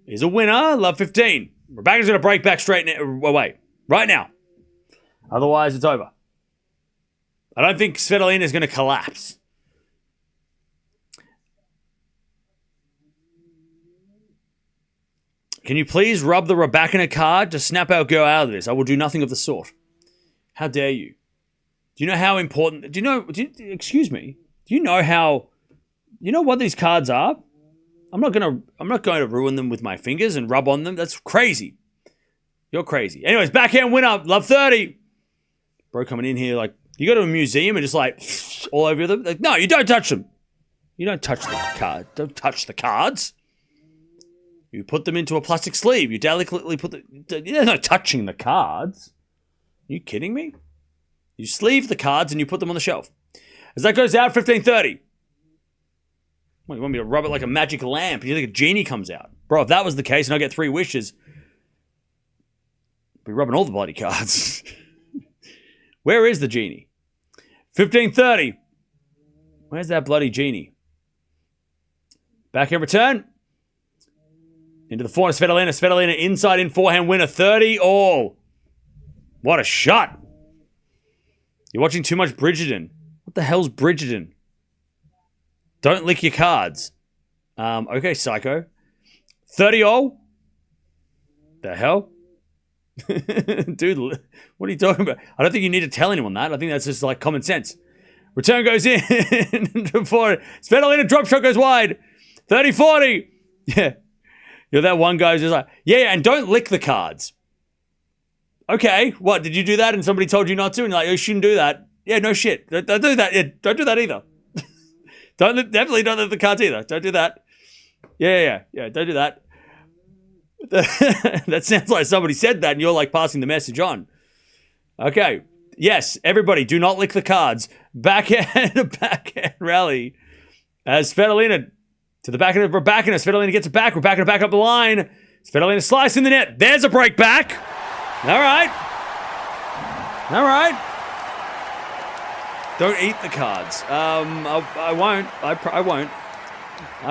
is a winner. Love 15. Rybakina's going to break back straight away. Right now. Otherwise, it's over. I don't think Svitolina is going to collapse. Can you please rub the Rybakina card to snap our girl out of this? I will do nothing of the sort. How dare you? Do you know how important... excuse me. Do you know how... You know what these cards are? I'm not going to ruin them with my fingers and rub on them. That's crazy. You're crazy. Anyways, backhand winner. Love 30. Bro coming in here like... You go to a museum and just like... all over them. Like, no, you don't touch them. You don't touch the card. Don't touch the cards. You put them into a plastic sleeve. You delicately put the... You're not touching the cards. Are you kidding me? You sleeve the cards and you put them on the shelf. As that goes out, 15-30. What, you want me to rub it like a magic lamp? You think a genie comes out? Bro, if that was the case and I get 3 wishes, I'd be rubbing all the bloody cards. Where is the genie? 15-30. Where's that bloody genie? Backhand return. Into the forehand, Svitolina. Svitolina inside in forehand winner. 30-all. What a shot. You're watching too much Bridgerton. What the hell's Bridgerton? Don't lick your cards. Okay, psycho. 30-all. The hell? Dude, what are you talking about? I don't think you need to tell anyone that. I think that's just like common sense. Return goes in. Svitolina drop shot goes wide. 30-40. Yeah. You're that one guy who's just like, yeah, and don't lick the cards. Okay, what, did you do that and somebody told you not to? And you're like, you shouldn't do that. Yeah, no shit. Don't do that. Yeah, don't do that either. Definitely don't lick the cards either. Don't do that. Yeah, don't do that. That sounds like somebody said that and you're like passing the message on. Okay, yes, everybody, do not lick the cards. Backhand rally. As Svitolina to the back of Rybakina. Svitolina gets it back. Rybakina back up the line. Svitolina slicing the net. There's a break back. All right. Don't eat the cards. I won't. I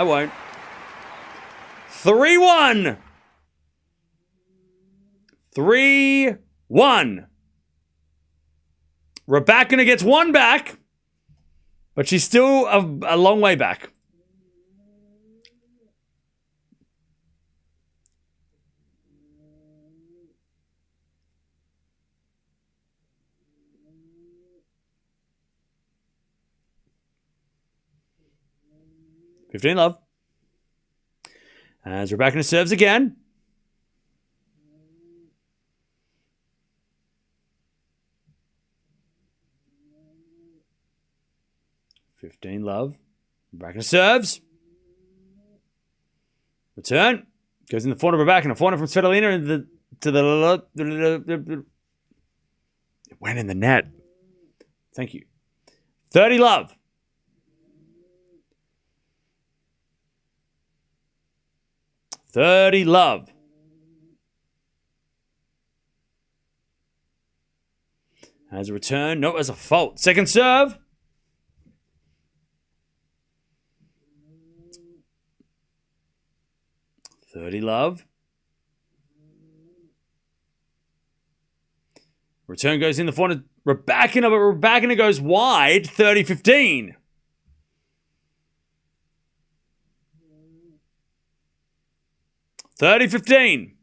won't. 3-1. 3-1. Rybakina gets 1 back, but she's still a long way back. $15-love. As Rybakina serves again. $15-love. Rybakina serves. Return. Goes in the forehand of Rybakina. Forehand from Svitolina it went in the net. Thank you. 30-love. 30 love. As a return. No, as a fault. Second serve. $30 love. Return goes in the front of Rybakina, but Rybakina goes wide. 30-15. $30-15.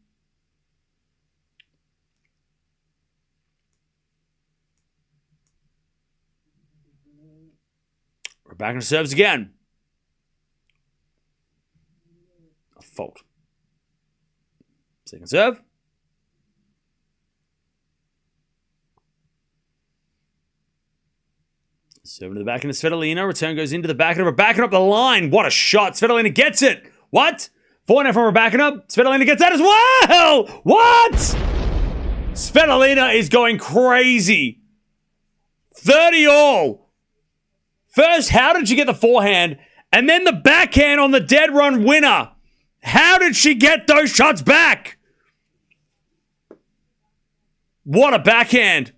Rybakina serves again. A fault. Second serve. Serving to the back end of Svitolina. Return goes into the back end of Rybakina up the line. What a shot. Svitolina gets it. What? Forehand from Rybakina. Svitolina gets that as well. What? Svitolina is going crazy. 30 all. First, how did she get the forehand? And then the backhand on the dead run winner. How did she get those shots back? What a backhand.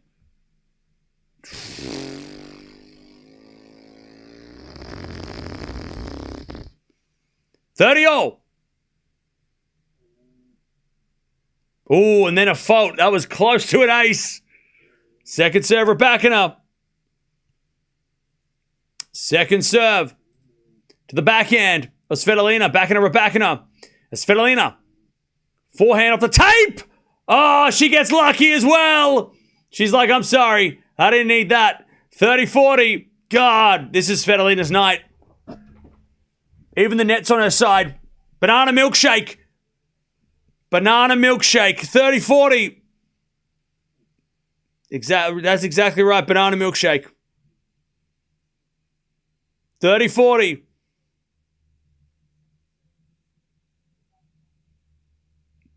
$30-all. Oh, and then a fault. That was close to an ace. Second serve, Rybakina. Second serve to the backhand of Svitolina. Backhand of Rybakina. Svitolina. Forehand off the tape. Oh, she gets lucky as well. She's like, I'm sorry. I didn't need that. 30-40. God, this is Svitolina's night. Even the net's on her side. Banana milkshake. Banana milkshake. 30-40. That's exactly right. Banana milkshake. 30-40.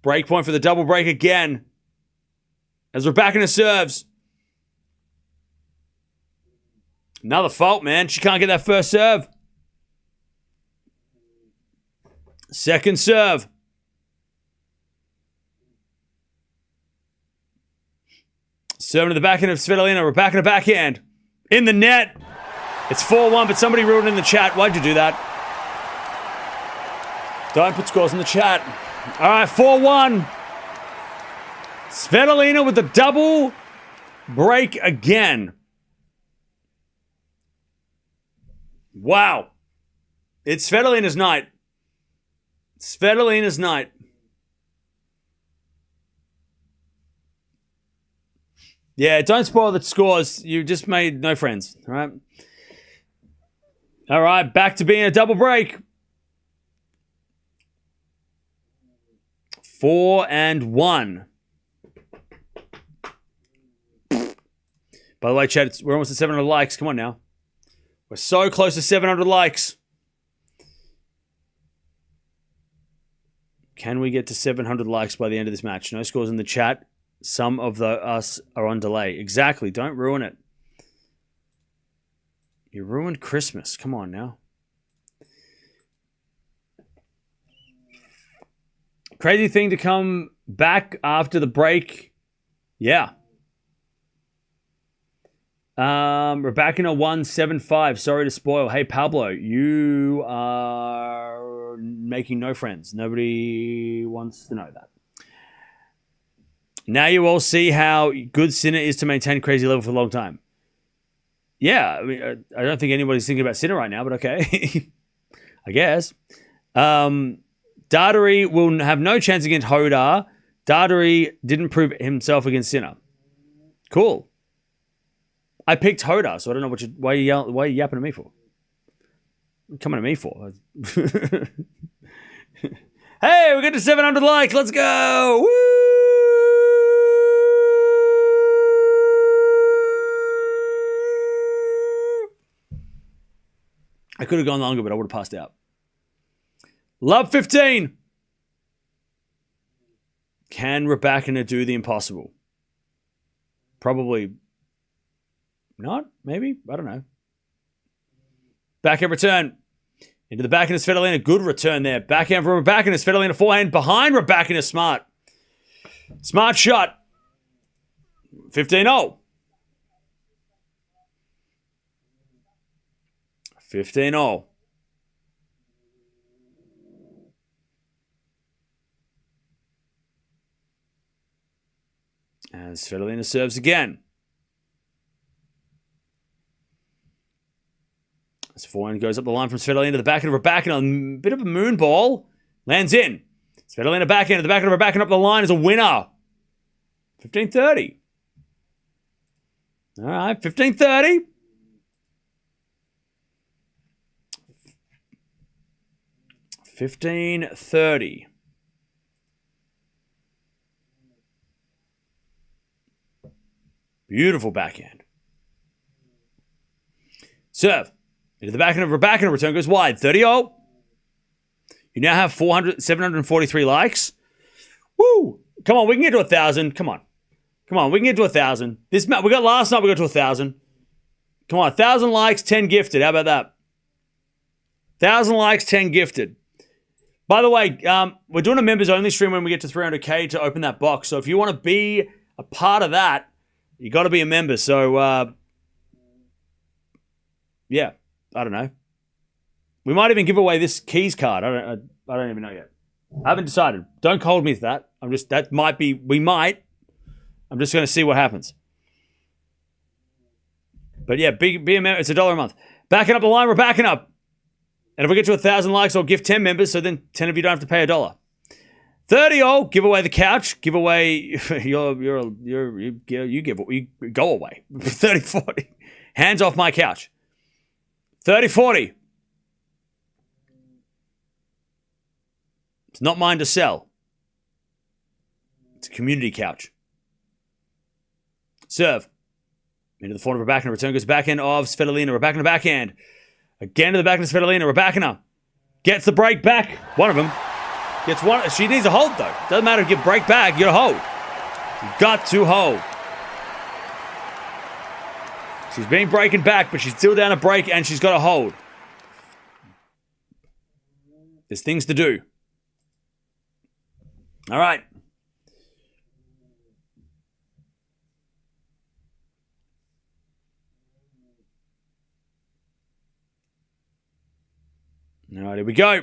Break point for the double break again. As Rybakina serves. Another fault, man. She can't get that first serve. Second serve. Serving to the backhand of Svitolina. Rybakina backhand. In the net. It's 4-1, but somebody wrote it in the chat. Why'd you do that? Don't put scores in the chat. All right, 4-1. Svitolina with the double break again. Wow. It's Svitolina's night. Svitolina's night. Yeah, don't spoil the scores. You just made no friends, all right? All right, back to being a double break. 4-1. By the way, chat, we're almost at 700 likes. Come on now. We're so close to 700 likes. Can we get to 700 likes by the end of this match? No scores in the chat. Some of us are on delay. Exactly. Don't ruin it. You ruined Christmas. Come on now. Crazy thing to come back after the break. Yeah. Rybakina 175. Sorry to spoil. Hey, Pablo, you are making no friends. Nobody wants to know that. Now you all see how good Sinner is to maintain crazy level for a long time. Yeah, I mean, I don't think anybody's thinking about Sinner right now, but okay. I guess. Dardari will have no chance against Hodar. Dardari didn't prove himself against Sinner. Cool. I picked Hodar, so I don't know why are you yapping at me for? What are you coming at me for? Hey, we got to 700 likes. Let's go. Woo! I could have gone longer, but I would have passed out. Love 15. Can Rybakina do the impossible? Probably not. Maybe. I don't know. Back at return. Into the backhand of Svitolina. Good return there. Backhand from Rybakina. Svitolina forehand behind Rybakina. Smart. Smart shot. 15-0. 15-0. As Svitolina serves again. As forehand goes up the line from Svitolina to the backhand of Rybakina. A bit of a moon ball. Lands in. Svitolina backhand to the backhand of Rybakina up the line is a winner. 15-30. All right, 15-30. 15-30. Beautiful backhand. Serve. Into the backhand of Rybakina. Return goes wide. 30-0. You now have 743 likes. Woo! Come on, we can get to 1,000. Come on. Come on, we can get to 1,000. We got last night, we got to 1,000. Come on, 1,000 likes, 10 gifted. How about that? 1,000 likes, 10 gifted. By the way, we're doing a members only stream when we get to 300K to open that box. So if you want to be a part of that, you got to be a member. So, yeah, I don't know. We might even give away this keys card. I don't even know yet. I haven't decided. Don't hold me to that. We might. I'm just going to see what happens. But yeah, be a member. It's $1 a month. Backing up the line, we're backing up. And if we get to 1,000 likes, I'll give 10 members, so then 10 of you don't have to pay $1. 30-0, give away the couch, give away you go away. 30-40. Hands off my couch. 30-40. It's not mine to sell. It's a community couch. Serve. Into the forehand of Rybakina. Return goes backhand of Svitolina. Rybakina backhand. Again to the backhand of Svitolina. Rybakina gets the break back. One of them. Gets one. She needs a hold, though. Doesn't matter if you break back. You got to hold. You got to hold. She's been breaking back, but she's still down a break, and she's got to hold. There's things to do. All right. All right, here we go.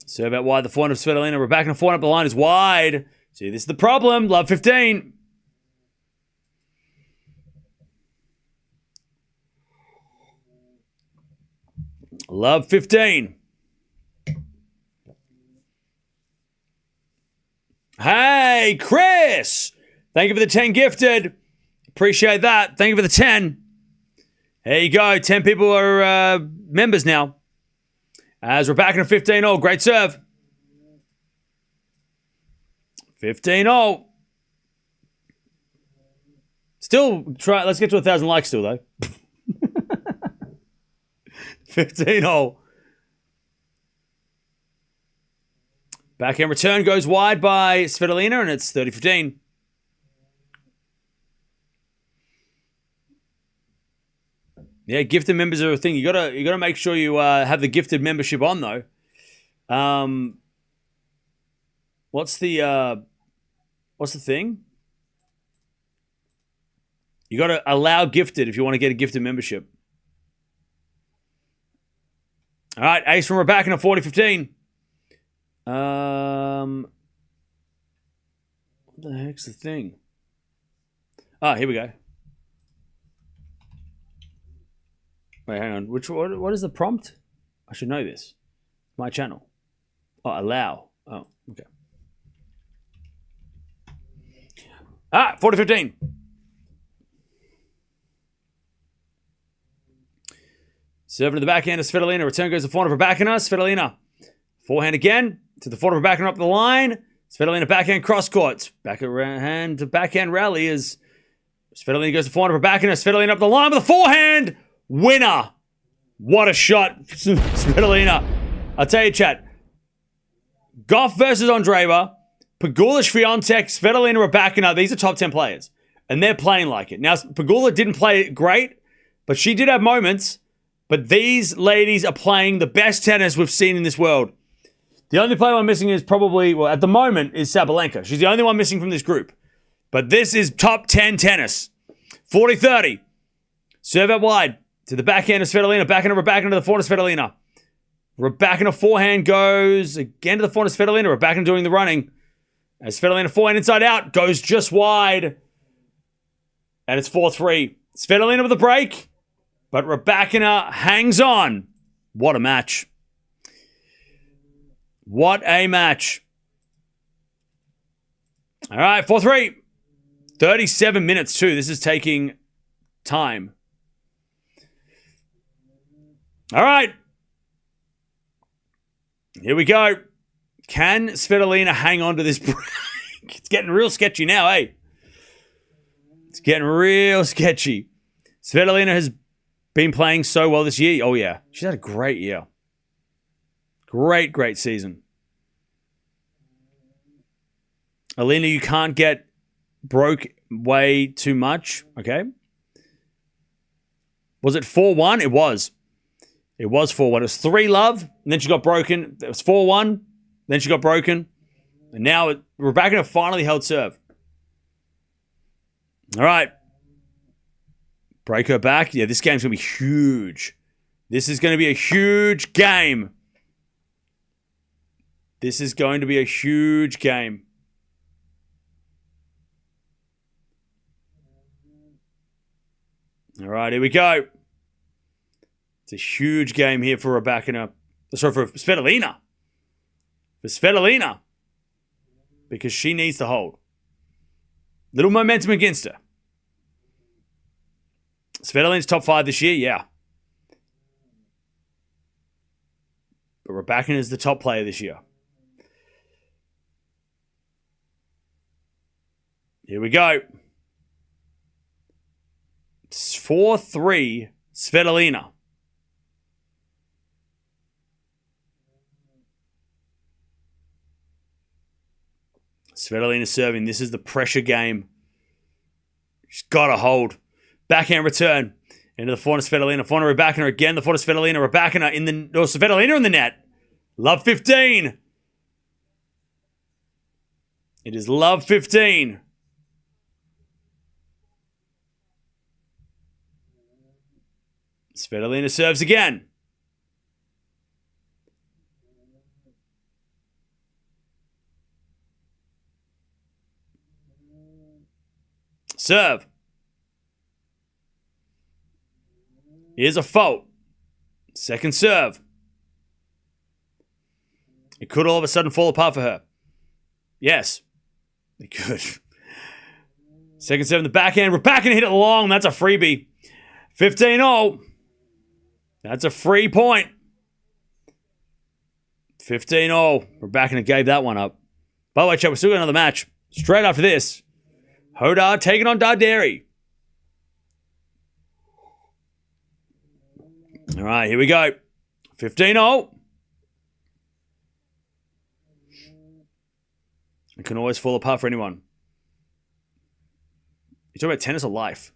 Serve out wide, the forehand of Svitolina. Rybakina forehand up the line is wide. See, this is the problem. Love 15. Love 15. Hey, Chris. Thank you for the 10 gifted. Appreciate that. Thank you for the 10. There you go. 10 people are members now. As Rybakina 15-0. Great serve. 15-0. Still try. Let's get to 1,000 likes still, though. 15-0. Backhand return goes wide by Svitolina, and it's 30-15. Yeah, gifted members are a thing. You gotta make sure you have the gifted membership on though. What's the thing? You gotta allow gifted if you want to get a gifted membership. All right, ace from Rybakina, 40-15. What the heck's the thing? Ah, here we go. Wait, hang on. What is the prompt? I should know this. My channel. Oh, allow. Oh, okay. 40-15. Serving to the backhand of Svitolina. Return goes to the forehand of Rybakina. Svitolina. Forehand again. To the forehand of Rybakina up the line. Svitolina backhand cross courts. Backhand to backhand rally is Svitolina goes to the forehand of Rybakina. Svitolina up the line with a forehand. Winner. What a shot. Svitolina. I'll tell you, chat. Gauff versus Andreeva. Pegula, Swiatek, Svitolina, Rybakina. These are top 10 players. And they're playing like it. Now, Pegula didn't play great, But she did have moments. But these ladies are playing the best tennis we've seen in this world. The only player I'm missing is probably, well, at the moment, is Sabalenka. She's the only one missing from this group. But this is top 10 tennis. 40-30. Serve out wide to the backhand of Svitolina. Backhand of Rybakina to the forehand of Svitolina. Rybakina forehand goes again to the forehand of Svitolina. Rybakina doing the running. As Svitolina forehand inside out goes just wide. And it's 4-3. Svitolina with a break. But Rybakina hangs on. What a match. What a match. All right, 4-3. 37 minutes too. This is taking time. All right. Here we go. Can Svitolina hang on to this break? It's getting real sketchy now, eh? It's getting real sketchy. Svitolina has been playing so well this year. Oh, yeah. She's had a great year. Great season. Elena, you can't get broke way too much. Okay. Was it 4-1? It was. It was 4-1. It was 3-love, and then she got broken. It was 4-1, then she got broken. And now Rybakina finally held serve. All right. Break her back. Yeah, this game's going to be huge. This is going to be a huge game. This is going to be a huge game. All right, here we go. It's a huge game here for Rybakina. Sorry, for Svitolina. For Svitolina. Because she needs to hold. Little momentum against her. Svitolina's top 5 this year, yeah. But Rybakina is the top player this year. Here we go. It's 4-3 Svitolina. Svitolina serving. This is the pressure game. She's got to hold. Backhand return. Into the forehand of Svitolina. Forehand of Rybakina again. The forehand of Svitolina. Rybakina in the... Oh, Svitolina in the net. Love 15. It is love 15. Svitolina serves again. Serve. Here's a fault. Second serve. It could all of a sudden fall apart for her. Yes. It could. Second serve in the backhand. Rybakina hit it long. That's a freebie. 15-0. That's a free point. 15-0. Rybakina gave that one up. By the way, chat, we're still got another match. Straight after this. Hodar taking on Darderi. All right, here we go. 15-0. It can always fall apart for anyone. You talk about tennis or life?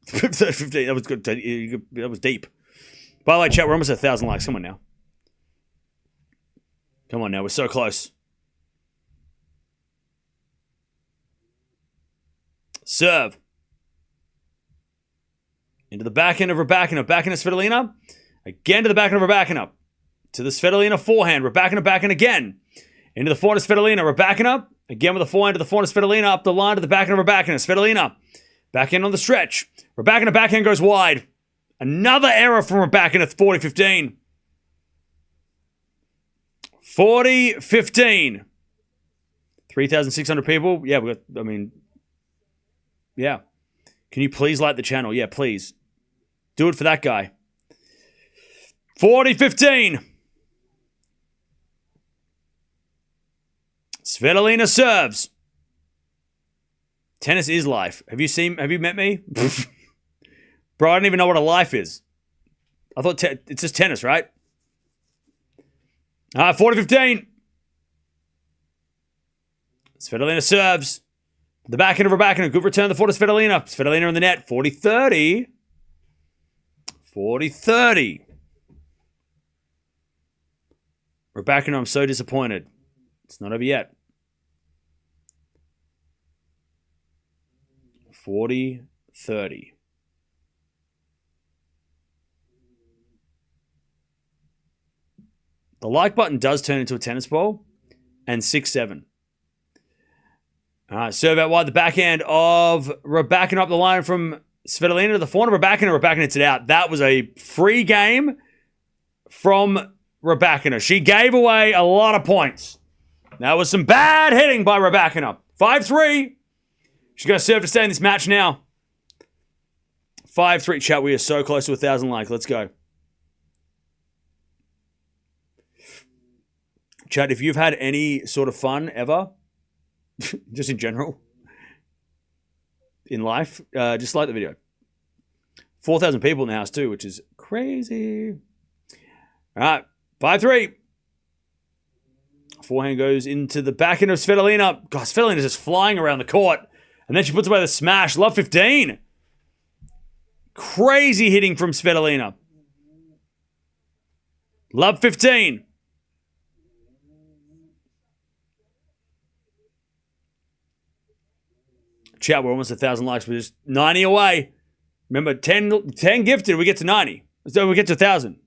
15, that was good. That was deep. By the way, chat, we're almost at 1,000 likes. Come on now. Come on now. We're so close. Serve. Into the backhand of Rybakina. Backhand of Svitolina. Again to the backhand of Rybakina. To the Svitolina forehand. Rybakina backhand again. Into the forehand of Svitolina. Rybakina. Again with the forehand to the forehand of Svitolina. Up the line to the backhand of Rybakina. Svitolina. Backhand on the stretch. Rybakina backhand goes wide. Another error from Rybakina. 40-15. 40-15. 3,600 people. Yeah, we got, I mean... Yeah. Can you please like the channel? Yeah, please. Do it for that guy. 40-15. Svitolina serves. Tennis is life. Have you met me? Bro, I don't even know what a life is. I thought it's just tennis, right? 40-15. Svitolina serves. The backhand of Rybakina. Good return. The forehand of Svitolina. Svitolina in the net. 40-30. 40-30. Rybakina, I'm so disappointed. It's not over yet. 40-30. The like button does turn into a tennis ball. And 6-7. All right, serve out wide. The backhand of Rybakina up the line from Svitolina to the forehand of Rybakina. Rybakina hits it out. That was a free game from Rybakina. She gave away a lot of points. That was some bad hitting by Rybakina. 5-3. She's going to serve to stay in this match now. 5-3. Chat, we are so close to 1,000 likes. Let's go. Chat, if you've had any sort of fun ever, just in general, in life, just like the video. 4,000 people in the house too, which is crazy. All right, 5-3. Forehand goes into the backhand of Svitolina. God, Svitolina is just flying around the court. And then she puts away the smash. Love 15. Crazy hitting from Svitolina. Love 15. Chat, we're almost 1,000 likes. We're just 90 away. Remember, 10 gifted, we get to 90. So we get to 1,000.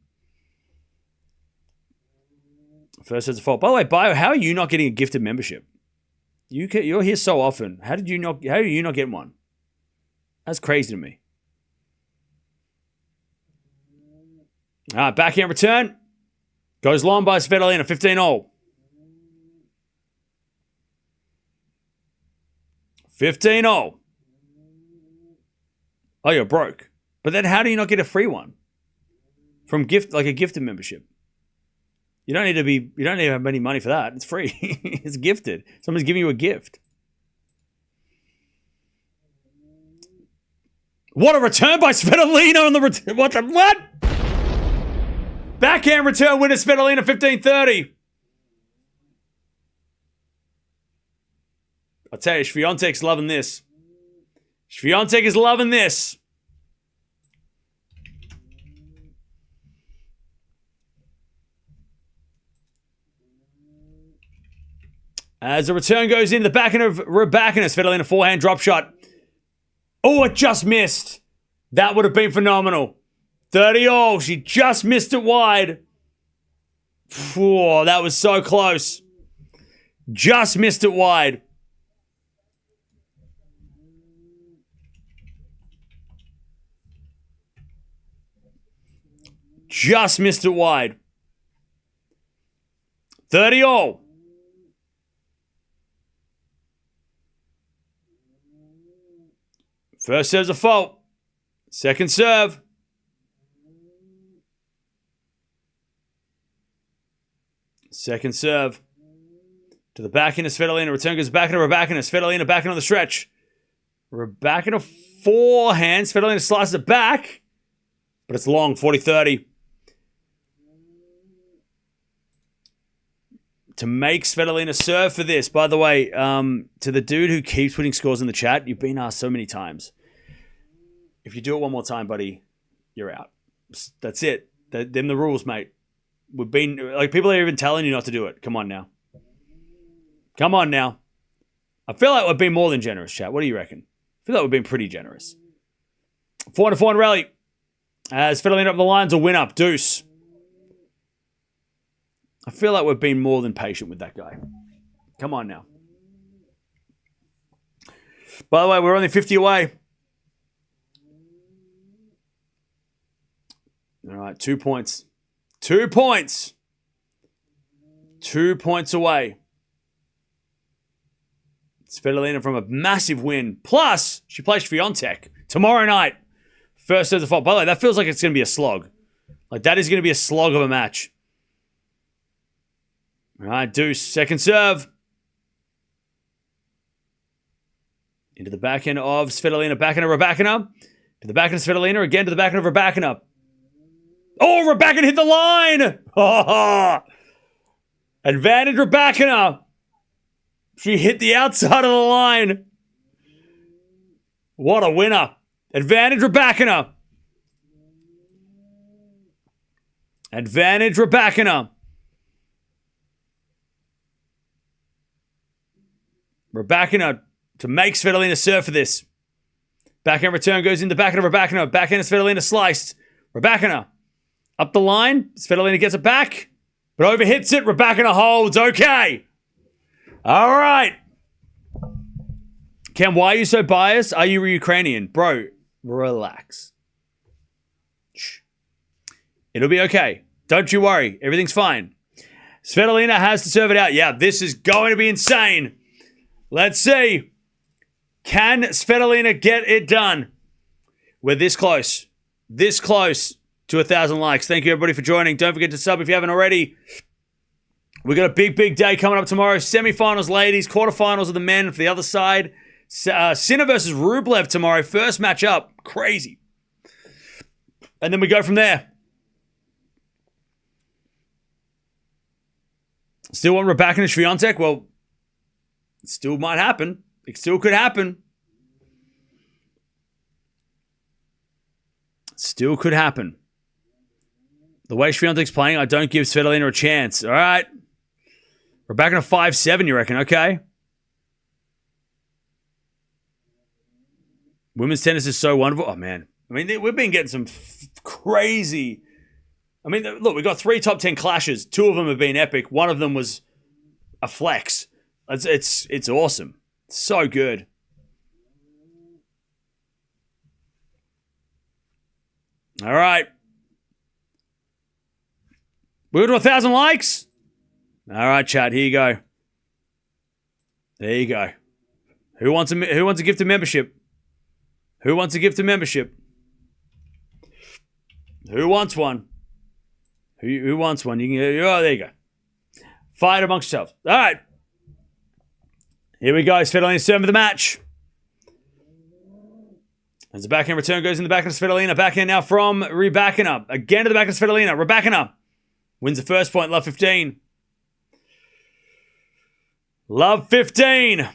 First has a fault. By the way, Bio, how are you not getting a gifted membership? You're here so often. How are you not getting one? That's crazy to me. All right, backhand return. Goes long by Svitolina, 15-0. 15-0. Oh, you're broke. But then how do you not get a free one? From like a gifted membership. You don't need to have any money for that. It's free. It's gifted. Someone's giving you a gift. What a return by Svitolina on the return. What? Backhand return winner Svitolina, 15-30. I'll tell you, Swiatek's loving this. Swiatek is loving this. As the return goes in, the backhand of Rybakina, Svitolina forehand drop shot. Oh, it just missed. That would have been phenomenal. 30-0. She just missed it wide. Whoa, that was so close. Just missed it wide. Just missed it wide. 30-0. First serve's a fault. Second serve. Second serve. To the backhand of Svitolina. Return goes back into Rybakina. Svitolina backhand on the stretch. Rybakina forehand. Svitolina slices it back. But it's long. 40-30. To make Svitolina serve for this. By the way, to the dude who keeps putting scores in the chat, you've been asked so many times. If you do it one more time, buddy, you're out. That's it. Them the rules, mate. We've been, like, people are even telling you not to do it. Come on now. Come on now. I feel like we've been more than generous, chat. What do you reckon? I feel like we've been pretty generous. 4-4 rally. As Svitolina up the lines, a win up. Deuce. I feel like we've been more than patient with that guy. Come on now. By the way, we're only 50 away. All right, 2 points. 2 points. 2 points away. Svitolina from a massive win. Plus, she plays Swiatek tomorrow night. First serve the fault. By the way, that feels like it's going to be a slog. Like, that is going to be a slog of a match. All right, deuce. Second serve. Into the backhand of Svitolina. Backhand of Rybakina. To the backhand of Svitolina. Again to the backhand of Rybakina. Oh, Rybakina hit the line. Oh, advantage Rybakina. She hit the outside of the line. What a winner. Advantage Rybakina. Advantage Rybakina. Rybakina to make Svitolina serve for this. Backhand return goes in the backhand of Rybakina. Backhand of Svitolina sliced. Rybakina up the line. Svitolina gets it back, but overhits it. Rybakina holds. Okay. All right. Cam, why are you so biased? Are you Ukrainian? Bro, relax. Shh. It'll be okay. Don't you worry. Everything's fine. Svitolina has to serve it out. Yeah, this is going to be insane. Let's see. Can Svitolina get it done? We're this close. This close to 1,000 likes. Thank you, everybody, for joining. Don't forget to sub if you haven't already. We got a big, big day coming up tomorrow. Semi-finals, ladies. Quarterfinals of the men for the other side. Sinner versus Rublev tomorrow. First match up. Crazy. And then we go from there. Still want Rybakina and Swiatek? Well, it still might happen. It still could happen. Still could happen. The way Swiatek's playing, I don't give Svitolina a chance. All right. Rybakina 5-7, you reckon? Okay. Women's tennis is so wonderful. Oh, man. I mean, we've been getting some crazy... I mean, look, we got 3 top 10 clashes. 2 of them have been epic. One of them was a flex. It's awesome. So good. All right. We're to 1,000 likes? All right, chat. Here you go. There you go. Who wants a gift of membership? Who wants a gift of membership? Who wants one? Who wants one? You can. Oh, there you go. Fight amongst yourselves. All right. Here we go. Svitolina serving for the match. As the backhand return goes in the backhand of Svitolina. Backhand now from Rybakina. Again to the backhand of Svitolina. Rybakina wins the first point. Love 15. Love 15.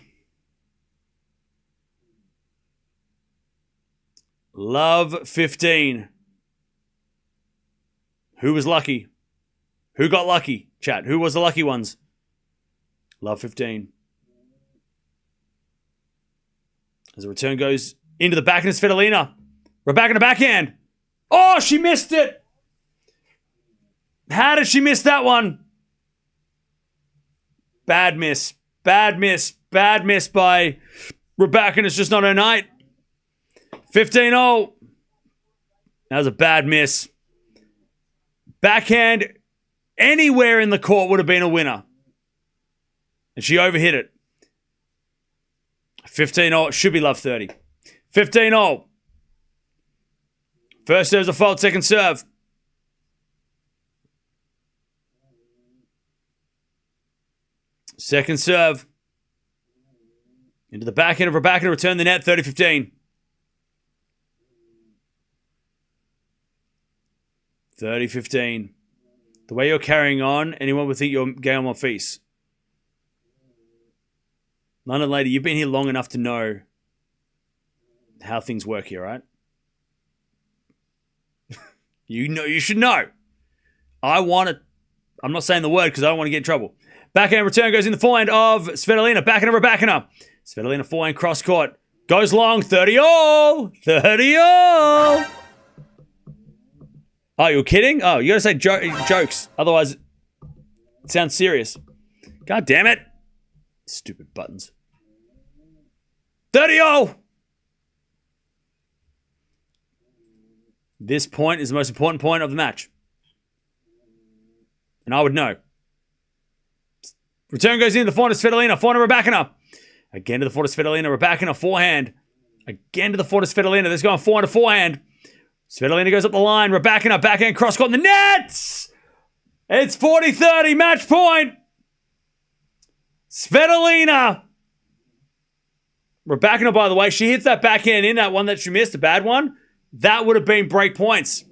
Love 15. Who was lucky? Who got lucky? Chat. Who was the lucky ones? Love 15. As the return goes into the backhand of Svitolina. Rybakina backhand. Oh, she missed it. How did she miss that one? Bad miss. Bad miss. Bad miss by Rybakina. It's just not her night. 15-0. That was a bad miss. Backhand anywhere in the court would have been a winner. And she overhit it. 15-0. It should be love 30. 15-0. First serve's a fault. Second serve. Second serve. Into the backhand of Rybakina. Return the net. 30-15. 30-15. The way you're carrying on, anyone would think you're gay on my face. London lady, you've been here long enough to know how things work here, right? You should know. I'm not saying the word because I don't want to get in trouble. Backhand return goes in the forehand of Svitolina. Backhand of Rybakina. Svitolina forehand cross court. Goes long. 30-all. 30-all. Oh, you're kidding? Oh, you gotta say jokes. Otherwise, it sounds serious. God damn it. Stupid buttons. 30-0! This point is the most important point of the match. And I would know. Return goes in the forehand of Svitolina. Forehand of Rybakina. Again to the forehand of Svitolina. Rybakina forehand. Again to the forehand of Svitolina. There's going forehand to forehand. Svitolina goes up the line. Rybakina backhand cross court in the nets. It's 40-30 match point. Svitolina. Rybakina, by the way, she hits that backhand in, that one that she missed, a bad one. That would have been break points.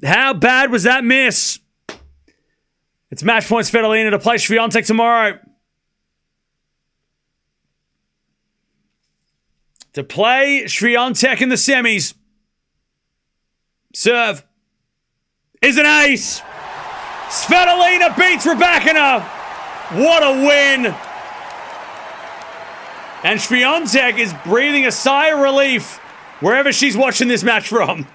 How bad was that miss? It's match point Svitolina to play Swiatek tomorrow. To play Swiatek in the semis. Serve. is an ace. Svitolina beats Rybakina. What a win. And Swiatek is breathing a sigh of relief wherever she's watching this match from.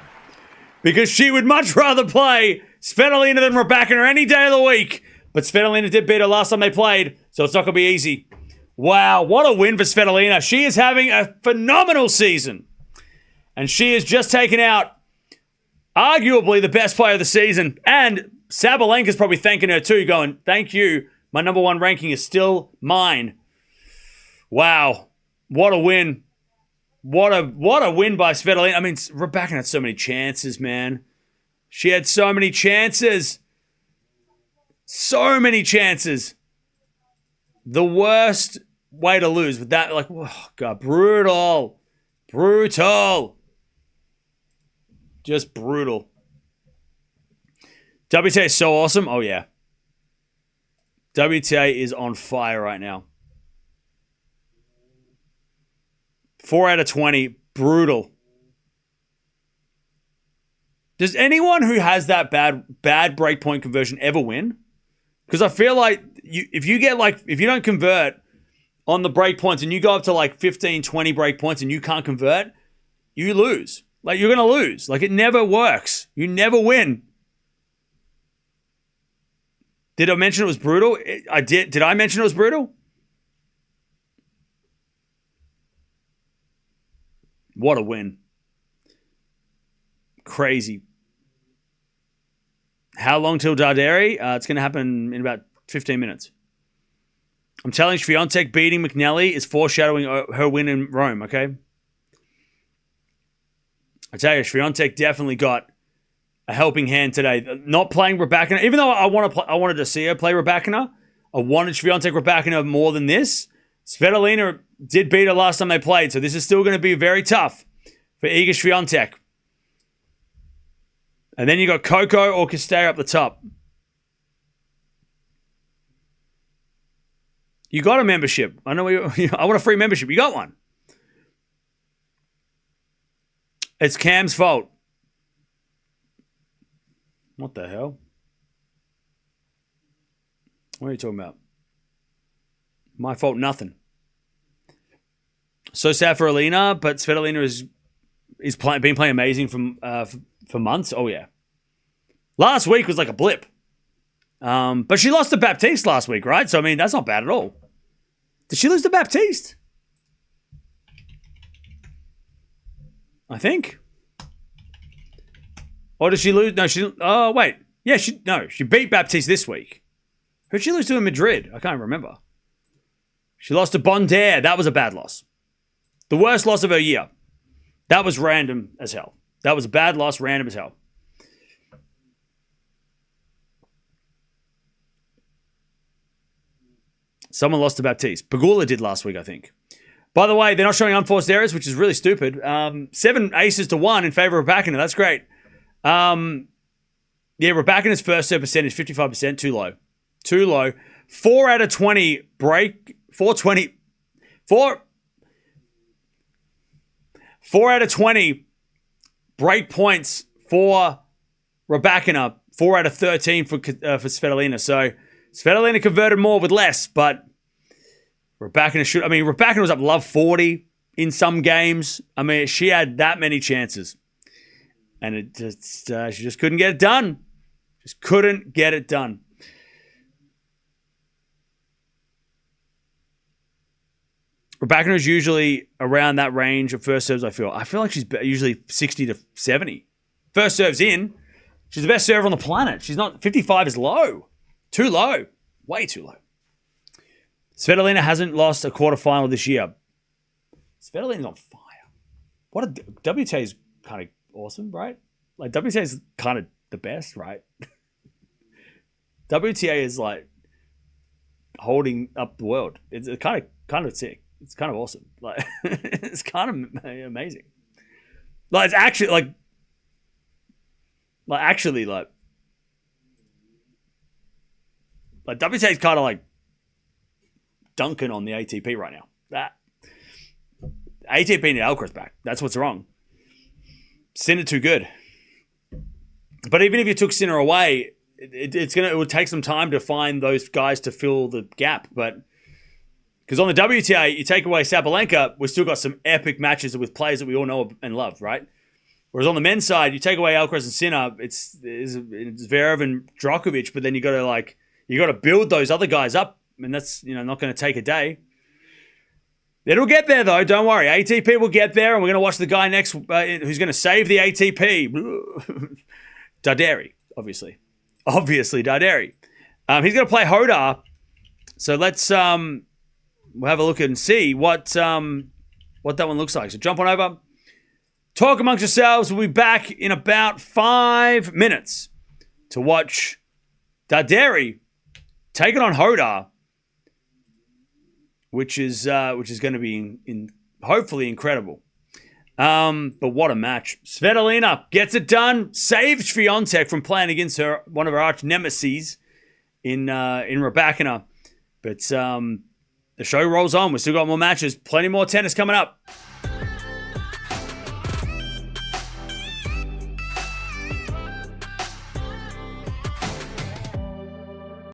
Because she would much rather play Svitolina than Rybakina any day of the week. But Svitolina did beat her last time they played, so it's not going to be easy. Wow, what a win for Svitolina. She is having a phenomenal season. And she has just taken out arguably the best player of the season. And Sabalenka's probably thanking her too, going, thank you. My number one ranking is still mine. Wow. What a win. What a win by Svitolina. I mean, Rybakina had so many chances, man. She had so many chances. So many chances. The worst way to lose with that, like, oh God, brutal. Brutal. Just brutal. WTA is so awesome. Oh, yeah. WTA is on fire right now. 4 out of 20. Brutal. Does anyone who has that bad breakpoint conversion ever win? Because I feel like if you don't convert on the breakpoints and you go up to like 15, 20 breakpoints and you can't convert, you lose. Like, you're going to lose. Like, it never works. You never win. Did I mention it was brutal? I did. Did I mention it was brutal? What a win. Crazy. How long till Darderi? It's going to happen in about 15 minutes. I'm telling you, Swiatek beating McNally is foreshadowing her win in Rome, okay? I tell you, Swiatek definitely got a helping hand today. Not playing Rybakina, even though I wanted to see her play Rybakina, I wanted Swiatek Rybakina more than this. Svitolina did beat her last time they played, so this is still going to be very tough for Iga Swiatek. And then you got Coco or Castella up the top. You got a membership. I know I want a free membership. You got one. It's Cam's fault. What the hell? What are you talking about? My fault, nothing. So sad for Elena, but Svitolina is been playing amazing for months. Oh yeah. Last week was like a blip. But she lost to Baptiste last week, right? So I mean, that's not bad at all. Did she lose to Baptiste? I think. Or did she lose? No, she. Oh wait, yeah, she beat Baptiste this week. Who'd she lose to in Madrid? I can't remember. She lost to Bondare. That was a bad loss. The worst loss of her year. That was random as hell. That was a bad loss, random as hell. Someone lost to Baptiste. Pagula did last week, I think. By the way, they're not showing unforced errors, which is really stupid. 7 aces to 1 in favor of Rybakina. That's great. Yeah, Rybakina's first serve percentage, 55%. Too low. Too low. 4 out of 20 break. 4 out of 20 break points for Rybakina. 4 out of 13 for Svitolina. So Svitolina converted more with less, but Rybakina should. I mean, Rybakina was up love 40 in some games. I mean, she had that many chances, and it just she just couldn't get it done. Just couldn't get it done. Rybakina is usually around that range of first serves. I feel like she's usually 60 to 70. First serves in. She's the best server on the planet. She's not. 55 is low. Too low. Way too low. Svitolina hasn't lost a quarterfinal this year. Svitolina's on fire. WTA is kind of awesome, right? Like, WTA is kind of the best, right? WTA is like holding up the world. It's kind of sick. It's kind of awesome. Like, it's kind of amazing. Like, it's actually like WTA is kind of like dunking on the ATP right now. That ATP need Alcaraz back. That's what's wrong. Sinner too good. But even if you took Sinner away, it would take some time to find those guys to fill the gap. But because on the WTA, you take away Sabalenka, we've still got some epic matches with players that we all know and love, right? Whereas on the men's side, you take away Alcaraz and Sinner, it's Zverev and Djokovic, but then you got to build those other guys up, and that's not going to take a day. It'll get there though, don't worry. ATP will get there, and we're going to watch the guy next who's going to save the ATP. Darderi, obviously Darderi. He's going to play Hodar, so let's we'll have a look and see what that one looks like. So jump on over. Talk amongst yourselves. We'll be back in about 5 minutes to watch Darderi taking on Hodar, which is going to be hopefully incredible. But what a match! Svitolina gets it done, saves Swiatek from playing against one of her arch nemesis in Rybakina. But the show rolls on. We've still got more matches, plenty more tennis coming up.